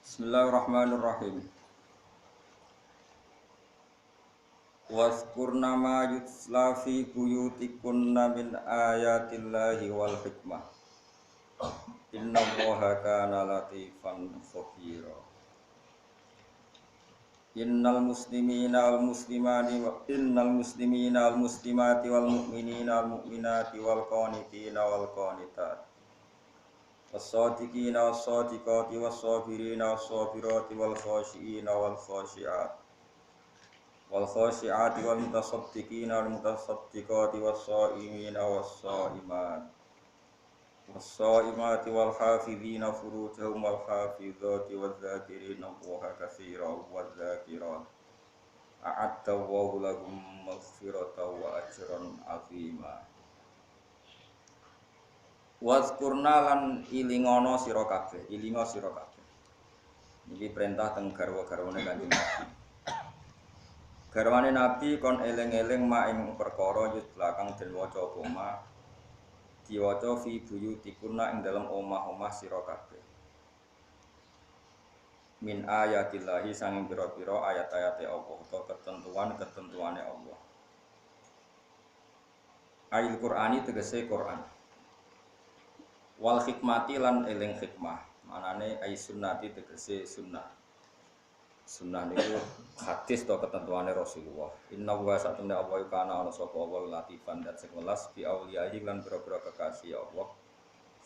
Bismillahirrahmanirrahim. Wazkurna ma yutla fi buyutikunna min ayatillahi wal hikmah. Innallaha kana latifan khabira. Innal muslimina wal muslimati wal mu'minina wal mu'minati wal qanitina wal qanitat. Was-sadiqina was-sadiqati was-sabirina was-sabirati wal khashiina wal khashiat. Wal khashi'ati wal mutasaddiqina wal mutasaddiqati was shaimina was shaimat was shaimati wal hafizina furujahum wal hafizati waz zakirina Allaha katsiran waz zakirat a'adda Allahu lahum maghfiratan wa ajran 'azima. Wazkurna lan ilingono sira kabeh, ilingo sira kabeh. Iki perintah teng garwa-garwane Kanjeng Nabi. Garwane Nabi kon eling-eling mak ing perkara yutla kang den waca apa ma diwaca fi buyutikunna ing dalem omah-omah sira kabeh. Min ayatillahi sanging pira-pira ayat-ayate Allah utawa ketentuan-ketentuane Allah. Ayat Qur'ani tegese Qur'an. Wal hikmati lan eling hikmah. Manane ay sunnati tegese sunnah. Sunnah niku hadis atau ketentuane Rasulullah. Inna wa satuna Allah kana ana sapa wa latifan dat sing welas bi auliyahi lan pira-pira kekasih Allah.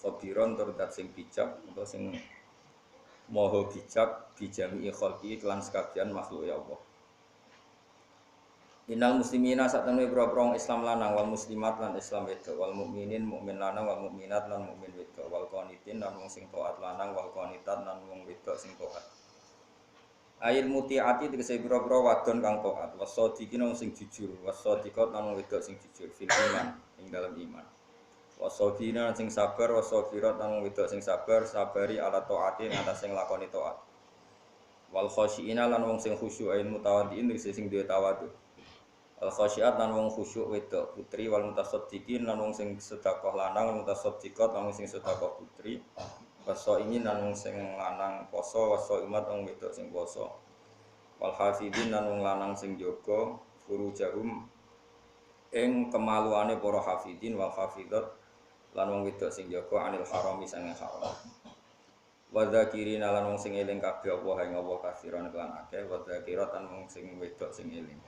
Khabiron tur dat sing bijak utawa sing maha bijak bijami khalqi lan sekabian makhluk ya Allah. Innal muslimina satuna pira-pira Islam lanang wal muslimat lan Islam wedok wal mukminin mukmin lanang wal mukminat lan mukmin wedok wal qanitin lan wong sing taat lanang wal qanitat lan wong wedok sing taat. Ail mutiati tegese pira-pira wadon kang taat, wasadiqina sing jujur, wasadiqat lan wedok sing jujur fil iman ing dalam iman. Wasabina sing sabar, wasabirat lan wedok sing sabar, sabari ala taati ing atas sing lakoni taat. Wal khasyiina lan wong sing khusyuk ail mutawaddiin tegese sing duwe tawadhu. Al khasyiat lan wong khusyuk wedok putri wal mutasaddiqin lan wong sing sedekah lanang, wal mutasaddiqat lan wong sing sedekah putri. Waso ini nan wong sing lanang poso, waso imat wong wedok sing poso. Wal hafidin nan wong lanang sing jaga furujahum ing kemaluane para hafidin wal hafidat lan wong wedok sing jaga anil harami sange haram. Wa dzakirina lan wong sing eling kabeh Allah ing Allah kafiran kelan akeh, wa dzakirat lan wong sing wedok sing eling.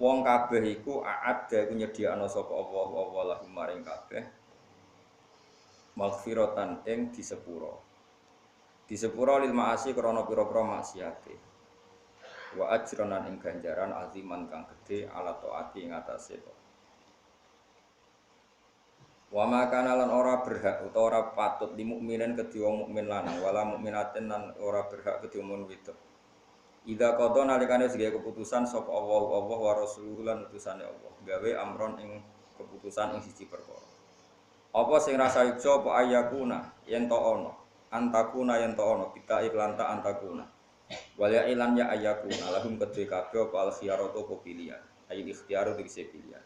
Wong kabeh iku a'adda iku nyediakno sapa Allah lahum maring kabeh. Maghfiratan ing disepuro lil ma'asi krana pira-pira maksiate wa ajronan ing ganjaran aziman kang gedhe ala taati ing atase to wa makana lan ora berhak utawa ora patut li mukminin kedhi wong mukmin lanang wala mukminatin lan ora berhak kedhi wong wedok ida qada nalikane sebagai keputusan sapa Allah wa rasuluhu lan utusane Allah gawe amron ing keputusan ing siji perkara. Apa sing rasa ijo apa ayakuna yen to ana antakuna yen to ana kita iklan ta antakuna wal ya ilan ya ayakuna lahum kedhe kabeh apa al khiyaratu apa pilihan ayi ikhtiaru dikse pilihan.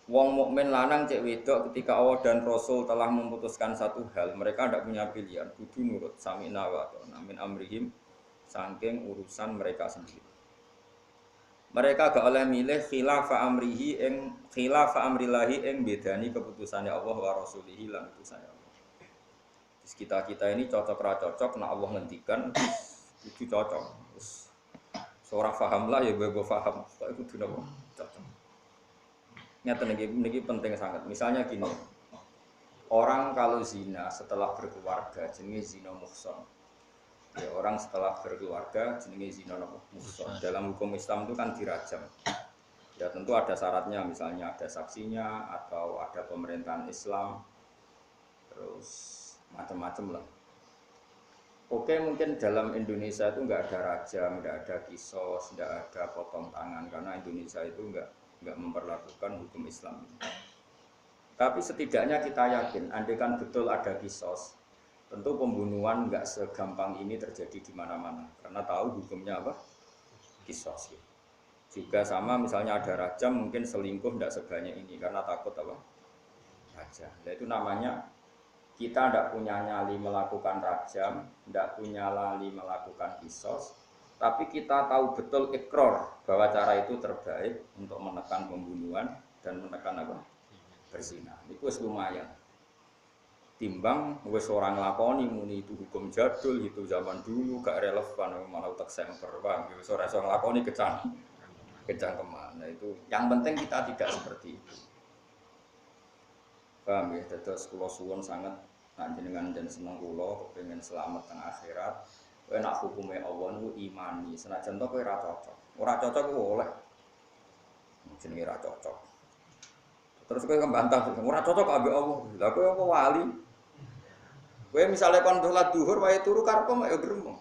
Wong mukmin lanang cek wedok ketika Allah dan Rasul telah memutuskan satu hal mereka tidak punya pilihan kudu nurut samina wa ta'na min amrihim saking urusan mereka sendiri. Mereka gak oleh milih khilafa amrihi ing khilafa amrillahi ing bedani keputusannya Allah wa rasulihi lan utusannya Allah. Terus kita ini cocok ra cocok nek Allah ngendikan itu cocok. Terus ora paham lah ya gue paham. Kok itu kudu napa cocok. Nyata niki penting sangat. Misalnya gini. Orang kalau zina setelah berkeluarga jenenge zina muhsan. Ya, orang setelah berkeluarga jenenge zina muhsan. Dalam hukum Islam itu kan dirajam. Ya tentu ada syaratnya, misalnya ada saksinya atau ada pemerintahan Islam, terus macam-macam lah. Oke, mungkin dalam Indonesia itu nggak ada rajam, nggak ada kisos, nggak ada potong tangan karena Indonesia itu nggak memperlakukan hukum Islam. Tapi setidaknya kita yakin, andai kan betul ada kisos. Tentu pembunuhan nggak segampang ini terjadi di mana-mana karena tahu hukumnya apa kisos. Juga sama misalnya ada rajam mungkin selingkuh tidak sebanyak ini karena takut apa rajam. Nah, itu namanya Kita tidak punya nyali melakukan rajam, tidak punya nyali melakukan kisos, tapi kita tahu betul ikrar bahwa cara itu terbaik untuk menekan pembunuhan dan menekan apa? Berzina. Itu lumayan. Timbang wis orang lakoni muni itu hukum jadul, itu zaman dulu gak relevan, malah utak semper, bang. Wis ora iso nglakoni kecang kemana itu. Yang penting kita tidak seperti itu. Paham ya, terus kula suwun sangat panjenengan dan seneng kula kepengin selamat teng akhirat. Kowe nak hukume Allah niku imani, senajan to kowe ora cocok. Ora cocok ku oleh. Jenenge ora cocok. Terus kowe kembantah, ora cocok ambek Allah. Lah kowe apa wali? Kowe misale kon salat zuhur wae turu karep mek yo gremeng.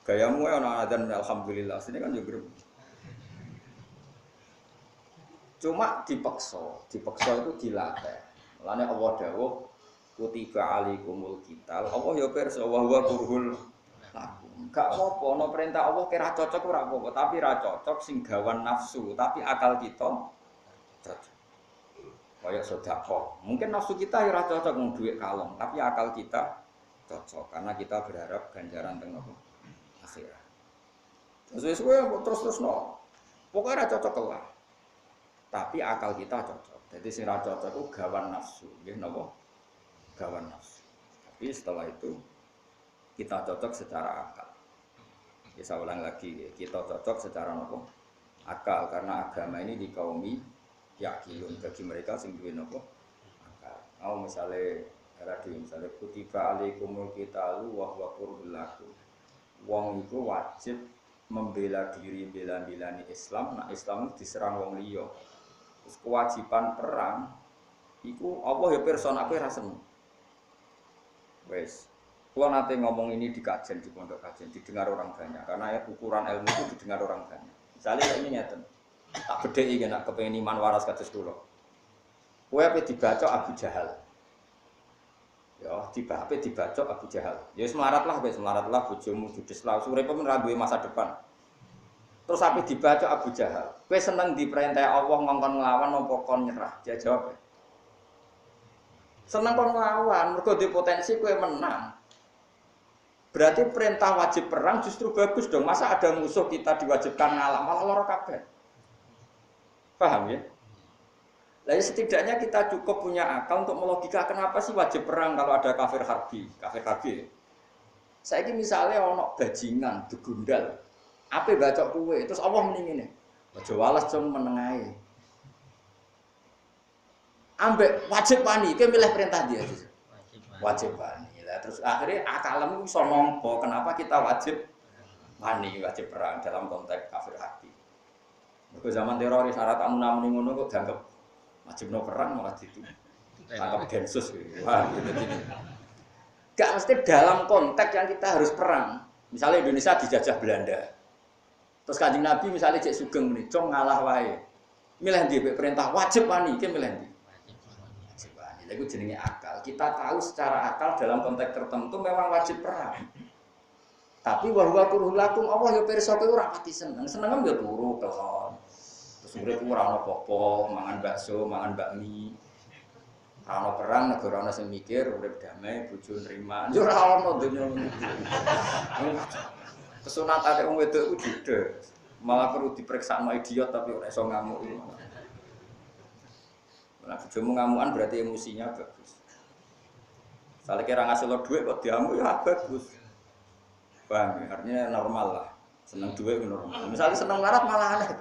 Gayamu ana adzan alhamdulillah, sini kan yo gremeng. Cuma dipaksa itu dilatih. Mulane Allah dawuh kutiba alaikumul qital. Allah ya pirsa wa huwa kurhul lakum. Gak apa-apa ana perintah Allah kira cocok ora apa-apa, tapi ra cocok sing gawan nafsu, tapi akal kita cocok. Kaya sedekah. Mungkin nafsu kita ya ora cocok mung dhuwit kalong, tapi akal kita cocok karena kita berharap ganjaran teng akhirat. Terus-terusno. Pokoknya ra cocok lah. Tapi akal kita cocok. Jadi sing ra cocok itu gawan nafsu, nggih napa? Gawan nafsu. Tapi setelah itu kita cocok secara akal. Ya saya ulang lagi, kita cocok secara napa? Akal karena agama ini dikaumi yakilun bagi mereka sing duwe napa? Akal. Mau misale radio misale kutiba alaikumul qitalu wa huwa kurhul lakum. Wong iku wajib membela diri bela-belani Islam, nah Islam diserang wong liya. Terus kewajiban perang iku Allah ya pirsa nek kowe ra seneng. Wes. Kalau nanti ngomong ini di kajian, di pondok kajian, didengar orang banyak karena ya ukuran ilmu itu didengar orang banyak. Misalnya kayak ini nyata, tak bedheki kan nak kepengin iman waras kados kula. Kowe ape dibaca Abu Jahal. Ya, dibaca Abu Jahal. Ya semarat lah bojomu judes lah, uripe men ra duwe masa depan. Terus ape dibaca Abu Jahal. Kowe seneng diperintah Allah ngongkon nglawan apa kon nyerah? Dia jawab. Seneng kon nglawan, mergo di potensi kowe menang. Berarti perintah wajib perang justru bagus dong. Masa ada musuh kita diwajibkan ngalah malah lara kabeh. Paham ya? Lah setidaknya kita cukup punya akal untuk melogika kenapa sih wajib perang kalau ada kafir harbi. Saiki misalnya ono bajingan begundal. Ape bacok kuwe terus Allah muni ngene. Aja walas jom menengae. Ambek wajib wani, kowe milih perintah dia. Wajib wani. Lah terus akhirnya akalmu iso nampa kenapa kita wajib wani, wajib perang dalam konteks kafir hati. Mergo zaman teroris syarat amun-amun ngono kok dianggap wajibno perang malah itu. Anggap densus. Wah, gitu. Gak mesti dalam konteks yang kita harus perang. Misalnya Indonesia dijajah Belanda. Terus Kanjeng Nabi misalnya cek sugeng muni, "Cung ngalah wae." Milih ndi perintah wajib wani, ki milih ndi? Wajib wani. Lha iku jenenge akal. Kita tahu secara akal dalam konteks tertentu memang wajib perang. Tapi wa huwa kurhul lakum, Allah ya pirsa kowe ora pati seneng. Seneng ya turu kelon. Terus urip ora ono apa-apa, mangan bakso, mangan bakmi. Ora ono perang, negara ono sing mikir urip damai, bojo nrima. Yo ora ono donya ngono. Kesunatan wong wedok ku judhe. Malah perlu diperiksa sama idiot tapi ora iso ngamuk. Nah, bojomu ngamukan berarti emosinya bagus. Soale kira ngasih lo duit kok diamuk ya bagus. Paham ya? Artinya normal lah. Seneng duit normal. Misalnya seneng larat malah aneh.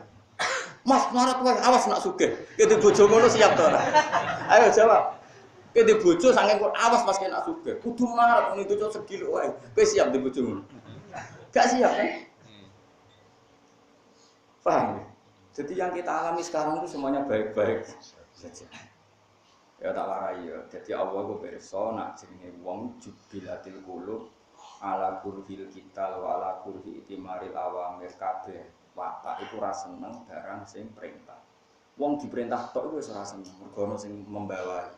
Mas larat wae awas nak sugih. Ki bojo ngono siap to ora? Ayo jawab. Ki bojo saking awas pas kena sugih. Kudu larat ngene itu segilo wae. Kowe siap di bojomu? Gak siap kan? Paham ya? Jadi yang kita alami sekarang itu semuanya baik-baik saja. Ya tak warai ya. Jadi Allah ku pirsa nak jenenge wong jubilatil qulub ala kurhil kita wa ala kurhi itimaril awamir kabeh. Watak iku ora seneng barang sing perintah. Wong diperintah tok iku wis ora seneng, mergo ono sing membawahi.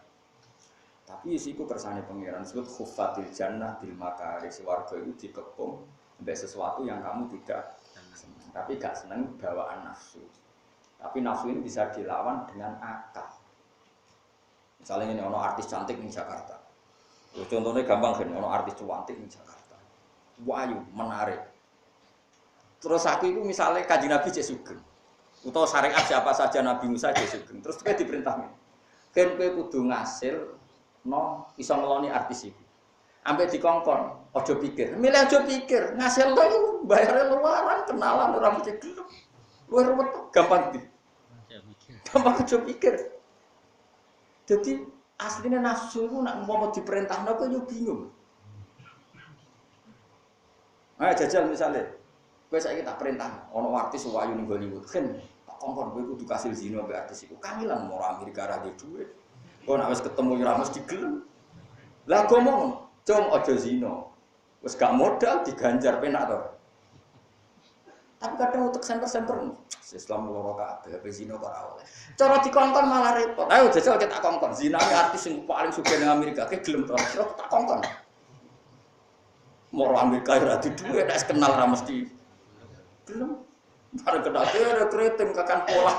Tapi isiku kersane pangeran sebut khuffatil jannah bil makari. Swarga itu dikepung sampai sesuatu yang kamu tidak senang. Tapi gak senang bawaan nafsu. Tapi nafsu ini bisa dilawan dengan akal. Misalnya ini ono artis cantik di Jakarta. Contohnya gampang kan, ono artis cantik di Jakarta. Wahyu, menarik. Terus aku itu misalnya Kanjeng Nabi cek sugeng. Utawa syariat siapa saja Nabi Musa cek sugeng. Terus kowe diperintah. Kan kowe kudu ngasil no iso ngeloni artis iki. Ampe dikongkon, aja pikir. Milih aja pikir, ngasil lo bayare luaran kenalan ora mesti gelem. Luwih ruwet gampang di. Gampang aja pikir. Jadi aslinya nafsu itu nak mau diperintah kok yo bingung. Jajal misalnya, kowe saiki tak perintah ana artis wayu ning Hollywood, kan tak kongkon kowe kudu kasil zina mbek artis iku. Kamilan mau Amerika ra duwe dhuwit. Kok nek wis ketemu ora mesti gelem. Lah ngomong, "Cung aja zina." Wis gak modal diganjar penak to. Tapi kadang untuk center-center Islam loro kabeh, apa zina kok ora oleh. Cara dikongkon malah repot. Ayo jajal kita kongkon. Zina artis sing paling sugih ning Amerika, ke gelem to. Terus tak kongkon. Moro Amerika ora duwe nek kenal ra mesti gelem. Bare kenal ada kreatif kakan pola.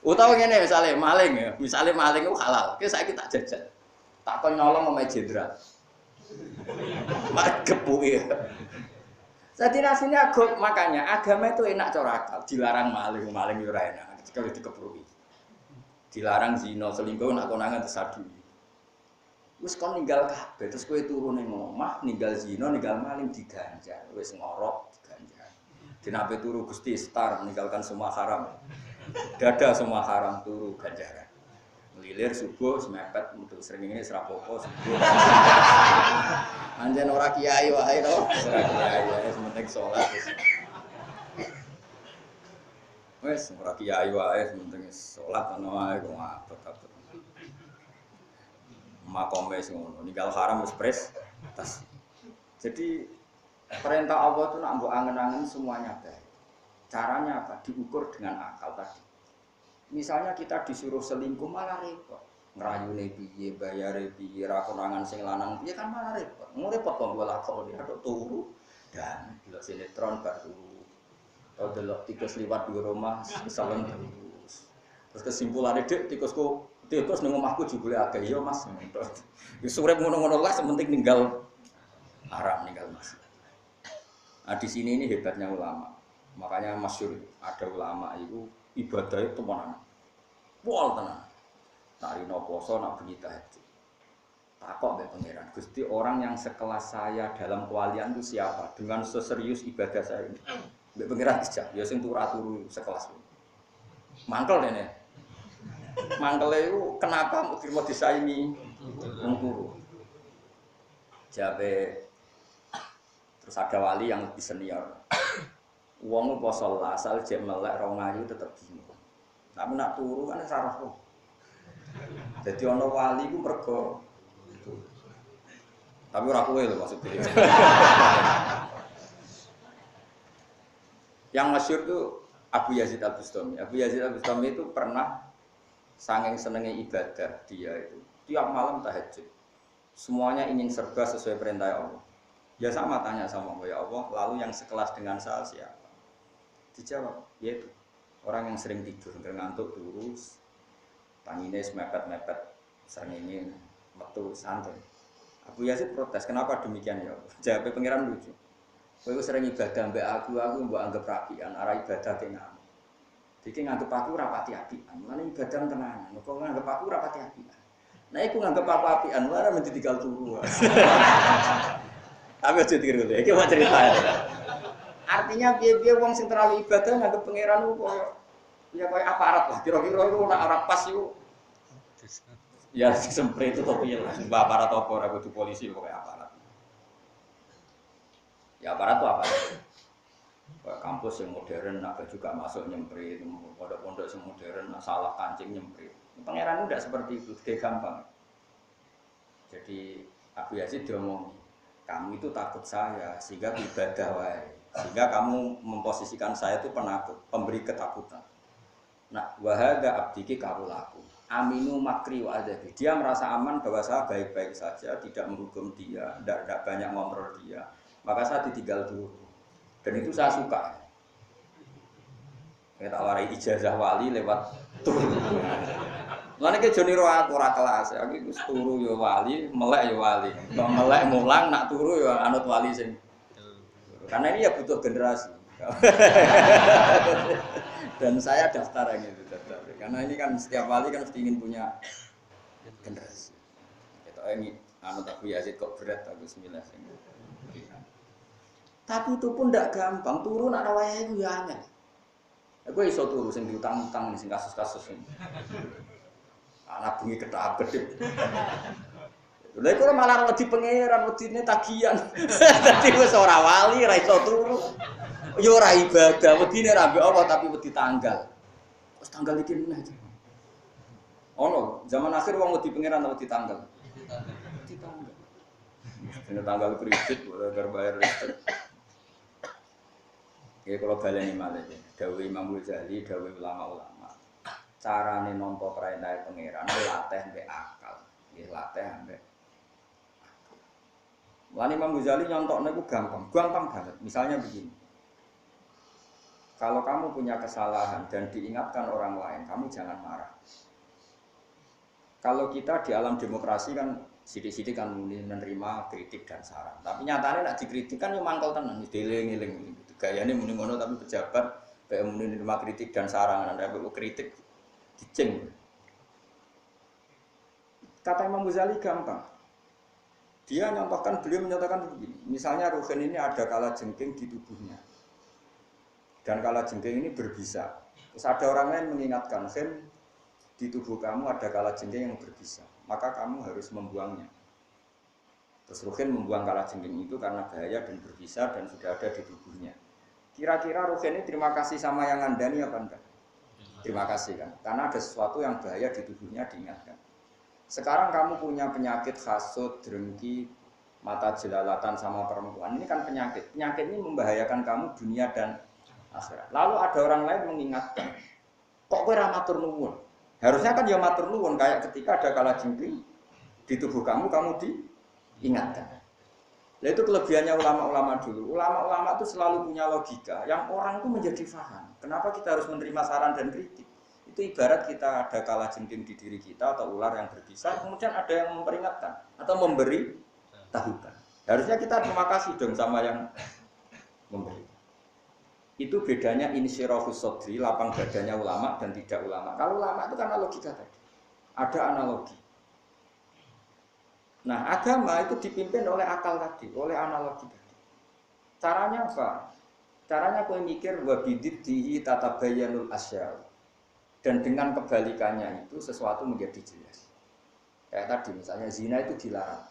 Utawa ngene misalnya maling itu halal. Ki saiki tak jajal. Tak kon nyolong omahe jenderal. Mak gepuke. Jadi rasanya makanya agama itu enak cara akal, dilarang maling itu ora enak, kalau dikeprui. Dilarang zina, selingkuh nak konangan tersadu. Wis kon ninggal kabeh, terus kowe turu ning omah, ninggal zina, ninggal maling diganjar, wis ngorok diganjar. Dinape turu Gusti Star meninggalkan semua haram. Dada semua haram turu ganjaran. Melilir subuh semepet metu srengenge serapopo subuh. Anjen ora kiai wae to. Ora kiai wae penting salat wis. Wis ora kiai wae penting salat ana wae kok abot-abot. Makome sing ngono ninggal haram wis pres tas. Jadi perintah Allah itu nak mbok angen-angen semuanya baik. Caranya apa? Diukur dengan akal tadi. Misalnya kita disuruh selingkuh malah repot. Ngrayune piye, bayare piye, ra konangan sing lanang piye kan malah repot. Repot kok gue lakoni aduk turu dan delok sinetron bar turu. Atau delok tikus liwat di rumah kesalen terus. Terus kesimpulannya tikus ning omahku jebule akeh ya Mas. Wis urip ngono-ngono lah sementing ninggal haram ninggal Mas. Nah di sini ini hebatnya ulama. Makanya masyhur ada ulama itu ibadahnya temenan. Pol tenan. Nak rino poso nak bengi tahajud. Takok mbek pangeran, Gusti orang yang sekelas saya dalam kewalian itu siapa? Dengan seserius ibadah saya ini. Mbek pangeran dijak, ya sing turu sekelas. Mangkel dene. Mangkele itu kenapa mau disaingi wong turu? Jabe terus ada wali yang lebih senior. Wong poso asal jek melek rong ayu tetep bingung. Tapi nak turu kan sarah kok. Jadi ana wali ku mergo tapi ora kowe lho maksudnya. Yang masyhur itu Abu Yazid Al-Bustami. Abu Yazid Al-Bustami itu pernah saking senenge ibadah dia itu tiap malam tahajud. Semuanya ingin serba sesuai perintah Allah. Ya sama tanya sama Allah, ya Allah, lalu yang sekelas dengan saya siapa? Dijawab, yaitu orang yang sering tidur, ngantuk terus, tangine mepet-mepet, srengenge metu santai. Abu Yazid protes, kenapa demikian ya? Jawabnya pangeran lucu. Kowe sering ibadah mbek aku mbok anggap rapian, arah ibadah ke ngamuk. Diki nganggep aku rapati apian, mulane ibadah tenan. Kok nganggep aku rapati apian. Nah iku nganggep aku apian, ora mesti tinggal turu. Tapi aja tiru deh, iki mau cerita ya. Artinya piye-piye wong sing terlalu ibadah nganggep pangeran ku koyo aparat lah. Kira-kira iku nek ora pas iku ya semprit itu topi lah. Mbak aparat apa ora kudu polisi kok aparat. Ya aparat itu apa? Kampus yang modern agak juga masuk nyemprit, pondok-pondok yang modern salah kancing nyemprit. Pangeran itu tidak seperti itu, gampang. Jadi Abu Yazid diomong, kamu itu takut saya sehingga ibadah wae. Sehingga kamu memposisikan saya itu penakut, pemberi ketakutan. Nah, wahada abdiki karulaku. Aminu makri wa adabi. Dia merasa aman bahwa saya baik-baik saja, tidak menghukum dia, tidak banyak ngobrol dia. Maka saya ditinggal dulu. Dan itu saya suka. Kita warai ijazah wali lewat turu. Mulane ki jone aku ora kelas, aku iku turu ya wali, melek ya wali. Kok melek mulang nak turu ya anut wali sing. Karena ini ya butuh generasi. Dan saya daftar yang itu daftar. Karena ini kan setiap wali kan mesti ingin punya generasi. Kita ini anut Abu Yazid kok berat aku bismillah. Tapi itu pun tidak gampang, turun nak wayahe itu ya angel. Aku iso turu sing diutang-utang sing kasus-kasus ini. Anak bengi ketak gedhe. Lha iku malah wedi pangeran, wedine tagihan. Dadi wis ora wali, ora iso turu. Ya ora ibadah, wedine ra mbek Allah tapi wedi tanggal. Wis tanggal iki meneh. Ono, zaman akhir wong wedi pangeran wedi tanggal. Wedi tanggal. Dene tanggal kredit ora bayar listrik. Ya kalau baleni malih, dawuh Imam Ghazali, dawuh ulama-ulama. Carane nampa perintah pangeran latih mbek akal. Nggih latih mbek. Lan Imam Ghazali nyontokne ku gampang banget. Misalnya begini. Kalau kamu punya kesalahan dan diingatkan orang lain, kamu jangan marah. Kalau kita di alam demokrasi kan sidik-sidik kan menerima kritik dan saran. Tapi nyatanya nak dikritik kan yo mangkel tenan, dieling-eling. Gayane muni ngono tapi pejabat bae muni menerima kritik dan saran, anda perlu kritik diceng. Kata Imam Ghazali gampang. Dia nyontohkan, beliau menyatakan begini. Misalnya Ruhin ini ada kalajengking di tubuhnya. Dan kalajengking ini berbisa. Terus ada orang lain mengingatkan, Hen, di tubuh kamu ada kalajengking yang berbisa. Maka kamu harus membuangnya. Terus Ruhin membuang kalajengking itu karena bahaya dan berbisa dan sudah ada di tubuhnya. Kira-kira Ruhin ini terima kasih sama yang ngandani apa enggak? Terima kasih kan. Karena ada sesuatu yang bahaya di tubuhnya diingatkan. Sekarang kamu punya penyakit hasud, drengki, mata jelalatan sama perempuan. Ini kan penyakit. Penyakit ini membahayakan kamu dunia dan akhirat. Lalu ada orang lain mengingatkan, kok kowe ra matur nuwun? Harusnya kan ya matur nuwun kayak ketika ada kalajengking di tubuh kamu diingatkan. Nah itu kelebihannya ulama-ulama dulu. Ulama-ulama itu selalu punya logika yang orang itu menjadi paham. Kenapa kita harus menerima saran dan kritik? Itu ibarat kita ada kalajengking di diri kita atau ular yang berbisa, kemudian ada yang memperingatkan atau memberi tahukan. Harusnya kita terima kasih dong sama yang memberi. Itu bedanya insyirahus sodri, lapang dadanya ulama dan tidak ulama. Kalau ulama itu karena logika tadi. Ada analogi. Nah, agama itu dipimpin oleh akal tadi, oleh analogi tadi. Caranya apa? Caranya kau mikir wabididdihi tatabayyanul asya'u. Dan dengan kebalikannya itu sesuatu menjadi jelas. Kayak tadi misalnya zina itu dilarang.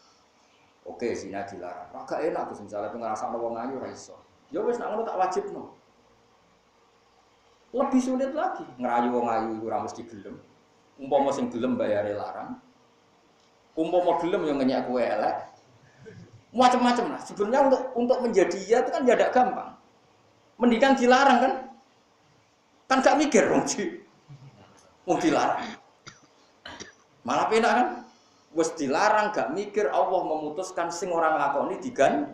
Oke, zina dilarang. Agak enak tuh misalnya ngerasakno wong ayu ra iso. Ya wis nak ngono tak wajibno. Lebih sulit lagi ngerayu wong ayu iku ora mesti gelem. Umpama sing gelem bayare larang. Umpama gelem yang ngenyek kowe elek. Macam-macam lah. Sebenarnya untuk menjadi iya itu kan tidak gampang. Mendingan dilarang kan? Kan gak mikir wong mau dilarang. Malah penak kan? Wes dilarang gak mikir Allah memutuskan sing orang lakoni digan.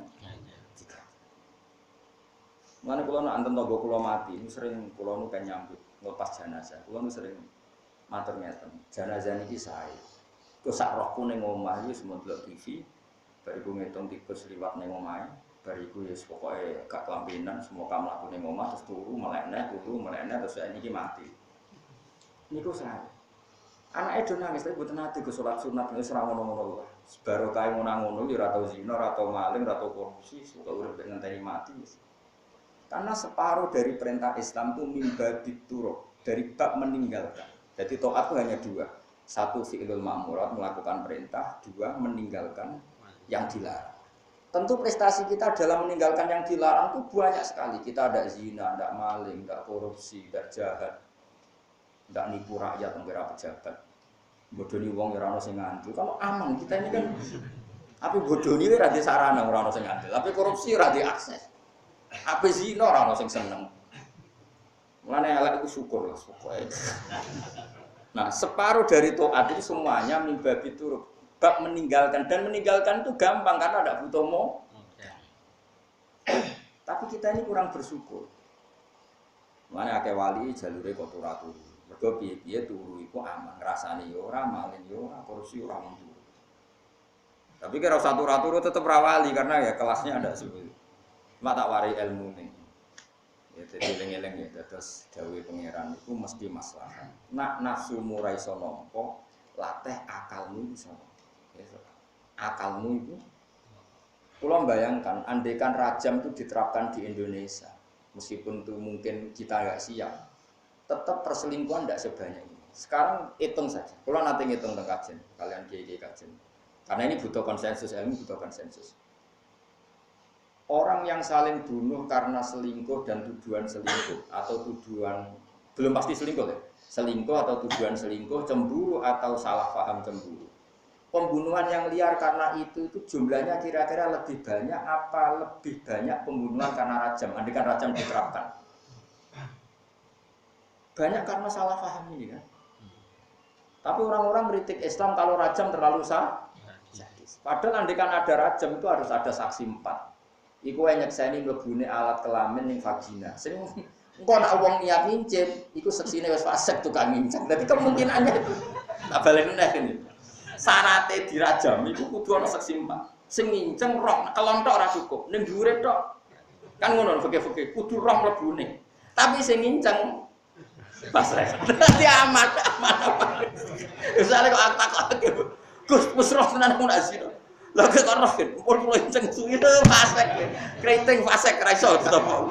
Mana kula nak anten tangga kula mati, ini sering kula nu kan nyambut nglepas jenazah. Kula nu sering matur ngeten. Jenazah niki sae. Kok sak rohku ning omah iki semua delok TV, bariku ngitung tikus liwat ning omahe, bariku ya pokoke gak kelampinan, semua kamlaku ning omah terus turu melekne terus niki mati. Niku sae. Anake do nangis tapi mboten ati go salat sunat wis ora ngono-ngono. Barokah ngono-ngono ya ora tau zina, ora tau maling, ora tau korupsi, suka urip ngenteni mati wis. Karena separuh dari perintah Islam itu mimba bituruk, dari bab meninggalkan. Jadi taat itu hanya dua. Satu fi'lul ma'murat, melakukan perintah. Dua, meninggalkan yang dilarang. Tentu prestasi kita dalam meninggalkan yang dilarang itu banyak sekali. Kita ada zina, tidak maling, tidak korupsi, tidak jahat, tidak nipu rakyat, mengira pejabat. Bodoni wong ya ora ono sing ngandel. Kalau aman kita ini kan tapi bodoni ora di sarana ora ono sing ngandel. Tapi korupsi ora di akses. Apa zina ora ono sing seneng. Mulane elek iku syukur lah pokoke. Nah, separuh dari taat itu semuanya mimbabi turuk. Bab meninggalkan dan meninggalkan itu gampang karena ada butuh mau. Tapi kita ini kurang bersyukur. Mana akeh wali jalure kok turu. Mergo piye-piye turu iku aman, ngrasani yo ora, malin yo ora, korupsi ora mung. Tapi kira satu turu tetep ra wali karena ya kelasnya ada seperti. Cuma tak wari ilmu nih. Ya jadi eling-eling ya terus dawuh pangeran iku mesti maslahat. Nak nafsumu ra iso nampa, latih akalmu iso. Akalmu itu kula bayangkan andaikan rajam itu diterapkan di Indonesia. Meskipun itu mungkin kita nggak siap, tetap perselingkuhan tidak sebanyak ini. Sekarang hitung saja. Kalau nanti ngitung tentang kajian, kalian kiai kajian. Karena ini butuh konsensus, ilmu butuh konsensus. Orang yang saling bunuh karena selingkuh dan tuduhan selingkuh atau tuduhan belum pasti selingkuh ya, selingkuh atau tuduhan selingkuh, cemburu atau salah paham cemburu. Pembunuhan yang liar karena itu jumlahnya kira-kira lebih banyak apa lebih banyak pembunuhan karena rajam? Andaikan rajam diterapkan. Banyak karena salah paham ini kan. Tapi orang-orang meritik Islam kalau rajam terlalu sadis. Padahal andaikan ada rajam itu harus ada saksi 4. Iku nyekseni mlebune alat kelamin ning vagina. Sing engko nek wong niat ngincip, iku seksine wis fasik tukang ngincip. Dadi kemungkinannya itu tak baleni nek ini. Sarate dirajam iku kudu ana saksi 4. Sing nginceng roh kelontok ora cukup, ning dhuwure tok. Kan ngono fikih-fikih kudu roh mlebune. Tapi sing nginceng pasrah. Dadi aman. Misale kok takok Gus wis roh tenan mun azina. Lah kok roh kan pun kula nginceng suwi fasik. Kriting fasik ra iso ditapa.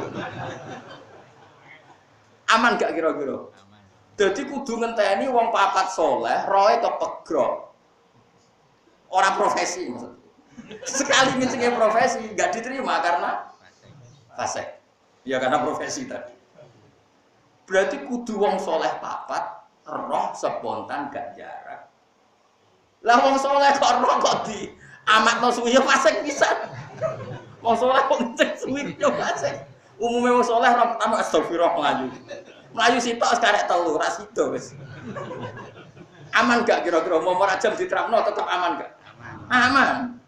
Aman gak kira-kira? Aman. Dadi kudu ngenteni wong papat saleh, roe kepegrok. Orang profesi maksudnya. Sekali ngincenge profesi enggak diterima karena fasik. Ya karena profesi tadi. Berarti kudu wong soleh papat, roh spontan gak jarak. Lah wong soleh kok roh kok di amatno suwi fasik pisan. Wong soleh kok ngecek suwi yo fasik. Umume wong soleh ora pertama astagfirullah melayu. Melayu sitok wis karek telu, ra sida wis. Aman gak kira-kira mau rajam diterapno tetep aman gak? Aman.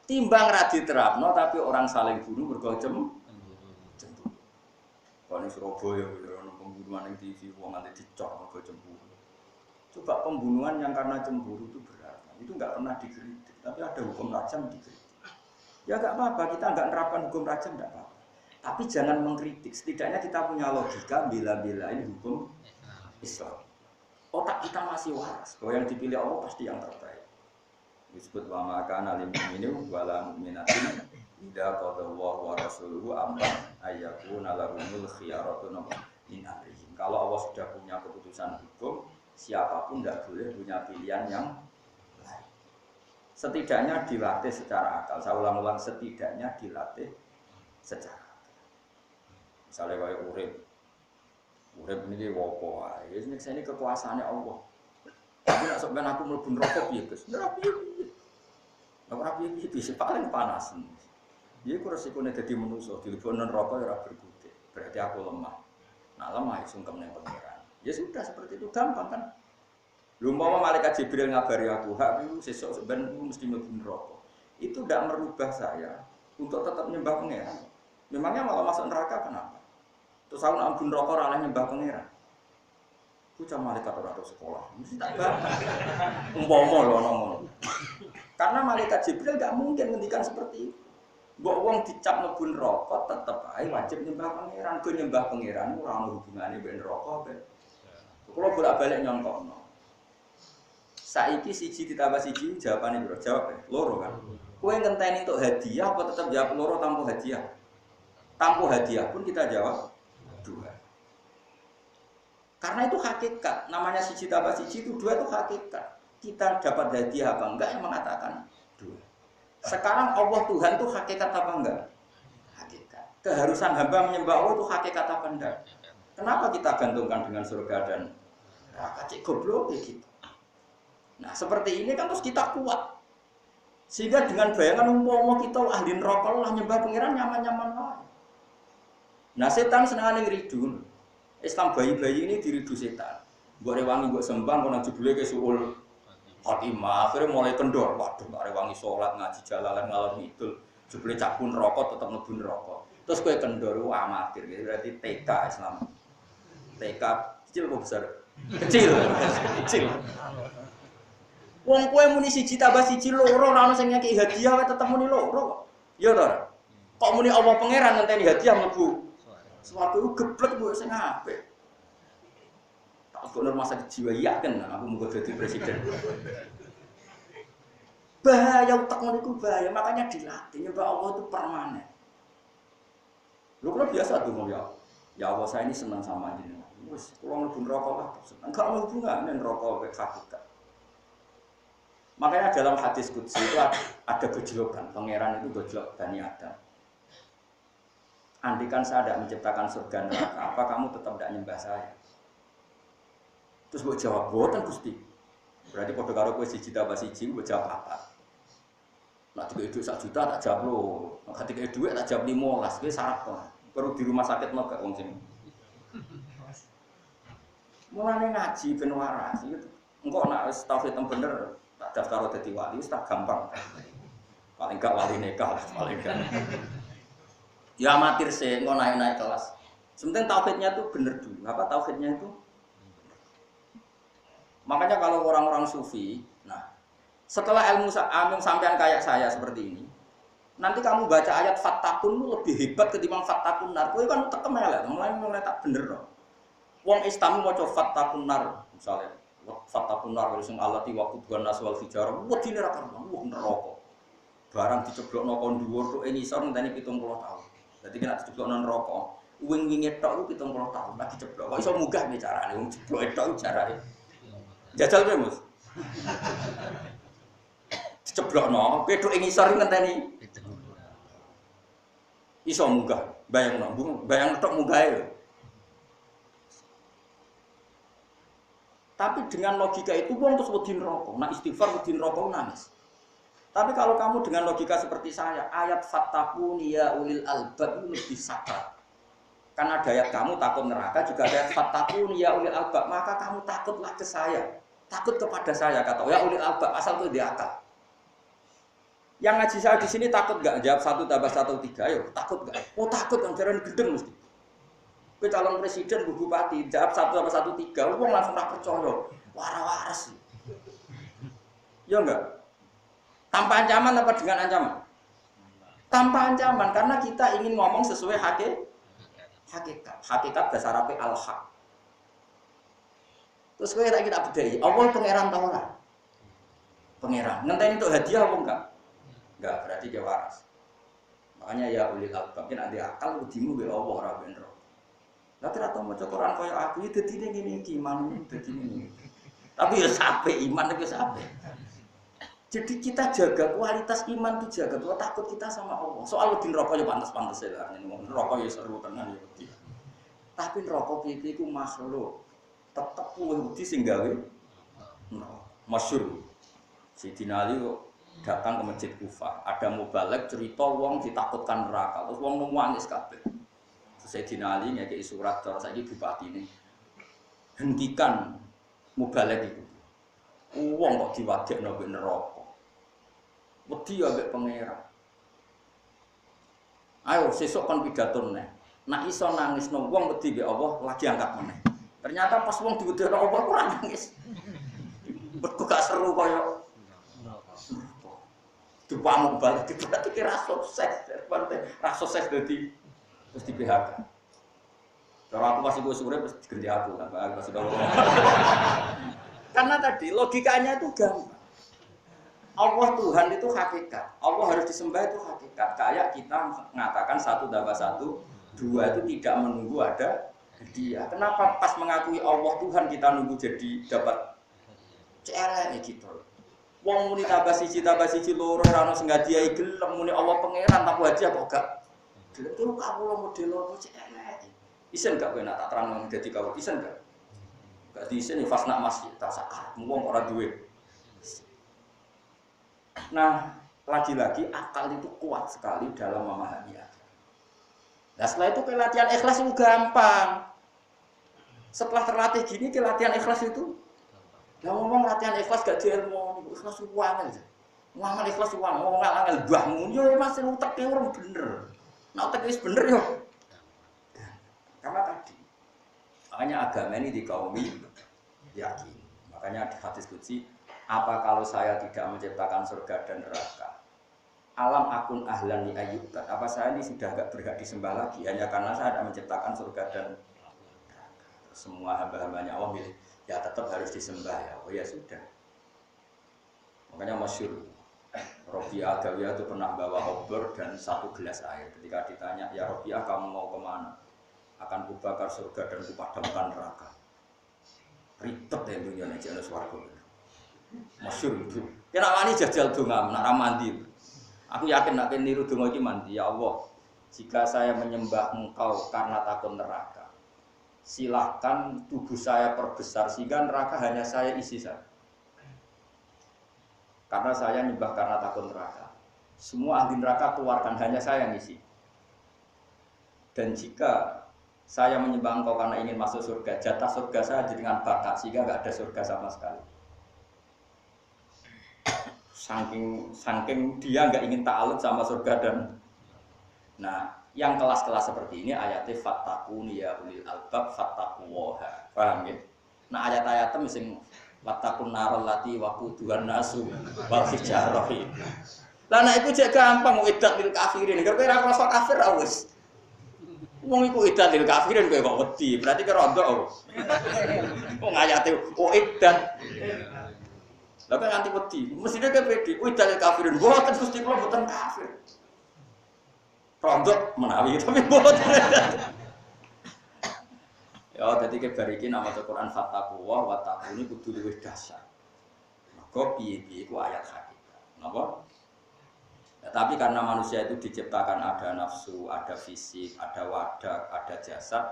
Timbang ra diterapno tapi orang saling bunuh mergo cemburu. Kalau Surabaya ono pembunuhan yang TV wong nanti dicor mergo cemburu. Coba pembunuhan yang karena cemburu itu berat. Itu enggak pernah dikritik, tapi ada hukum rajam dikritik. Ya enggak apa-apa, kita enggak nerapkan hukum rajam enggak apa-apa. Tapi jangan mengkritik. Setidaknya kita punya logika bela-belain hukum Islam. Otak kita masih waras. Bahwa yang dipilih Allah pasti yang terbaik. Disebut wa maka alim mu'minu wala mu'minatin idza qadallahu wa rasuluhu amran ayyakuna lahumul khiyaratu min amrihim. Kalau Allah sudah punya keputusan hukum, siapapun tidak boleh punya pilihan yang lain. Setidaknya dilatih secara akal. Saya ulang-ulang, setidaknya dilatih secara akal. Misalnya kayak urip ini wopo ae. Ini kekuasaannya Allah. Tapi nak sampean aku mlebu neraka piye, Gus? Ora piye-piye. Ora piye-piye bisa paling panas. Dia ku resikone dadi manusa, dilebokno neraka ora berkutik. Berarti aku lemah. Nah, lemah sungkem ning pangeran. Ya sudah seperti itu gampang kan? Lho umpama malaikat Jibril ngabari aku, hak itu sesuk sampean mesti mlebu neraka. Itu tidak merubah saya untuk tetap nyembah pangeran. Memangnya malah masuk neraka kenapa? Terus aku nak mlebu neraka ora nyembah pangeran. Ku cuma malaikat ora tau sekolah. Mesti tak bantah. Umpama lho ana ngono. Karena malaikat Jibril enggak mungkin ngendikan seperti itu. Mbok wong dicap mlebu neraka tetep ae wajib nyembah pangeran. Go nyembah pangeran ora ono hubungane mbek neraka ben. Kulo bolak-balik nyongkokno. Saiki siji ditambah siji jawabane bro, jawab loro kan. Kowe ngenteni untuk hadiah apa tetap jawab loro tanpa hadiah? Tanpa hadiah pun kita jawab dua. Karena itu hakikat, namanya siji tambah siji itu dua itu hakikat. Kita dapat hadiah apa enggak yang mengatakan dua. Sekarang Allah Tuhan itu hakikat apa enggak? Hakikat. Keharusan hamba menyembah Allah itu hakikat apa enggak? Kenapa kita gantungkan dengan surga dan neraka? Cik goblok gitu. Nah seperti ini kan terus kita kuat. Sehingga dengan bayangan umpama kita ahli neraka lah nyembah pangeran nyaman-nyaman wae. Nah setan senengane ngridul. Islam bayi-bayi ini diridu setan. Mbok rewangi mbok sembah kono jebule ke suul khotimah, akhirnya mulai kendor. Waduh, arep wangi salat ngaji jalalan ngalor ngidul. Jebule cak pun rokok tetep mlebu neraka. Terus kowe kendor amatir gitu berarti TK Islam. TK kecil kok besar? Kecil. Kecil. Wong kowe muni siji tambah siji loro ora ono sing ngeki hadiah wae tetep muni loro kok. Ya to. Kok muni Allah pangeran ngenteni hadiah mlebu. Suatu itu geblek mbok sing apik. Tak kok rumah sakit jiwa yakin aku mau jadi presiden. Bahaya utak ngono iku bahaya, makanya dilatih nyembah Allah itu permanen. Lu kan biasa tuh ya. Ya Allah saya ini senang sama jenengan. Wis kula mlebu neraka lah seneng. Enggak ono hubungane neraka mek hakikat. Makanya dalam hadis qudsi itu ada gejolokan, pangeran itu gejolok Bani Adam. Andikan saya tidak menciptakan surga neraka, apa kamu tetap tidak nyembah saya? Terus buat jawab, boten Gusti. Berarti pada karo kowe siji tambah siji buat jawab apa? Nah, tiga itu 1 juta tak jawab lo. Nah, ketika duit tak jawab 15, kowe syarat kok. Perlu di rumah sakit mau gak wong sing. Mulane ngaji ben waras gitu. Engko nek wis tauhid bener, tak daftar dadi wali wis tak gampang. Paling gak wali nikah, paling gak. Ya amatir sih, engko naik kelas. Sementing tauhidnya itu bener dulu. Apa tauhidnya itu? Makanya kalau orang-orang sufi, nah setelah ilmu sampean kayak saya seperti ini, nanti kamu baca ayat fattakun lebih hebat ketimbang fattakun nar. Kowe kan tekem elek, mulai tak bener no. Wong Islam maca fattakun nar, misalnya fattakun nar sing alati waqtu dua naswal fijar, wedine ra karuan, wah neraka. Barang diceblokno kon dhuwur tok ngisor ngenteni 70 tahun. Dadi nek diceblokno neraka, wing-winge tok 70 tahun lagi ceblok. Kok iso munggah nek carane wong ceblok tok carane. Jajal kowe, Mus. Diceblokno, kowe tok ngisor ngenteni iso munggah. Bayang tok munggahe. Tapi dengan logika itu wong terus wedi neraka. Nah istighfar wedi neraka nangis. Tapi kalau kamu dengan logika seperti saya, ayat fattaqun ya ulil albab itu lebih sakral. Karena ada ayat kamu takut neraka, juga ada ayat fattaqun ya ulil albab, maka kamu takutlah ke saya. Takut kepada saya kata ya ulil albab asal itu dia akal. Yang ngaji saya di sini takut enggak? Jawab 1 tambah 1 3. Ayo, takut enggak? Oh, takut kan jaran gendeng mesti. Kowe calon presiden, Bu Bupati, jawab 1 tambah 1 3. Wong langsung ra percaya. Waras. Ya enggak? Tanpa ancaman apa dengan ancaman? Tanpa ancaman karena kita ingin ngomong sesuai hakikat. Hakikat dasar apa al-haq. Terus kowe tak kita bedai, Allah pangeran ta ora? Pangeran. Ngenteni untuk hadiah apa enggak? Enggak, berarti dia waras. Makanya ya ulil albab nanti akal udimu be Allah ora bener. Lah ora tau maca Quran kaya aku iki dadine ngene iki, iman dadi ngene. Tapi ya sampai iman itu sampai. Jadi kita jaga kualitas iman itu jaga, kita takut kita sama Allah. Soal di neraka ya pantas-pantas ya lah, neraka ya seru tenan ya. Tapi neraka piye iku makhluk tetep wedi sing gawe masyhur. Sidina Ali datang ke Masjid Kufah, ada mubalek cerita wong ditakutkan neraka, terus wong nangis kabeh. Sidina Ali ngekeki surat cara saiki bupati ini. Hentikan mubalek itu. Wong kok diwadekno nek neraka. Wedi ambek pangeran. Ayo sesuk kon pidato neh. Nak iso nangisno wong wedi mbek Allah lagi angkat meneh. Ternyata pas wong diwedekno Allah ora nangis. Mergo gak seru kaya dipamu balik berarti kira sukses. Ra sukses dadi terus di PHK. Kalau aku masih gue sore terus diganti aku kan, masih tahu. Karena tadi logikanya itu gampang. Allah Tuhan itu hakikat. Allah harus disembah itu hakikat. Kayak kita mengatakan 1 tambah 1 2 itu tidak menunggu ada hadiah. Kenapa pas mengakui Allah Tuhan kita nunggu jadi dapat celek gitu. Wong muni tambah siji loro ora ono sing hadiah gelem muni Allah pangeran tak hadiah kok gak. Dulu kawula model opo celek. Isen gak kowe nak tak terang dadi kawula isen gak? Gak diisen ya fasna masjid tak sakar wong ora duwe. Nah, lagi-lagi akal itu kuat sekali dalam memahami agama. Nah, setelah itu latihan ikhlas itu gampang. Setelah terlatih gini, latihan ikhlas itu yang ngomong latihan ikhlas gak diilmu, ikhlas uang aja. Ngomong ikhlas uang, ngomong angel bahmu, yo masih utek orang bener. Nah teknis bener yo. Karena tadi, makanya agama ini dikaumi yakin. Makanya di hadis qudsi, apa kalau saya tidak menciptakan surga dan neraka? Alam akun ahlan li ayyubat. Apa saya ini sudah agak berhak disembah lagi hanya karena saya tidak menciptakan surga dan neraka. Semua hamba-hambanya Allah milih, ya tetap harus disembah ya. Oh ya sudah. Makanya masyhur Robiah Adawiyah itu pernah bawa obor dan 1 gelas air. Ketika ditanya, ya Robiah kamu mau kemana? Akan kubakar surga dan kupadamkan neraka. Ribet ya dunia ini jenis warga. Masyhur itu. Kena wani jajal donga, nak mandi. Aku yakin nak niru donga iki mandi. Ya Allah, jika saya menyembah Engkau karena takut neraka, silahkan tubuh saya perbesar sehingga neraka hanya saya isi saja. Karena saya nyembah karena takut neraka. Semua ahli neraka keluarkan, hanya saya yang isi. Dan jika saya menyembah Engkau karena ingin masuk surga, jatah surga saya dengan bakat sehingga nggak ada surga sama sekali. Saking dia nggak ingin ta'alluq sama surga dan nah yang kelas-kelas seperti ini ayatnya fattaquni ya ulil albab fattaqullaha. Paham ya? Nah ayat-ayatnya mesti wattaqun narol lati waquduhan nasu wal hijarah itu. Lah nek iku jek gampang idat lil kafirin. Nek kowe ora rasa kafir ra wis. Wong iku idat lil kafirin kowe kok wedi. Berarti ki rondo. Wong ayate idat. Lah kan nganti wedi. Mesine kowe pede idat lil kafirin. Mboten Gusti kula mboten kafir. Rondo menawi tapi mboten. Ya, jadi kebariki nama Al-Quran Fattaquwa wa taquni kudu luwih dahsyat. Maka piye-piye iku ayat hakikat. Napa? Ya, tapi karena manusia itu diciptakan ada nafsu, ada fisik, ada wadah, ada jasad,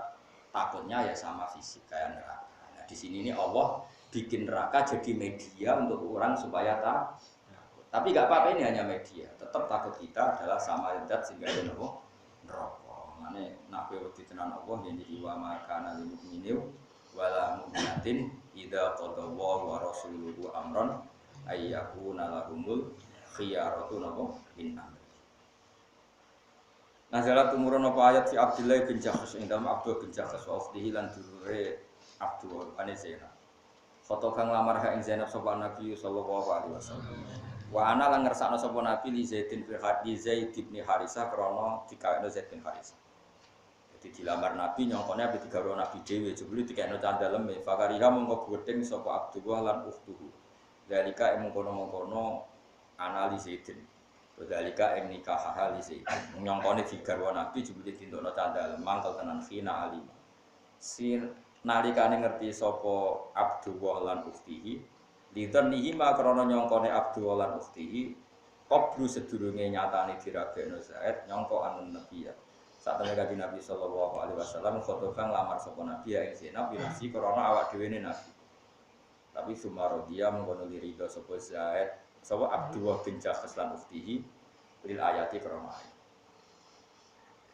takutnya ya sama fisik kayak neraka. Nah, di sini ini Allah bikin neraka jadi media untuk orang supaya takut. Tapi enggak apa-apa, ini hanya media. Tetap takut kita adalah sama zat sehingga neraka. Mane nak kowe wedi tenan Allah yen iki wa makana lil mu'minin wala mu'minatin idza qadallahu wa rasuluhu amran ayyakuna lahumul khiyaratu min amri. Nazalat tumurun apa ayat fi Abdullah bin Jahsh ing dalam Abdul bin Jahsh wa ukhtihi lan dulure Abdul Anizena. Foto kang lamar ha ing Zainab sapa Nabi sallallahu alaihi wasallam. Wa ana lan ngersakno sapa Nabi li Zaidin bin Zaid bin Harisah krana dikaweno Zaid bin Harisah. Jadi dilamar Nabi nyongkone ape digawe Nabi dhewe jebule dikene candalem fakariha mongko gedeng sapa Abdullah lan ukhtuhu. Dalika mengkono-mengkono analisidin. Dalika nikah halisi. Nyongkone digawe Nabi jebule dintokno candalem mangkel tenan khina alim. Sin nalikane ngerti sapa Abdullah lan ukhtihi lidanihi ma krana nyongkone Abdullah lan ukhtihi qablu sedurunge nyatane dirabekno Zaid nyongko anu Nabi ya. Saat temen Nabi sallallahu alaihi wasallam khotbah lamar sapa Nabi ya Zainab binasi krana awak dhewe ne Nabi. Tapi sumaro dia mengkono rido sapa Zaid, sapa Abdullah bin Jahsh lan ukhtihi lil ayati krana.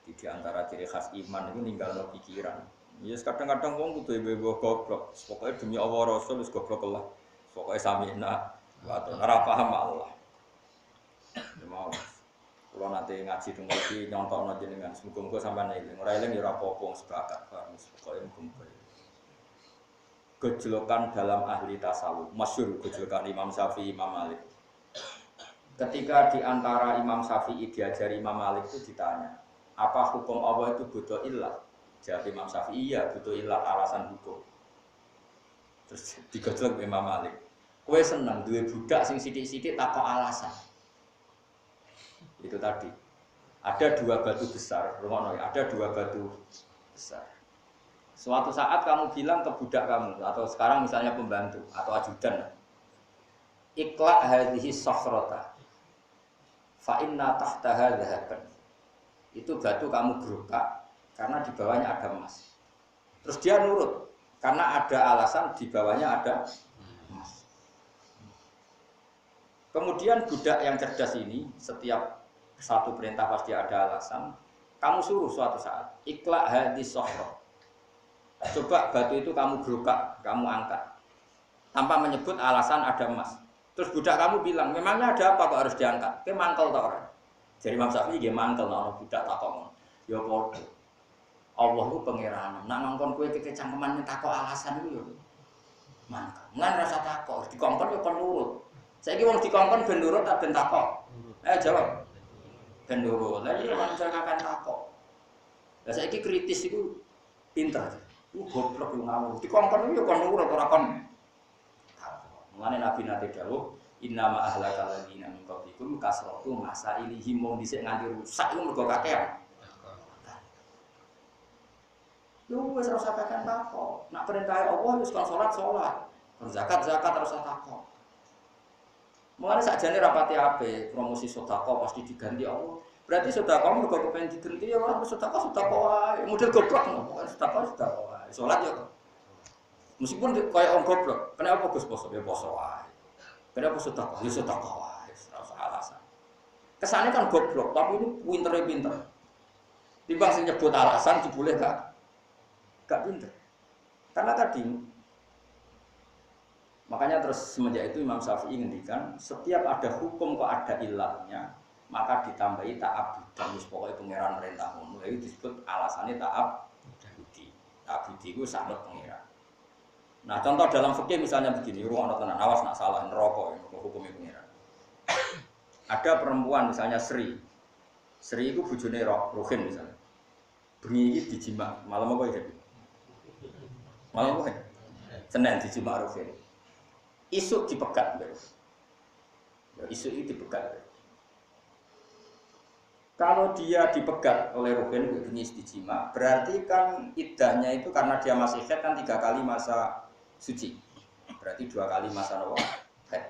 Di antara ciri khas iman itu ninggalno pikiran. Ya kadang-kadang wong kudu bebo goblok. Pokoke demi Allah Rasul wis goblok lah. Pokoke samina wa ora paham Allah. Mau kalau nanti ngaji tunggu lagi nyontok jenengan, semoga sampai nailing. Orang eling ya rapopong sepakat, pokoknya mumpung. Gejolokan dalam ahli tasawuf, masyhur gejolokan Imam Syafi'i, Imam Malik. Ketika di antara Imam Syafi'i diajari Imam Malik itu ditanya, apa hukum Allah itu butuh ilah? Jawab Imam Syafi'i, iya butuh ilah alasan hukum. Terus digejolok Imam Malik. Kowe seneng duwe budak sing sithik-sithik takok alasan. Itu tadi ada 2 batu besar, ada 2 batu besar. Suatu saat kamu bilang ke budak kamu atau sekarang misalnya pembantu atau ajudan, ikla hadhihi sakhrata fa inna tahtaha dhahaban. Itu batu kamu gerukak karena di bawahnya ada emas. Terus dia nurut karena ada alasan di bawahnya ada emas. Kemudian budak yang cerdas ini setiap satu perintah pasti ada alasan. Kamu suruh suatu saat, ikla hadis sohro. Coba batu itu kamu gerukak, kamu angkat, tanpa menyebut alasan ada emas. Terus budak kamu bilang, memangnya ada apa kok harus diangkat? Ke mangkel tak orang. Jadi Imam Syafi'i dia mangkel, orang budak tak ngomong. Ya padha. Allah ku pangeran. Nak ngongkon kowe kecangkeman takok alasan iku yo. Mangka. Mulane rasa takok, dikongkon yo kon nurut. Saiki wong dikongkon ben nurut ta ben takok? Jawab. Ben nurut. Lah iya wong jangan takok. Lah saiki kritis iku pinter. Goblok yo ngawur. Dikongkon yo kon nurut ora kon. Mulane Nabi nate dawuh, "Innama ahlakal ladina min qablikum kasratu masailihim." Wong dhisik nganti rusak iku mergo kakean. Yo wis ora usah kakek takok. Nak perintah Allah wis kon salat, zakat ora usah takok. Mulane sakjane rapati ape, promosi sedekah pasti diganti Allah. Berarti sedekah mergo kepen diganti ya ora sedekah wae. Model goblok ngono, sedekah wae. Salat yo. Meskipun kaya wong goblok, kenapa Gus poso ya poso wae. Kenapa sedekah ya sedekah wae, ora usah alasan. Kesane kan goblok, tapi ini pinter. Timbang sing nyebut alasan diboleh gak pinter. Karena tadi makanya terus semenjak itu Imam Syafi'i ngendikan setiap ada hukum kok ada ilatnya maka ditambahi ta'abbud dan pokoknya pangeran perintah ngono itu disebut alasannya ta'abbudi. Ta'abbudi itu sanad pangeran. Nah contoh dalam fikih misalnya begini, ruang tenan awas nak salah neraka hukumnya pangeran. Ada perempuan misalnya Sri itu bojone Ruhin misalnya. Bengi iki dijima, malam apa iki? Malam apa? Senin dijima Ruhin. Isuk dipegat. Ya, isuk itu dipegat. Kalau dia dipegat oleh Ruhin jenis dijima, berarti kan iddahnya itu karena dia masih haid kan 3 kali masa suci. Berarti 2 kali masa haid.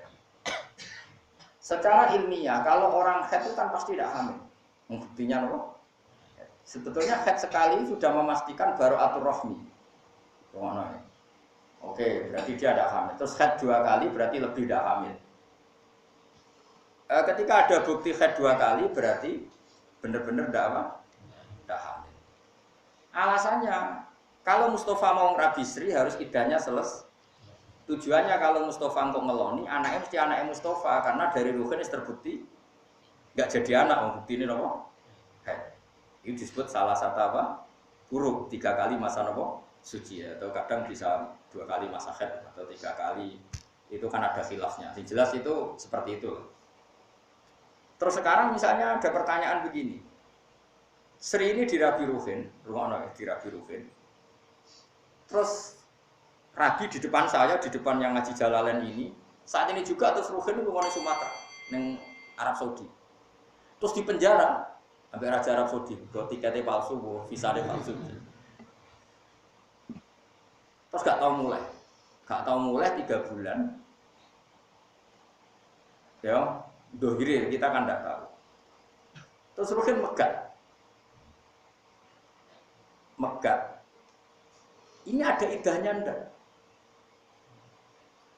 Secara ilmiah kalau orang haid itu kan pasti tidak hamil. Buktinya apa? Sebetulnya haid sekali sudah memastikan bara'atur rahmi. Gimana ya? Oke, berarti dia tidak hamil. Terus haid 2 kali berarti lebih tidak hamil. Ketika ada bukti haid 2 kali berarti benar-benar tidak apa? Tidak hamil. Alasannya, kalau Mustafa mau ngerabi Sri harus iddahnya selesai. Tujuannya kalau Mustafa kok ngeloni, anaknya mesti anaknya Mustafa karena dari Ruhin terbukti nggak jadi anak. Bukti ini apa? Haid. Itu disebut salah satu apa? Buruk 3 kali masa apa? Suci atau kadang bisa 2 kali masa haid atau 3 kali itu kan ada khilafnya. Yang jelas itu seperti itu. Terus sekarang misalnya ada pertanyaan begini, Sri ini dirabi Ruhin, dirabi Ruhin. Terus rabi di depan saya, di depan yang ngaji Jalalain ini, saat ini juga terus Ruhin itu di Sumatera, neng Arab Saudi. Terus di penjara, sampai Raja Arab Saudi, buat tiketnya palsu, visanya palsu. Terus gak tahu mulai 3 bulan. Ya, dohiri kita kan tidak tahu. Terus Ruhin megat. Ini ada iddahnya ndak?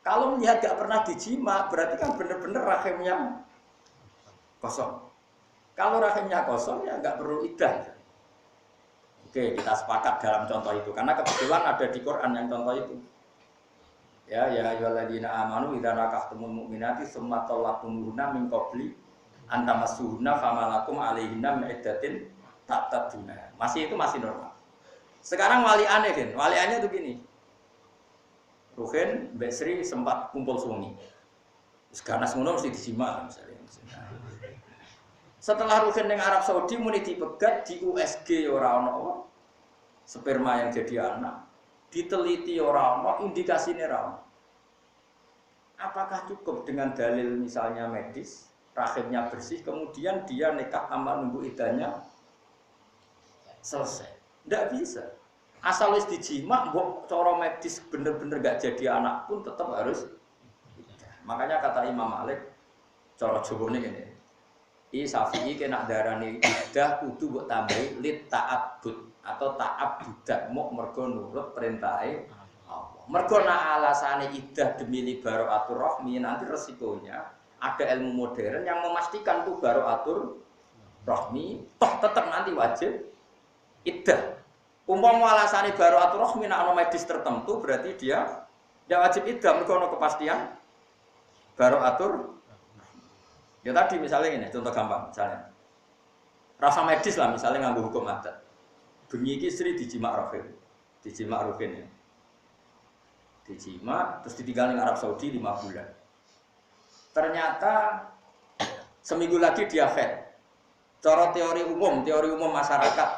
Kalau melihat gak pernah dijima, berarti kan benar-benar rahimnya kosong. Kalau rahimnya kosong ya nggak perlu iddah. Oke, kita sepakat dalam contoh itu karena kebetulan ada di Quran yang contoh itu. Ya ayyuhalladzina amanu idza nakahtumul mu'minati tsumma talaqtumuhunna min qabli an tamassuhunna famalakum 'alaihinna min iddatin ta'tadduna. Masih normal. Sekarang waliane kan, waliannya tuh gini. Ruhin, Mbak Sri sempat kumpul suami. Sekarang ngono mesti dijima misalnya. Setelah Ruhin yang Arab Saudi muni dipegat di USG ora ono sperma yang jadi anak, diteliti ora ono indikasine ora ono. Apakah cukup dengan dalil misalnya medis, rahimnya bersih, kemudian dia nikah tanpa nunggu iddahnya selesai? Tidak bisa. Asal wis dijima, mbok cara medis bener-bener gak jadi anak pun tetap harus iddah. Makanya kata Imam Malik, cara Jawane ngene. Syafi'i kena darani iddah kudu mbok tambahi lit ta'abbud atau ta'abbudak muk mergo nurut perintahe Allah. Mergo nek alasane iddah demi li bara'atur rahmi nanti resikonya ada ilmu modern yang memastikan tuh bara'atur rahmi toh tetap nanti wajib iddah. Umpama alasane bara'atur rahmi nek ana medis tertentu berarti dia tidak wajib iddah mergo ana kepastian bara'atur. Ya tadi misalnya ini contoh gampang misalnya Rasa medis lah misalnya nganggo hukum adat. Bengi iki Sri dijimak Rohim. Dijimak Rohim ya. Dijimak terus ditinggal di Arab Saudi 5 bulan. Ternyata seminggu lagi dia haid. Cara teori umum masyarakat,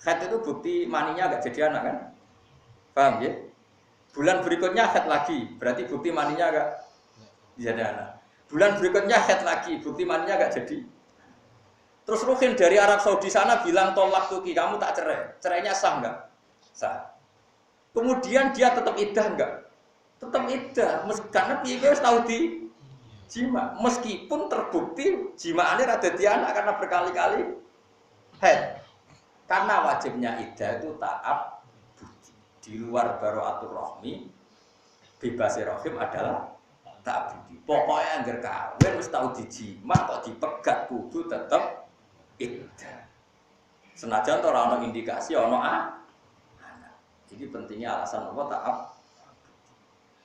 haid itu bukti maninya agak jadi anak kan? Paham ya? Bulan berikutnya haid lagi, berarti bukti maninya agak jadi anak. Bulan berikutnya haid lagi, bukti maninya agak jadi. Terus Ruhin dari Arab Saudi sana bilang tolak tuki, kamu tak cerai. Cerainya sah enggak? Sah. Kemudian dia tetap iddah enggak? Tetap iddah, karena dia harus tahu di jima. Meskipun terbukti jimaannya ada di anak karena berkali-kali haid. Karena wajibnya iddah itu taat di luar baro'atul rohmi, bebasnya rohim adalah taat budi. Pokoknya anggar kawin harus tahu di jima, kok dipegat kudu tetap iddah. Senajan ora ana indikasi ana anak. Jadi pentingnya alasan apa taat.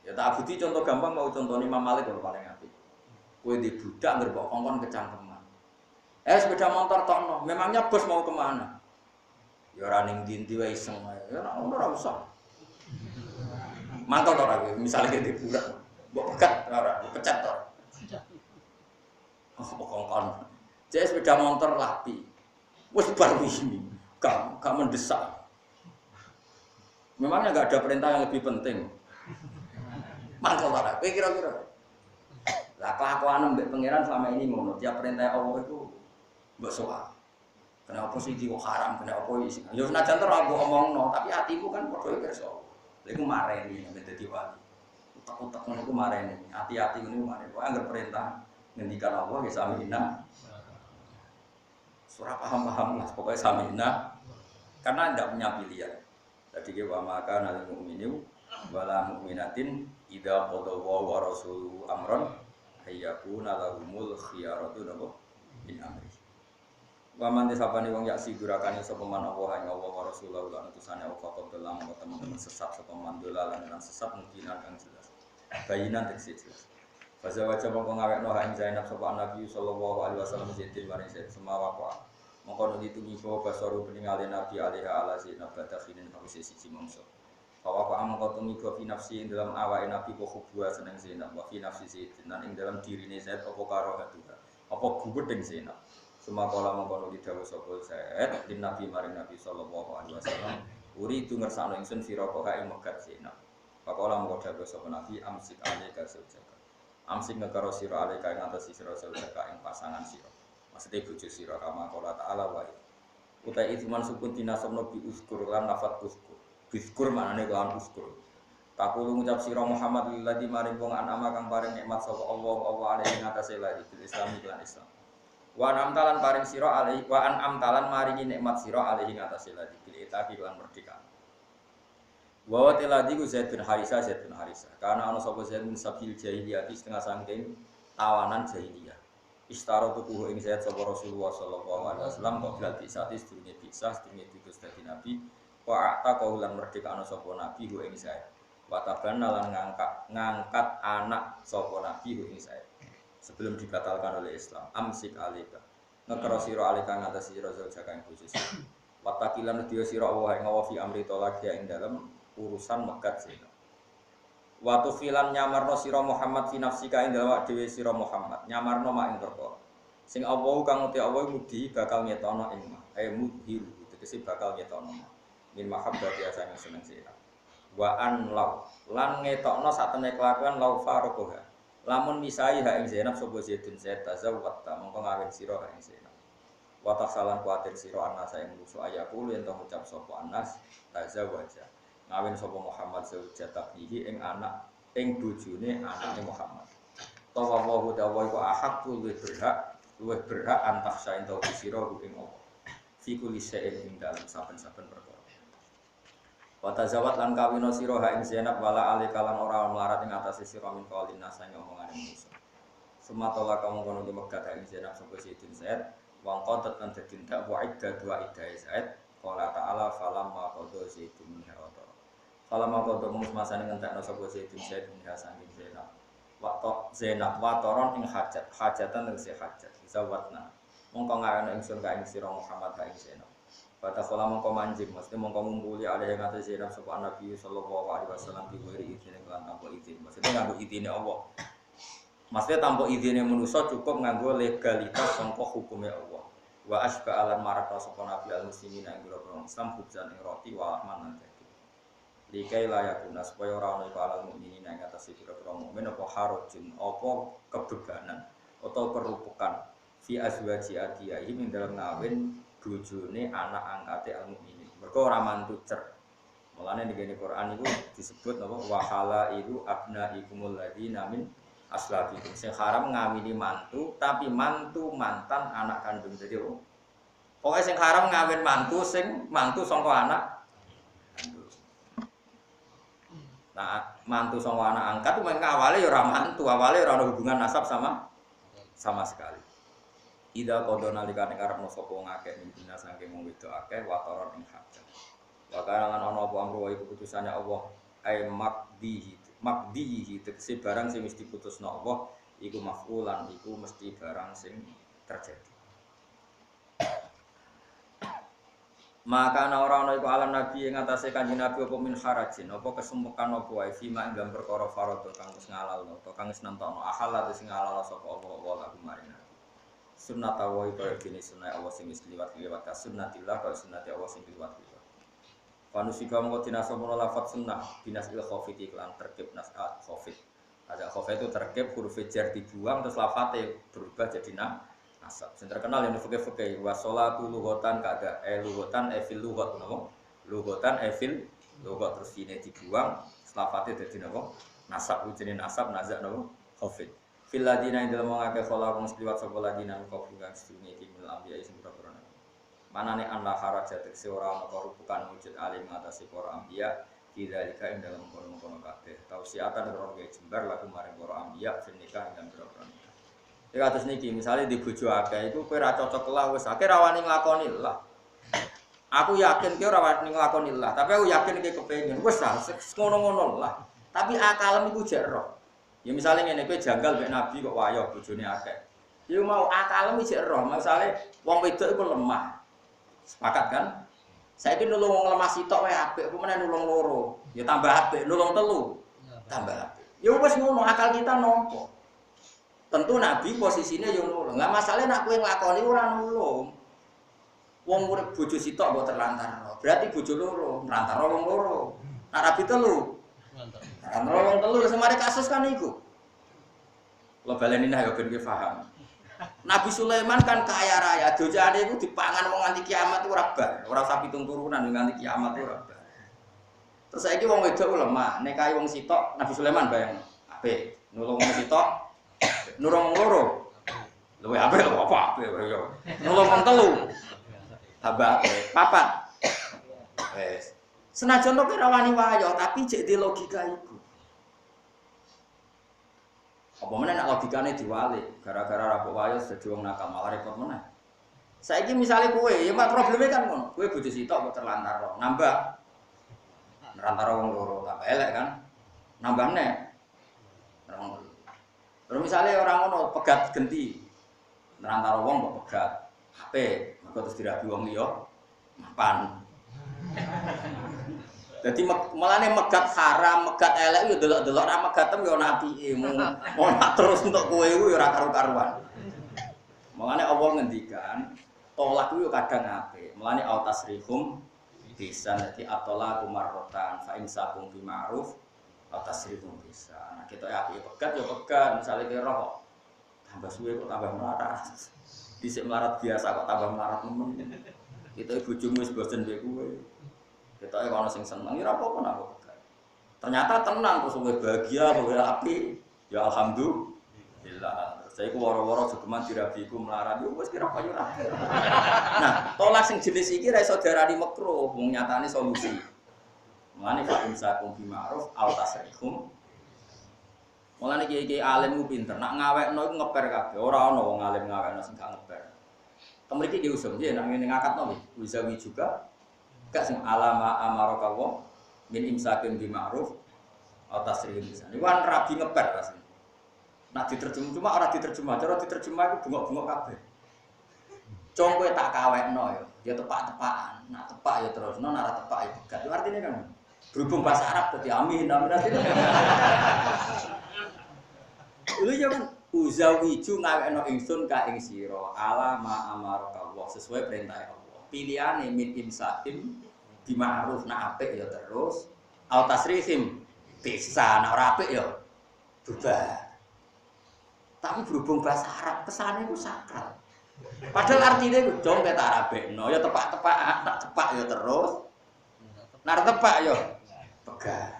Ya taat budi contoh gampang mau contoh Imam Malik kalau paling apik. Kowe di budak ngger mbok kongkon kecangkeman. Sepeda motor tokno, memangnya bos mau kemana? Ya ora ning ndi wae iseng wae. Ya ora usah. Mantap ora kowe misale di budak. Mbok pegat ora, pecat ora. Oh, kongkon. Jadi sepeda motor lapi. Wes bar ini. Gak mendesak. Memangnya enggak ada perintah yang lebih penting. Mantap ora. Kowe kira-kira lah kelakuan mbek pangeran selama ini ngono, tiap perintah Allah itu mbok soal. Kenapa sih kok haram, kenapa iki? Ya senajan to ora mbok omongno, tapi hatimu kan padha kersa. Lha iku mareni nek dadi wali. Utek-utek ngono iku mareni. Hati-hati ngene mareni. Kok anggere perintah ngendikan Allah ya samina. Surah paham-paham lah, pokoknya samina. Karena tidak punya pilihan. Tadi ke wa maka nal mukminu wala mukminatin idza qadawa wa rasuluhu amran ayyakuna lahumul khiyaratu nabo min amri. Wa man tisabani wong yak sidurakane sapa man Allah ing Allah wa Rasulullah lan utusane Allah kok dalam teman-teman sesat sapa man dolalan lan sesat mungkin kang jelas. Bayinan teksis jelas. Fasa waca mongko ngawekno ha ing Zainab sapa Nabi sallallahu alaihi wasallam Zaidin maring Zaid semawa wa. Mongko ditumi ko basaru peningale Nabi alaihi ala Zainab badakhinin kawise siji mangsa. Bahwa Pak Amang kau tumi fi nafsi dalam awal Nabi kau buah seneng Zainab, wa fi nafsi Zaid dan ing dalam diri ini Zaid apa karo hatuha, apa gubedeng Zainab. Semua kala mengkono didhawuh sapa Zaid din Nabi maring Nabi sallallahu alaihi wasallam, uri itu ngersakno ingsun sira kok ing megat Zainab. Pakola mengko dawuh sapa Nabi amsik alika saujaka. Amsik ngekaro sira alika ing atase sira saujaka ing pasangan sira. Maksudnya bojo sira kama qala ta'ala wa utai itu mansukun tinasabna bi uskur lan nafat uskur. Biskur maknane kelawan uskur. Takulu ngucap sira Muhammad lilladzi maring wong anama kang paring nikmat sapa Allah alaihi ngatasi lagi bil Islam lan Islam. Wa an'amtalan paring sira alaihi wa an'amtalan maringi nikmat sira alaihi ngatasi lagi bil itaqi lan merdeka. Wa tiladi ku Zaid bin Harisah karena ana sapa Zaid bin sabil jahiliyah setengah saking tawanan jahiliyah. Istaro tuku ing Zaid sapa Rasulullah sallallahu alaihi wasallam kok berarti saat sedurunge bisa sedurunge diutus dadi nabi. Wa ata kaulan merdeka ana sapa nabi hu ing Zaid. Wa tabanna lan ngangkat anak sapa nabi hu ing Zaid. Sebelum dibatalkan oleh Islam. Amsik alika. Ngekero sira alika ngatasi sira jaka ing bojo sira. Wa taqilan dia sira Allah ing fi amri tolak ya ing dalem urusan megat sira. Wa tufilan nyamarno sira Muhammad fi nafsika ing dalem dhewe sira Muhammad. Nyamarno mak ing perkara. Sing Allah kang uti Allah mudi bakal ngetono ing mah. Mudhiru tegese bakal ngetono. Min mahabbati asane seneng sira. Wa an law lan ngetokno satene kelakuan law farokoha. Lamun misai ha ing Zainab sapa Zaidun Zaid tazawwat ta mongko ngawin sira ha ing Zainab. Wa taksalan kuatir sira anas ing musuh ayaku yen to ngucap sapa anas tazawwaja. Ngawin sapa Muhammad zaujatabihi ing anak ing bojone anake Muhammad. Tawallahu ta'ala iku ahaqu luwih berhak antak saen to sira ing Allah. Fi kulli shay'in ing dalem saben-saben perkara. Wa tazawwat lan kawina sira ha ing Zainab wala alika lan ora mlarat ing atase sira min kaulin nasa ngomongane manusa. Sumatola kamu kono di Mekah ing Zainab sapa Sayyidin Zaid wa qadat lan dadi ndak wa idda dua iddah Zaid qala ta'ala falamma qada Zaidun min harata. Falamma qada musmasane ngentekno sapa Sayyidin Zaid min hasanin Zainab. Wa Zainab wa toron ing hajatan tegese hajat zawatna mongko ngayono ingsun ka ing sira Muhammad ka ing Zainab. Fatakola mongko manjing, maksudnya mongko ngumpuli ada yang ngatas Zainab sapa Nabi sallallahu alaihi wasallam di wiri izin lan tanpa izin. Maksudnya nganggo izine Allah. Maksudnya tanpa izine manusa cukup nganggo legalitas sangka hukume Allah. Wa asba alan maraka sapa Nabi al muslimin ing boro Islam hubzan ing roti wa ahman lan daging. Likai layakuna supaya ora ono iku alal mukminin ing atas pira-pira mukmin apa harajun apa kebebanan atau kerupukan fi azwaji adiyahim ing dalam ngawin bojone anak angkate al mukminin. Mergo ora mantu cer. Mulane ning Quran iku disebut napa wahala itu abnaikumul ladina min aslabikum. Sing haram ngawini mantu tapi mantu mantan anak kandung. Jadi pokoke sing haram ngawin mantu sing mantu saka anak kandung. Nah, mantu saka anak angkat men awale ya ora mantu, awale ora ada hubungan nasab sama sekali. Ida kodona likane karepno sapa wong akeh mintina saking wong wedok akeh wataron ing hajat. Wa kana lan ana apa amru wa keputusane Allah ay makdihi tegese barang sing wis diputusno Allah iku maf'ulan iku mesti barang sing terjadi. Maka ana ora ana iku alam nabi ing atase kanjeng nabi apa min harajin apa kesempekan apa wae fima ing dalam perkara faradha kang wis ngalalno utawa kang wis nentokno ahal lan sing ngalalno sapa Allah wa lakum maring sunnah Allah kaya dene sunah Allah sing wis liwat-liwat ka sunnatillah kaya sunnati Allah sing liwat-liwat. Panusika mongko dinasomono lafaz sunnah binas il khafid iklan terkib nas khafid. Ada khafid itu terkib huruf jar dibuang terus lafate berubah jadi nasab. Sing terkenal yang fikih-fikih wa sholatu lughatan kada lughatan fil lughat napa? Lughatan fil lughat terus ini dibuang lafate dadi napa? Nasab jenenge nasab nazak napa? Khafid. Fil ladina ing dalem ngake khala wong liwat sapa ladina kok bukan sedune iki mil ambiya sing pira-pira. Manane Allah haraja tekse ora ana kerupukan wujud alim ngatasi para ambiya dzalika ing dalem kono-kono kabeh. Tausiatan ora ge jembar laku maring para ambiya sing nikah ing pira-pira. Iki atus niki misale di bojo akeh iku kowe ora cocok lah wis akeh ra wani nglakoni lah. Aku yakin kowe ora wani nglakoni lah, tapi aku yakin kowe kepengin. Wis ngono-ngono lah. Tapi akalmu iku jek roh. Ya misalnya ngene kowe janggal mek Nabi kok wayo bojone akeh. Ya mau akalmu jek roh, misale wong wedok iku lemah. Sepakat kan? Saiki nulung wong lemah sitok wae apik, apa meneh nulung loro. Ya tambah apik, nulung telu. Tambah apik. Ya wis ngono akal kita nampa. Tentu Nabi posisinya yo nulung. Lah masalahe nek kowe nglakoni ora nulung. Wong urip bojo sitok mbok terlantar. Berarti bojo loro, terlantar wong loro. Nek Nabi telu. Kan wong telu semare kasus kan iku. Lo baleni nah yo ben ki paham. Nabi Sulaiman kan kaya raya, dojane iku dipangan wong nganti kiamat ora bar. Ora usah pitung turunan nganti kiamat ora bar. Terus saiki wong wedok lemah, nikahi wong sitok Nabi Sulaiman bayang apik. Nulung wong sitok, nulung wong loro. Luwe apik lho apa apik yo. Nulung wong telu. Tambah papat. Wes. Senajan to kira wani wayo, tapi jek di logika iku. Apa meneh nek logikane diwalik, gara-gara ra kok wayo dadi wong nakal malah repot meneh. Saiki misale kowe, ya mak probleme kan ngono. Kowe bojo sitok kok terlantar kok, nambah. Nerantara wong loro, tambah elek kan. Nambah neh. Terus misale orang ngono pegat genti. Nerantara wong kok pegat HP, maka terus dirabi wong liya mapan. Jadi malane megat haram, megat elek yo delok-delok ra megatem yo ana apike. Mau terus untuk kowe iku yo ora karu-karuan. Malane Allah ngendikan, tolak yo kadang apik. Malane au tasrihum bisa nanti atolak marrotan fa insakum bi ma'ruf au tasrihum bisa. Nah, kita apik pegat yo pegat, misale kira kok tambah suwe kok tambah melarat. Dhisik melarat biasa kok tambah melarat nemen. Kita bojomu wis bosen mbek kowe. Kita ono sing seneng ya apa-apa nak pegat. Ternyata tenang terus kowe bahagia, kowe api. Ya alhamdulillah. Saya ku woro-woro jogeman dirabiku melarat yo wis kira payu ra. Nah, tolak sing jenis iki ra iso diarani makruh, wong nyatane solusi. Mulane fa insakum bi ma'ruf au tasrihum. Mulane kiai-kiai alim ku pinter, nak ngawekno iku ngeper kabeh. Ora ana wong alim ngawekno sing gak ngeper. Kemriki diusum piye nak ngene ngakatno bisa juga. Gak sing alama amaraka wa min imsakin bi ma'ruf atau tasrihim bisa. Iku kan rabi ngeper rasane. Nah diterjemah cuma ora diterjemah, cara diterjemah iku bengok-bengok kabeh. Cong kowe tak kawekno ya tepak-tepakan. Nak tepak ya terus, nek tepak ya pegat. Itu artinya kan berhubung bahasa Arab dadi amin artinya. Lho ya kan uzawiju ngawekno ingsun ka ing sira ala ma amaraka Allah sesuai perintah Allah. Pilihane min imsakim bi ma'ruf nak apik ya terus, au tasrihim bisa nak ora apik ya bubar. Tapi berhubung bahasa Arab kesane iku sakral. Padahal artinya itu jong kita arabekno ya tepak-tepak tak tepak ya terus. Nar tepak ya pegang.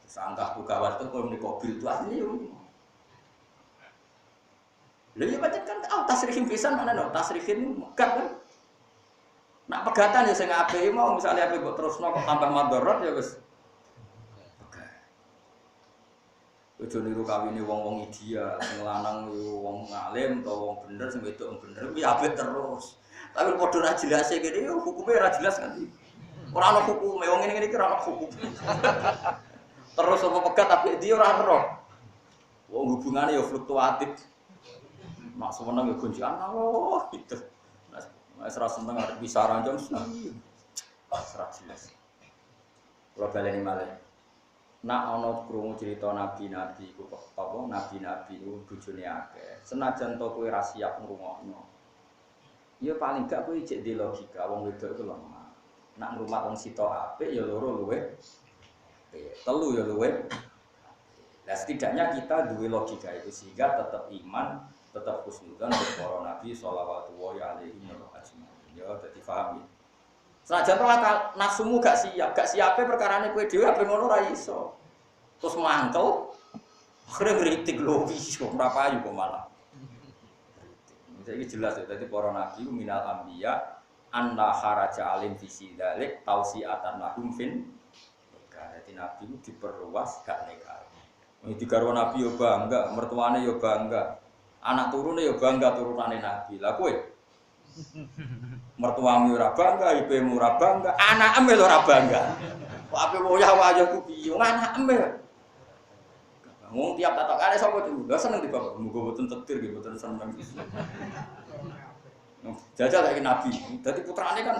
Sangkah buka waktu kalau di mobil itu asli yo. Lha ya pancen kan tasrihim pisan mana no tasrihim megat kan. Nak pegatan ya sing apik mau misalnya apik mbok terusno kok tambah madharat ya wis. Ojo niru kawine wong-wong ideal, sing lanang yo wong ngalim utawa wong bener sing wedok bener kuwi apik terus. Tapi padha ra jelas e kene yo hukume ra jelas kan. Ora ana hukume wong ngene-ngene iki ora ana hukum. Terus apa pegat apik ndi ora ero. Wong hubungane yo fluktuatif. Mak semeneng yo gonjakan Allah gitu. Nek ora seneng arep bisa ranjang seneng. Ora jelas. Kula baleni malih. Nak ana krungu cerita nabi-nabi iku apa nabi-nabi iku bojone akeh. Senajan to kowe ra siap ngrungokno. Ya paling gak kowe ijek di logika wong wedok iku lemah. Nak ngrumat wong sitok apik ya loro luwe. Telu ya luwe. Lah setidaknya kita duwe logika itu sehingga tetap iman, tetap husnudzon kepada Nabi sallallahu alaihi wasallam. Ya dadi paham ya. Senajan to nafsumu gak siape perkarane kowe dhewe ape ngono ra iso. Terus mantel akhirnya ngritik lho iso ora payu kok malah. Iki jelas ya dadi para nabi minal anbiya anna kharaja alim fi sidalik tausiatan lahum fin. Dadi nabi itu diperluas gak nekar. Iki karo nabi yo bangga, mertuane yo bangga. Anak turune yo bangga turunane nabi. Lah kowe mertuamu ora bangga, ibumu ora bangga, anakmu ora bangga. Kok ape woyah-woyah ku piye? Anakmu. Wong tiap tatokane sapa itu? Lah seneng di bapak, muga mboten tetir nggih mboten seneng. Jajal lagi nabi. Dadi putrane kan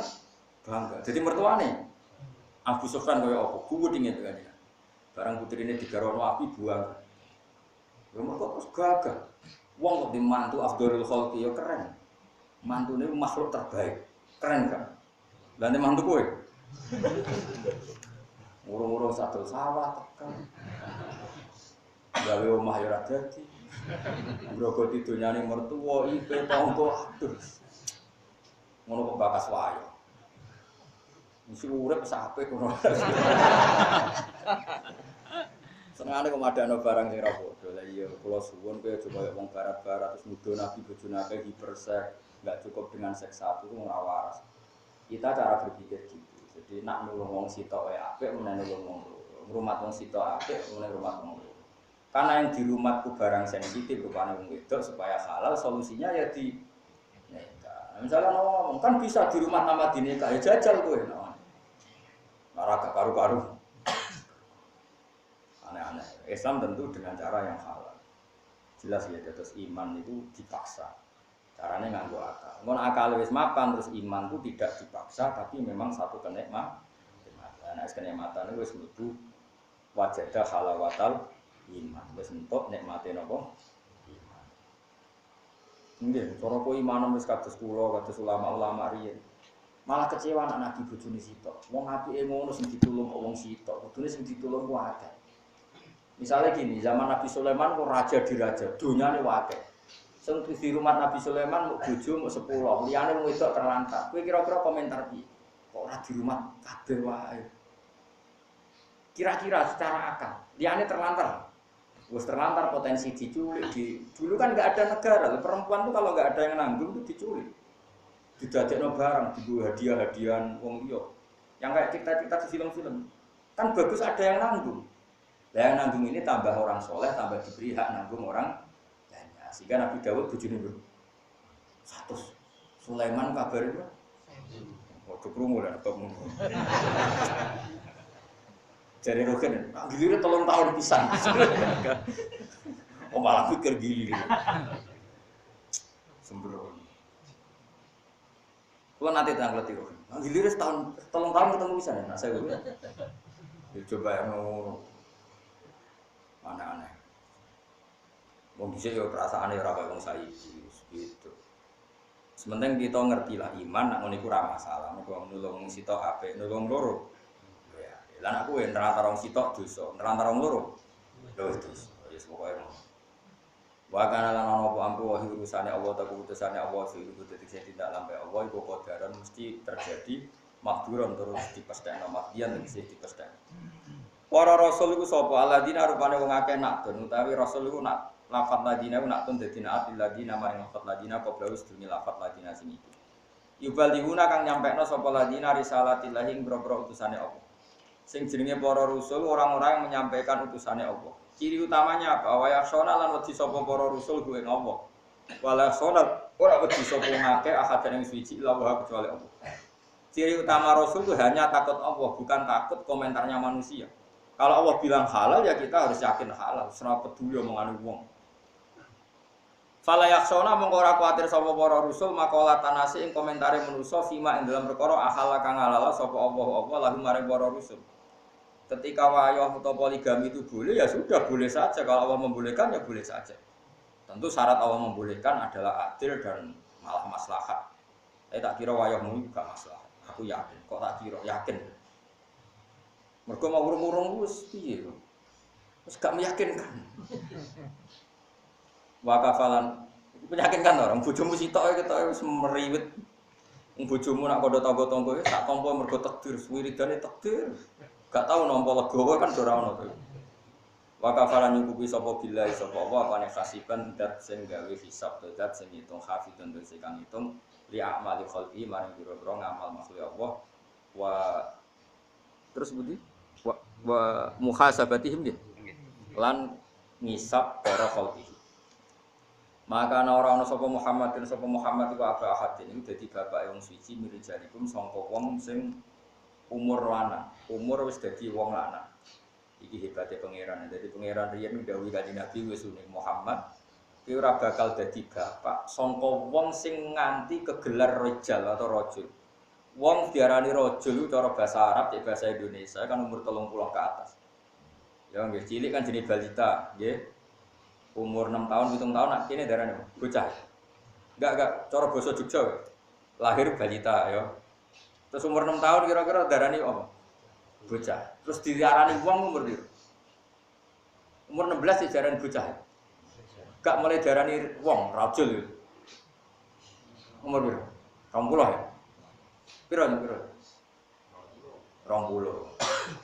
bangga. Dadi mertuane Abu Sufyan kaya apa? Kuwu dingin kan. Barang putrine digarono api buang. Lha kok terus gagah. Wong kok dimantu Afdhalul Khalqi ya keren. Mantune makhluk terbaik. Keren kan? Lah nek mantu kowe. Urung-urung satu sawah tekan. Gawe omah ya ora dadi. Ngrogoti donyane mertua, ipe tangga aduh. Ngono kok bakas wae. Mesti urip sape ngono. Senengane kok madakno barang sing ra padha. Lah iya kula suwun kowe aja koyo wong barat-barat terus nuduh nabi bojone akeh hipersek, enggak cukup dengan seks satu itu ora waras. Kita cara berpikir gitu. Jadi nak nulung wong sitok wae apik meneh nulung wong loro. Ngrumat wong sitok apik meneh ngrumat wong loro. Karena yang di rumahku barang sensitif rupanya wong wedok supaya halal solusinya ya di nikah. Misalnya ngomong kan bisa di rumah nama di nikah ya jajal kowe. Ora gak karu-karu. Aneh-aneh. Islam tentu dengan cara yang halal. Jelas ya terus iman itu dipaksa. Caranya nganggo akal. Ngon akal wis mapan terus iman itu tidak dipaksa tapi memang satu kenikmatan. Nah, kenikmatan itu wis mlebu wajadah halawatal iman. Wis entuk nikmate napa? Iman. Nggih, cara kok iman wis kados kula, kados ulama-ulama riyen. Malah kecewa anak nabi bojone sitok. Wong apike ngono sing ditulung kok wong sitok. Kudune sing ditulung ku akeh. Misalnya gini, zaman Nabi Sulaiman kok raja diraja, donyane akeh. Sing di rumah Nabi Sulaiman mau bojo mau 10, liyane wong wedok terlantar. Kowe kira-kira komentar piye? Kok ora di rumah kabeh wae. Kira-kira secara akal, liyane terlantar. Wis terlantar potensi diculik. Dulu kan enggak ada negara, perempuan tuh kalau enggak ada yang nanggung tuh diculik. Didadekno barang, digo hadiah-hadiahan wong liya. Yang kayak kita di film-film. Kan bagus ada yang nanggung. Lah yang nanggung ini tambah orang soleh, tambah diberi hak nanggung orang lainnya. Sehingga Nabi Dawud bojone lho. 100. Sulaiman kabare lho. Waduh krungu lah tok ngono. Jare roken, gilire 3 tahun pisan. Oh malah pikir gilir. Sembrono. Kalau nanti tanggal tiru. Gilir tahun 3 tahun ketemu bisa ya. Nah, saya coba yang ngono. Aneh-aneh. Wong dhisik yo perasaane ora kaya wong saiki gitu. Sementing kita ngerti lah iman nak ngono iku ora masalah. Mergo nulung sitok apik, nulung loro. Ya, lan aku nerantara wong sitok dosa, nerantara wong loro. Lho dosa. Ya pokoke ngono. Wa kana lan ana apa amru wa urusane Allah ta keputusane Allah sing iku dadi sing tindak lambe Allah iku kodaran mesti terjadi makduran terus dipesthekno makdian tegese dipesthekno. Para rasul iku sapa? Alladzina rupane wong akeh nakdun utawi rasul iku nak lafat ladina nak tun dadi naat ladina maring lafat ladina qabla sedurunge lafat ladina sing iku. Yubalihuna kang nyampekno sapa ladina risalatillahi ing boro-boro utusane Allah. Sing jenenge para rasul orang-orang yang menyampaikan utusane Allah. Ciri utamanya apa? Wa yakhshona lan wedi sapa para rasul kuwi Allah. Wala sonat ora wedi sapa ngake ahadan ing suci illa wa kecuali Allah. Ciri utama rasul itu hanya takut Allah, bukan takut komentarnya manusia. Kalau Allah bilang halal ya kita harus yakin halal, ora peduli omongane wong. Fala yakhshona mongko ora kuwatir sapa para rasul maqala tanasi ing komentare manusa fima ing dalam perkara akhala kang halal sapa Allah lahum maring para rasul. Ketika wayah atau poligami itu boleh ya sudah boleh saja, kalau Allah membolehkan ya boleh saja. Tentu syarat Allah membolehkan adalah adil dan malah maslahat. Tak kira wayahmu juga maslahat. Aku yakin, kok tak kira yakin. Mergo mau urung-urung wis piye lho. Wis gak meyakinkan. Wa kafalan meyakinkan orang bojomu sitok ketok wis meriwit. Wong bojomu nak kodho tangga-tangga tak tampa mergo takdir, wiridane takdir. Gak tahu nampa legowo kan ora ono to. Wa kafalan nyukupi sapa billahi sapa apa apane khasiban dat sing gawe hisab dat sing ngitung hafidun dan sing kang ngitung li amali khalqi maring biro-biro ngamal makhluk Allah wa terus budi wa muhasabatihim nggih lan ngisab para khalqi. Maka ana ora ana sapa Muhammad iku aba ahadin iku dadi bapake wong suci mirijalikum sangka wong sing umur lanang, umur wis dadi wong lanang. Iki hebate pangeran. Dadi pangeran riyen dawuh kanjeng Nabi wis uning Muhammad ki ora bakal dadi bapak sangka wong sing nganti kegelar rajal atau rajul. Wong diarani rajul cara bahasa Arab cek bahasa Indonesia kan umur 30 ke atas. Ya nggih cilik kan jenenge balita, nggih. Umur 6 tahun, 7 tahun nak kene darane bocah. Enggak, cara basa Jogja. Lahir balita ya. Terus umur 6 tahun kira-kira darani apa? Bocah. Terus diarani wong umur piro? Umur 16 diarani bocah. Gak mulai darani wong, rajul. Umur piro? 20 ya. Piro? 20.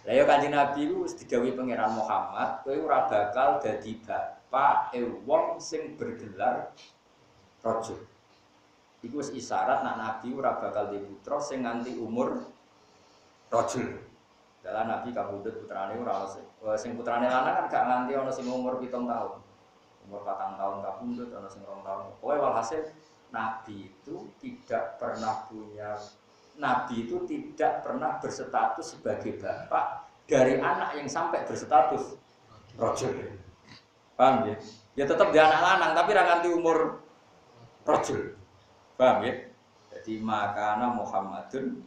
Lah ya Kanjeng Nabi ku wis didhawuhi pangeran Muhammad, kowe ora bakal dadi bapak wong sing bergelar rajul. Iku wis isyarat nak Nabi ora bakal di putra sing nganti umur rajul. Dalam Nabi kabudut putrane ora ono sing putrane lanang kan gak nganti ono sing umur 7 tahun. Umur 4 tahun kabudut ono sing 2 tahun. Pokoke walhasil Nabi itu tidak pernah berstatus sebagai bapak dari anak yang sampai berstatus rajul. Paham ya? Ya tetap dia anak lanang tapi ra nganti umur rajul. Paham ya? Jadi makana Muhammadun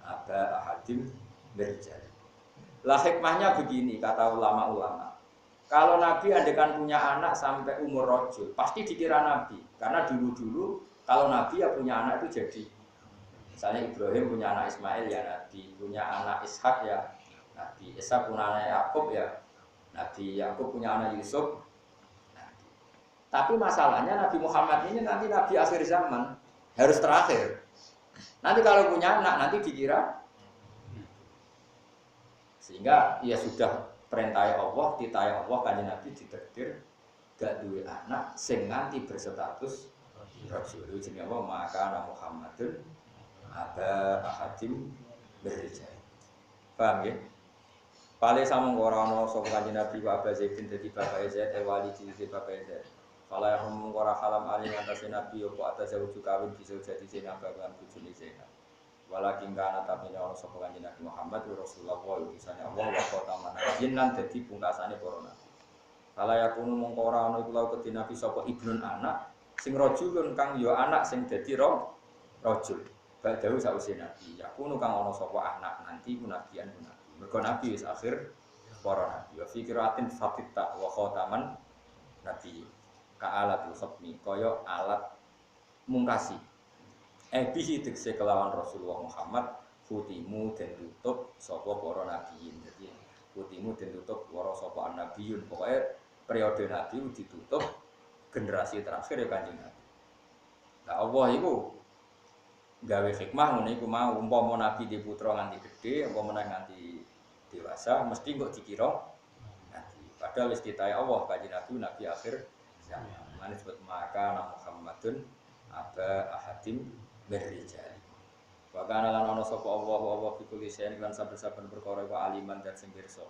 aba ahadim berjal. Lah hikmahnya begini kata ulama-ulama. Kalau Nabi andekan punya anak sampai umur rajul, pasti dikira Nabi. Karena dulu-dulu kalau Nabi ya punya anak itu jadi. Misalnya Ibrahim punya anak Ismail ya Nabi, punya anak Ishak ya Nabi, Ishak punya anak Yakub ya Nabi, Yakub punya anak Yusuf. Nabi. Tapi masalahnya Nabi Muhammad ini nanti Nabi akhir zaman harus terakhir. Nanti kalau punya anak nanti dikira, sehingga ya sudah perintah Allah, titah Allah kanjeng Nabi ditakdir gak duwe anak sing nganti berstatus rasul. Jenenge apa? Maka anak Muhammadun aba ahadim berrijal. Paham ya? Pale samong ora ana sapa kanjeng Nabi wa Aba Zaidin dadi bapak Zaid wali dadi bapak Zaid. Pale samong ora halam ali ngatasé Nabi apa atas wuju kawin bisa jadi Zainab lan bojone Zainab. Walakin kana tapi ana sapa kanjeng Nabi Muhammad Rasulullah utusane Allah wa qataman jinnan dadi pungkasane para nabi. Pale yakunu mongko ora ana iku lawu kedhi Nabi sapa ibnun anak sing rajulun kang ya anak sing dadi rajul. Ba'dahu sausi nabi. Aku nu kang ana sapa anak nanti ku nabian ku nabi. Mergo nabi wis akhir para nabi. Wa fikratin fatita wa khataman nabi. Ka alatul khatmi kaya alat mungkasi. Bihi tegese kelawan Rasulullah Muhammad kutimu den tutup sapa para nabiyin. Jadi kutimu den tutup para sapa nabiyun. Pokoke periode nabi ditutup generasi terakhir ya Kanjeng Nabi. Lah Allah iku gawe hikmah ngene iku mau umpama nabi di putra nganti gedhe umpama nganti dewasa mesti kok dikira nabi. Padahal wis ditahe Allah Kanjeng Nabi nabi akhir zaman. Mane disebut maka Muhammadun aba ahadim berrijal. Wakana lan ana sapa Allah fikul lisan lan saben-saben perkara iku aliman dan sing pirsa.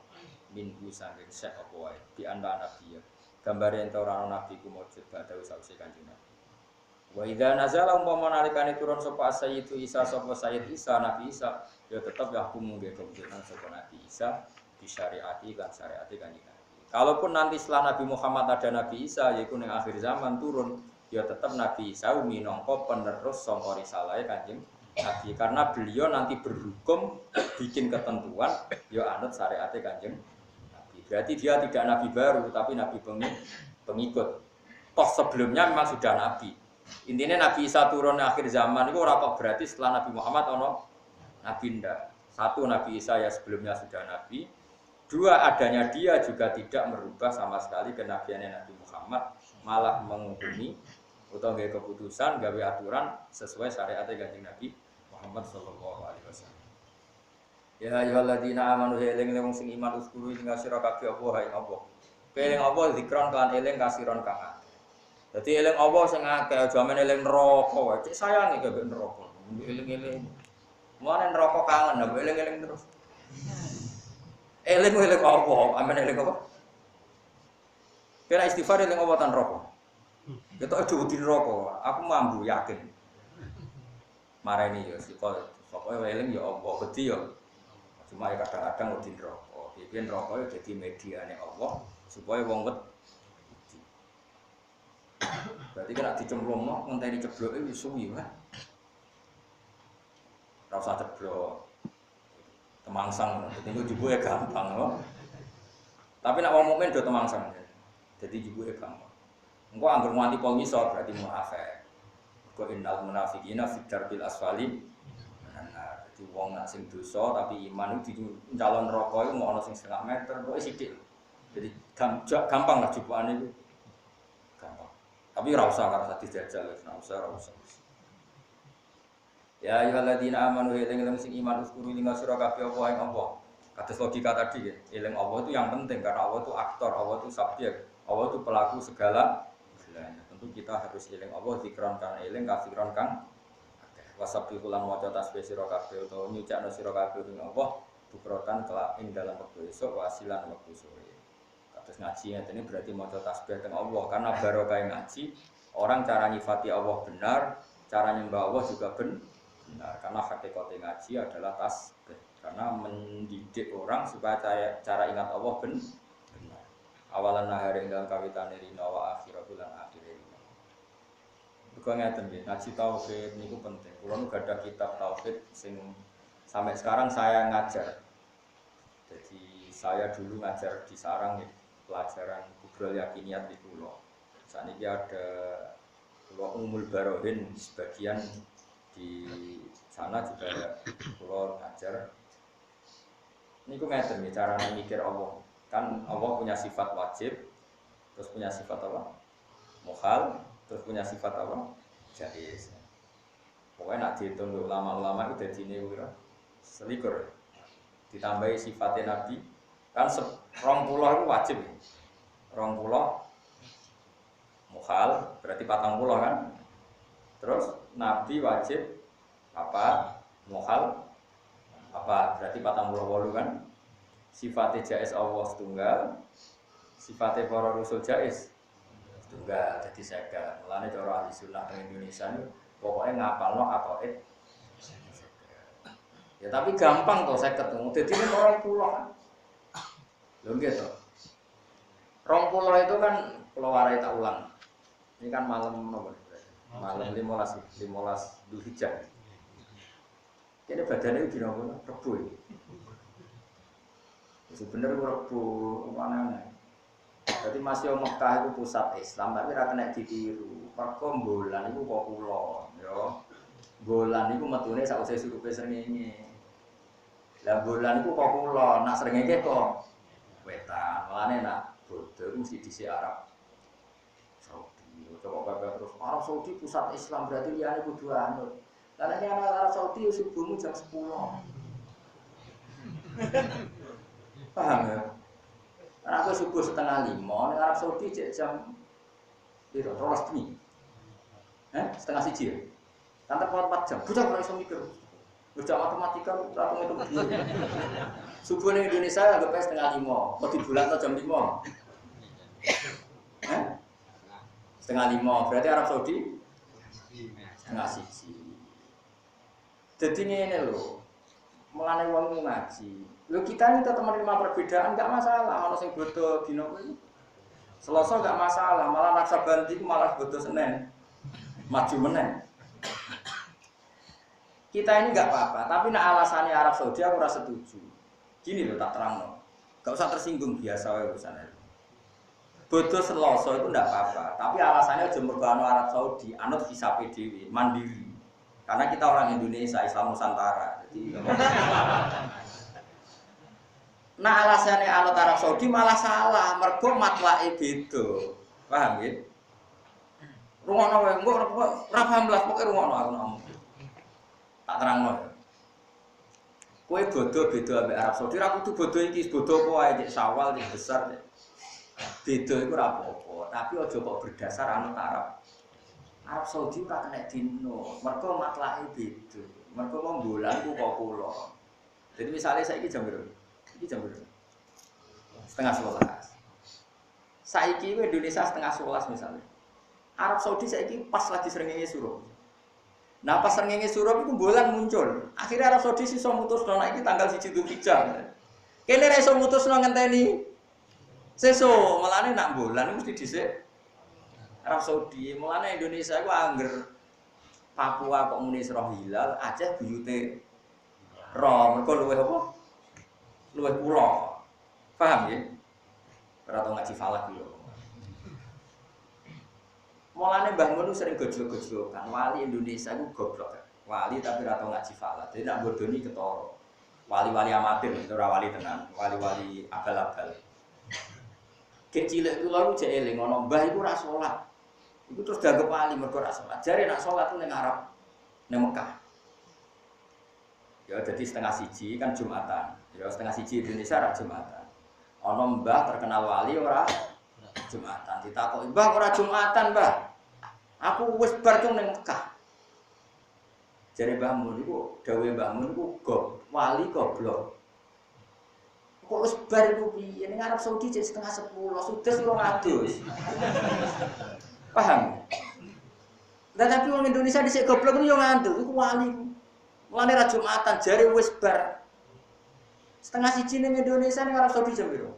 Minggu saking sek apa wae di anda nabi. Gambare ento ora ana nabi ku mujud badhe sawise Kanjeng Nabi. Wa idza nazala umpama nalikane turun sapa sayyidu Isa sapa Sayyid Isa Nabi Isa ya tetep ya hukum nggih keputusan sapa Nabi Isa di syariati kan syariati Kanjeng Nabi. Kalaupun nanti setelah Nabi Muhammad ada Nabi Isa yaiku ning akhir zaman turun ya tetap Nabi Isa minangka penerus saka risalah Kanjeng Nabi karena beliau nanti berhukum bikin ketentuan ya anut syariat Kanjeng Nabi. Berarti dia tidak nabi baru tapi nabi pengikut. Toh sebelumnya memang sudah nabi. Intinya Nabi Isa turun akhir zaman itu ora kok berarti setelah Nabi Muhammad ono nabi ndak. Satu Nabi Isa ya sebelumnya sudah nabi. Dua adanya dia juga tidak merubah sama sekali kenabiannya Nabi Muhammad, malah menghukumi atau gawe keputusan, gawe aturan sesuai syariat Kanjeng Nabi Muhammad sallallahu alaihi wasallam. Ya ayyuhalladzina amanu eling wong sing iman uskuru ing sira kabeh apa hae apa. Eling apa zikron kan eling kasiron kang. Dadi eling apa sing akeh aja men eling neraka wae. Cek sayange gak neraka. Eling-eling. Mulane neraka kangen, mbok eling-eling terus. Eling apa? Amen eling apa? Kira istighfar eling apa tan neraka. Ketok aja wedi neraka. Aku mambu yakin. Mareni ya sika pokoke eling ya apa wedi ya. Cuma ya kadang-kadang wedi neraka. Piye neraka ya dadi mediane Allah supaya wong wedi. Berarti kena dicemplungno ngenteni cebloke wis suwi wae. Ora usah ceblok. Temangsang, itu juga ya gampang loh. Tapi nak wong mukmin do temangsang. Jadi juga ya gampang. Engko anggere nganti pol ngisor berarti munafik. Kok innal munafiqina fi darbil asfali. Nah, jadi wong nak sing dosa tapi iman itu calon neraka iku mau ana sing 1/2 meter kok sithik. Jadi gampang lah jupukane itu. Gampang. Tapi ora usah karo dijajal, ora usah. Ya ayyuhalladzina amanu eling sing iman uskuru ing sira kabeh apa ing apa. Kados logika tadi ya, eling Allah itu yang penting karena Allah itu aktor, Allah itu subjek, Allah itu pelaku segala segalanya. Tentu kita harus eling Allah zikron kan eling kafiron kang wasabiqul lan maca tasbih sira kabeh utawa nyucakno sira kabeh ing Allah bukrotan kelak ing dalam wektu esuk wasilan wektu sore. Kados ngaji ngene berarti maca tasbih teng Allah karena barokah ngaji, orang cara nyifati Allah benar, cara nyembah Allah juga benar karena hakikate ngaji adalah tasbih karena mendidik orang supaya cara ingat Allah benar. Awalan nahari dalam kawitan rina wa akhiratul lan akhire rina. Bukan ngeten nggih, ngaji tauhid niku penting. Kula nu gadah kitab tauhid sing sampai sekarang saya ngajar. Jadi saya dulu ngajar di sarang ya, pelajaran kubrul yakiniyat di kula. Saniki ada kula umul barohin sebagian di sana juga kula ngajar. Niku ngeten nggih carane mikir Allah. Kan Allah punya sifat wajib, terus punya sifat apa? Mukhal, terus punya sifat apa? Jaiz. Pokoknya nak dihitung ulama-ulama itu jadi ini selikur. Ditambahi sifatnya Nabi, kan 20 itu wajib. 20 mukhal, berarti 40 kan? Terus Nabi wajib apa? Mukhal apa? Berarti 48 kan? Sifatnya jaiz Allah setunggal, sifatnya para rasul jaiz setunggal. Jadi saya mulane cara ahli sunnah di Indonesia ini pokoknya ngapalno aqaid. Ya tapi gampang toh saya ketemu. Jadi ini orang pulau kan, lho gitu. 20 itu kan pulau warai tak ulang. Ini kan malam apa? Malam 15 Dzulhijjah. Kene badane dina apa? Rebo. Sebenarnya Rebo mana? Jadi masih Mekah itu pusat Islam, tapi ora kena ditiru. Mergo Bolan iku kok kulon, ya. Bolan iku metune sakwise surupe srengenge. Lah Bolan iku kok kulon, nak srengenge kok wetan. Mulane nak bodho mesti dhisik Arab Saudi. Coba bapak terus Arab Saudi pusat Islam berarti liyane kudu anut. Lah nek Arab Saudi subuhmu jam 10. Paham ya? Karena aku subuh 4:30, di Arab Saudi jam itu, 12:30. Setengah 1 ya? Kan 4 jam, budak orang iso mikir. Bocah matematika, aku ngitung dulu. Subuh di Indonesia anggapnya 4:30, kok di bulan atau jam 5? 4:30, berarti Arab Saudi 1:30. Jadi ini loh, mengenai wong ngaji. Lo kita ini tetap menerima perbedaan, nggak masalah. Ono sing bodoh dino kuwi. Selasa nggak masalah, malah Naksabanti ku malah bodoh Senin. Maju meneh. Kita ini nggak apa-apa, tapi nak alasannya Arab Saudi aku rasa setuju. Gini loh tak terang, nggak usah tersinggung biasa urusannya. Bodoh Selasa itu nggak apa-apa, tapi alasannya cuma mergo Arab Saudi, anut visa PDW, mandiri. Karena kita orang Indonesia, Islam Nusantara. Jadi, nah alasannya anut Arab Saudi malah salah, mergo matlae beda. Paham ya? Rungono wae, engko ora paham lah, pokoke rungono aku ngomong. Tak terangno. Kowe bodoh beda ambek Arab Saudi, ra kudu bodoh iki, bodoh apa wae cek Syawal cek besar cek. Beda iku ora apa-apa, tapi aja kok berdasar anut Arab. Arab Saudi ora kena dino, mergo matlae beda. Mergo wong bulan ku kok kula. Jadi misalnya saiki jam berapa? Iki jam berapa? 10:30. Saiki Indonesia 10:30 misalnya. Arab Saudi saiki pas lagi srengenge suruh. Nah pas srengenge suruh itu bulan muncul. Akhirnya Arab Saudi sih mutusno nek iki tanggal 1 Dzulhijjah. Kene ra iso mutusno ngenteni. Sesuk melane nak bulan mesti dhisik Arab Saudi. Mulane Indonesia iku angger Papua kok muni Isra Hilal, Aceh buyute Ro, mergo luwih apa? Luwih kula. Paham ya? Ora tau ngaji falak lho. Mulane Mbah Mun sering gojlok-gojlokan, wali Indonesia iku goblok. Wali tapi ora tau ngaji falak. Jadi nak bodoni ketara. Wali-wali amatir, ora wali tenan, wali-wali abal-abal. Kek cilik kula ku jek eling ana mbah iku ora salat. Iku terus dianggap wali mergo ora salat. Jare nak salat ning Arab, ning Mekah. Ya jadi 12:30 kan Jumatan. Ya 12:30 Indonesia ora Jumatan. Ana mbah terkenal wali ora Jumatan. Ditakoki, "Mbah ora Jumatan, Mbah? Aku wis bar cung ning Mekah." Jare Mbah Mun iku dawuhe Mbah Mun iku wali goblok. Kok wis bar iku piye? Ning Arab Saudi jek 9:30, sudah sira ngadus. Paham? Lah tapi wong Indonesia dhisik goblok yo ngandel, iku wali. Mulane ra Jumatan jare wis bar. 1:30 ning Indonesia ning Arab Saudi jam piro?